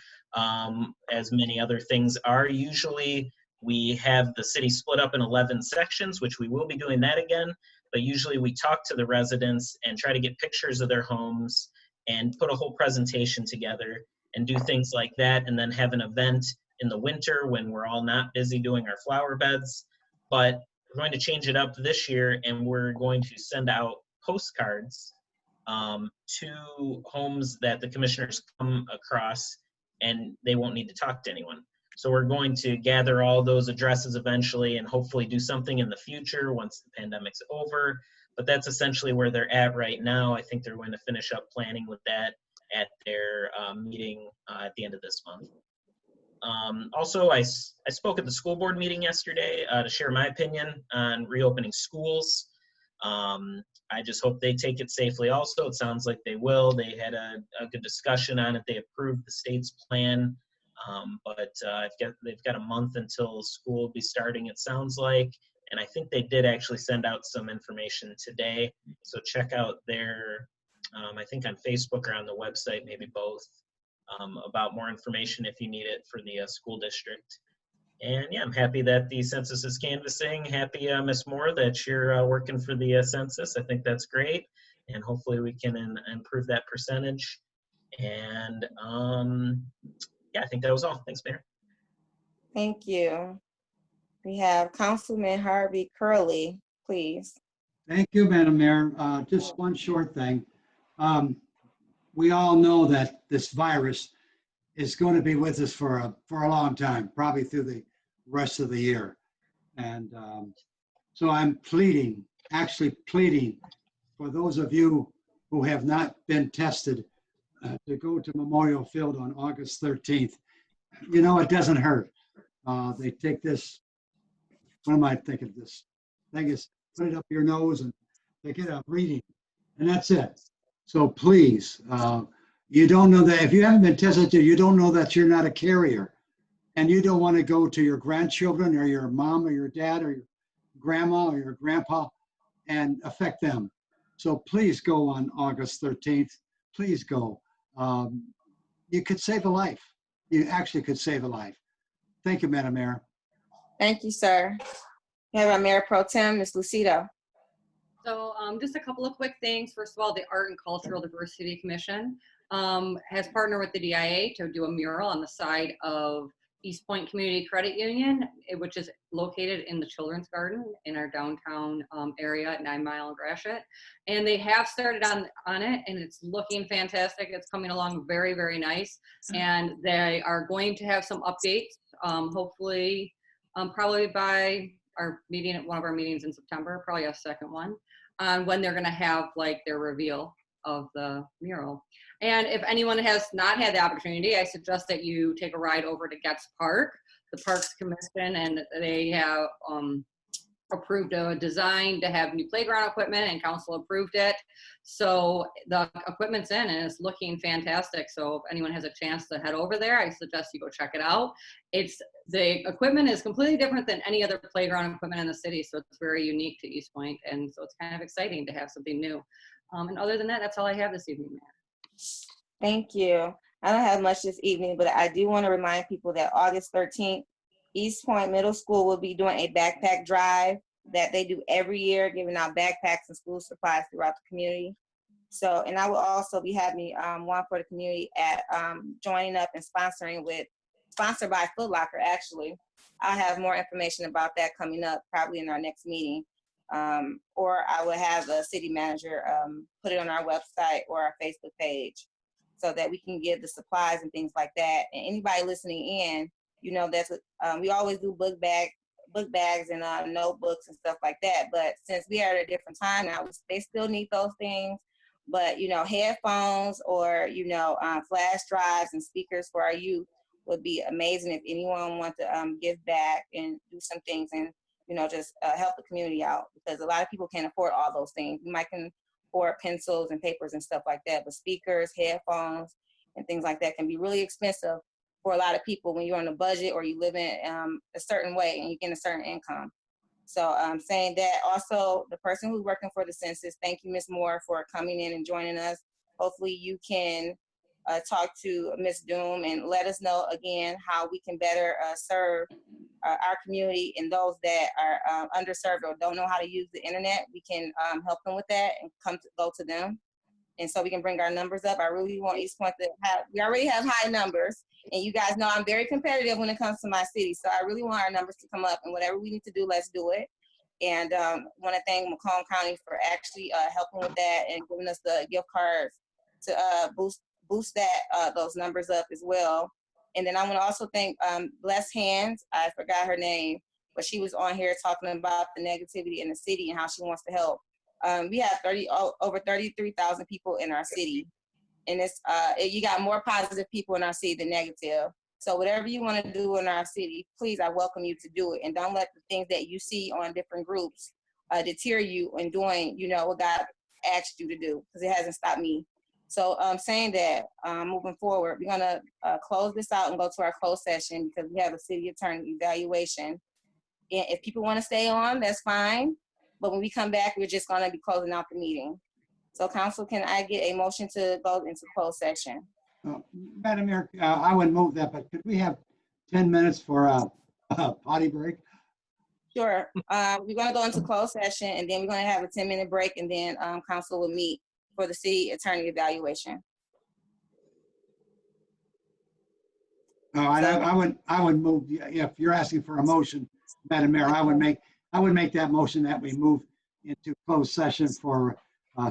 as many other things are. Usually we have the city split up in 11 sections, which we will be doing that again, but usually we talk to the residents and try to get pictures of their homes and put a whole presentation together and do things like that, and then have an event in the winter when we're all not busy doing our flower beds. But we're going to change it up this year, and we're going to send out postcards to homes that the commissioners come across, and they won't need to talk to anyone. So we're going to gather all those addresses eventually and hopefully do something in the future once the pandemic's over. But that's essentially where they're at right now. I think they're going to finish up planning with that at their meeting at the end of this month. Also, I spoke at the school board meeting yesterday to share my opinion on reopening schools. I just hope they take it safely also. It sounds like they will. They had a good discussion on it. They approved the state's plan, but they've got a month until school will be starting, it sounds like. And I think they did actually send out some information today. So check out their, I think on Facebook or on the website, maybe both, about more information if you need it for the school district. And yeah, I'm happy that the census is canvassing. Happy, Ms. Moore, that you're working for the census. I think that's great. And hopefully we can improve that percentage. And yeah, I think that was all. Thanks, Mayor. Thank you. We have Councilman Harvey Curley, please. Thank you, Madam Mayor. Just one short thing. We all know that this virus is going to be with us for a long time, probably through the rest of the year. And so I'm actually pleading for those of you who have not been tested to go to Memorial Field on August 13th. You know, it doesn't hurt. They take this, what am I thinking? This thing is, put it up your nose and they get a reading, and that's it. So please, you don't know that if you haven't been tested, you don't know that you're not a carrier, and you don't want to go to your grandchildren or your mom or your dad or your grandma or your grandpa and affect them. So please go on August 13th. Please go. You could save a life. You actually could save a life. Thank you, Madam Mayor. Thank you, sir. We have our Mayor Pro Tem, Ms. Lucido. So just a couple of quick things. First of all, the Art and Cultural Diversity Commission has partnered with the DIA to do a mural on the side of Eastpointe Community Credit Union, which is located in the Children's Garden in our downtown area at 9 Mile and Gratiot. And they have started on it, and it's looking fantastic. It's coming along very, very nice. And they are going to have some updates, hopefully, probably by our meeting at one of our meetings in September, probably a second one, on when they're going to have like their reveal of the mural. And if anyone has not had the opportunity, I suggest that you take a ride over to Getz Park, the Parks Commission, and they have approved a design to have new playground equipment, and council approved it. So the equipment's in and it's looking fantastic. So if anyone has a chance to head over there, I suggest you go check it out. The equipment is completely different than any other playground equipment in the city. So it's very unique to Eastpointe. And so it's kind of exciting to have something new. And other than that, that's all I have this evening, Mayor. Thank you. I don't have much this evening, but I do want to remind people that August 13th, Eastpointe Middle School will be doing a backpack drive that they do every year, giving out backpacks and school supplies throughout the community. So, and I will also be having one for the community at joining up and sponsored by Foot Locker, actually. I'll have more information about that coming up probably in our next meeting. Or I will have the city manager put it on our website or our Facebook page so that we can give the supplies and things like that. And anybody listening in, you know, that's we always do book bags and notebooks and stuff like that. But since we are at a different time now, they still need those things. But, you know, headphones or, you know, flash drives and speakers for our youth would be amazing if anyone wants to give back and do some things and, you know, just help the community out, because a lot of people can't afford all those things. You might can afford pencils and papers and stuff like that, but speakers, headphones, and things like that can be really expensive for a lot of people when you're on a budget or you live in a certain way and you get a certain income. So I'm saying that also the person who's working for the census, thank you, Ms. Moore, for coming in and joining us. Hopefully you can talk to Ms. Doom and let us know again how we can better serve our community and those that are underserved or don't know how to use the internet. We can help them with that and go to them. And so we can bring our numbers up. I really want Eastpointe to we already have high numbers, and you guys know I'm very competitive when it comes to my city. So I really want our numbers to come up, and whatever we need to do, let's do it. And want to thank Macomb County for actually helping with that and giving us the gift cards to boost that those numbers up as well. And then I want to also thank Bless Hands. I forgot her name, but she was on here talking about the negativity in the city and how she wants to help. We have over 33,000 people in our city, and it's you got more positive people in our city than negative. So whatever you want to do in our city, please, I welcome you to do it, and don't let the things that you see on different groups deter you in doing, you know, what God asked you to do, because it hasn't stopped me. So I'm saying that moving forward, we're gonna close this out and go to our closed session because we have a city attorney evaluation. And if people want to stay on, that's fine. But when we come back, we're just gonna be closing out the meeting. So council, can I get a motion to go into closed session? Madam Mayor, I would move that, but could we have 10 minutes for a potty break? Sure. We're gonna go into closed session and then we're gonna have a 10-minute break, and then council will meet for the city attorney evaluation. I would move, if you're asking for a motion, Madam Mayor, I would make that motion that we move into closed session for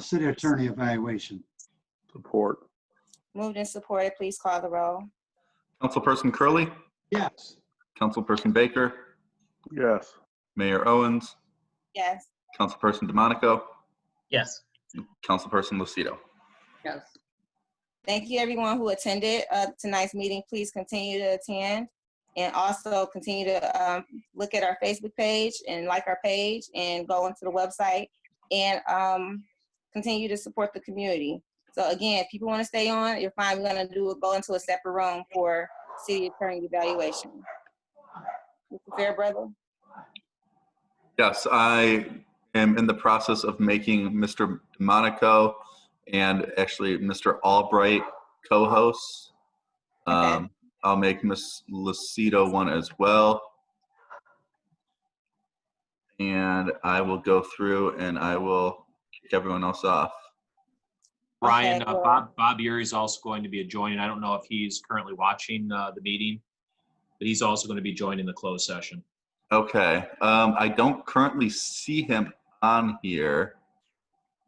city attorney evaluation. Support. Moved and supported. Please call the roll. Councilperson Curley, Yes. Councilperson Baker, Yes. Mayor Owens, Yes. Councilperson DeMonico, Yes. Councilperson Lucido. Yes. Thank you, everyone who attended tonight's meeting. Please continue to attend, and also continue to look at our Facebook page and like our page, and go into the website, and continue to support the community. So again, if people want to stay on, you're fine. We're going to go into a separate room for city attorney evaluation. Mr. Fairbrother? Yes, I am in the process of making Mr. DeMonico and actually Mr. Albright co-hosts. I'll make Ms. Lucido one as well. And I will go through and I will kick everyone else off. Ryan, Bob Uri is also going to be joining. I don't know if he's currently watching the meeting, but he's also going to be joining the closed session. Okay. I don't currently see him on here.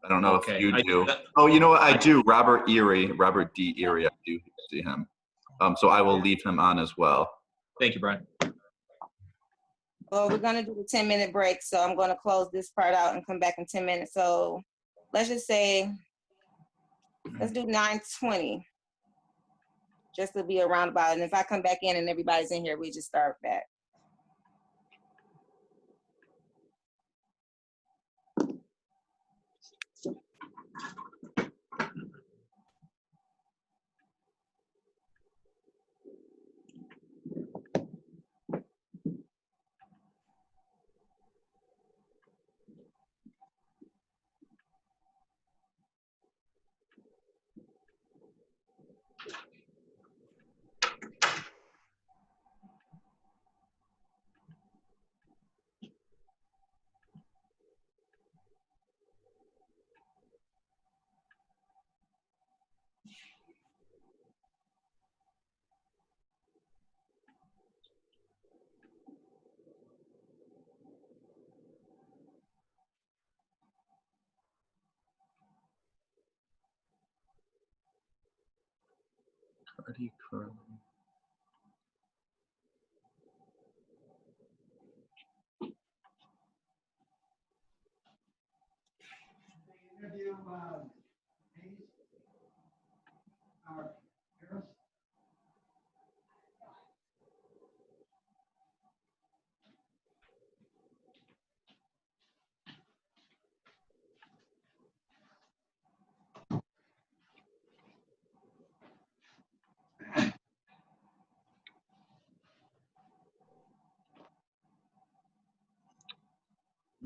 I don't know if you do. Oh, you know what? I do. Robert D. Erie. I do see him. So I will leave him on as well. Thank you, Brian. Well, we're gonna do the 10-minute break, so I'm gonna close this part out and come back in 10 minutes. So let's just say, let's do 9:20, just to be a roundabout. And if I come back in and everybody's in here, we just start back.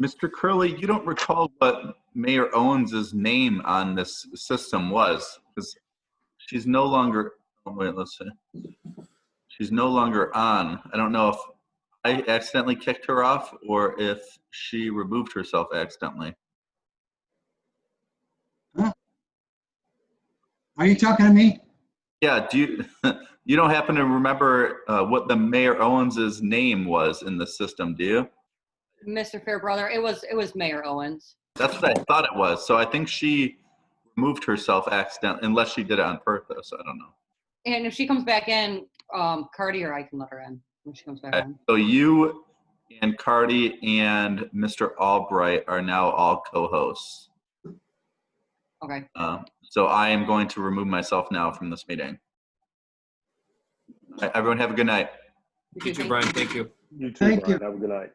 Mr. Curley, you don't recall what Mayor Owens's name on this system was, because she's no longer, oh wait, let's see. She's no longer on. I don't know if I accidentally kicked her off or if she removed herself accidentally. Huh? Are you talking to me? Yeah, do you, you don't happen to remember what the Mayor Owens's name was in the system, do you? Mr. Fairbrother, it was Mayor Owens. That's what I thought it was. So I think she removed herself accidentally, unless she did it on purpose. I don't know. And if she comes back in, Cardi or I can let her in when she comes back Okay. in. So you and Cardi and Mr. Albright are now all co-hosts. Okay. So I am going to remove myself now from this meeting. All right, everyone have a good night. You too, Brian. Thank you. You too, Thank Brian. you. Have a good night.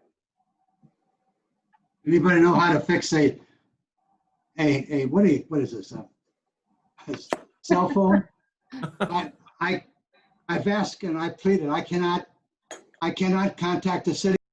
Anybody know how to fix a what is this? A cell phone? I've asked and I pleaded. I cannot contact the city.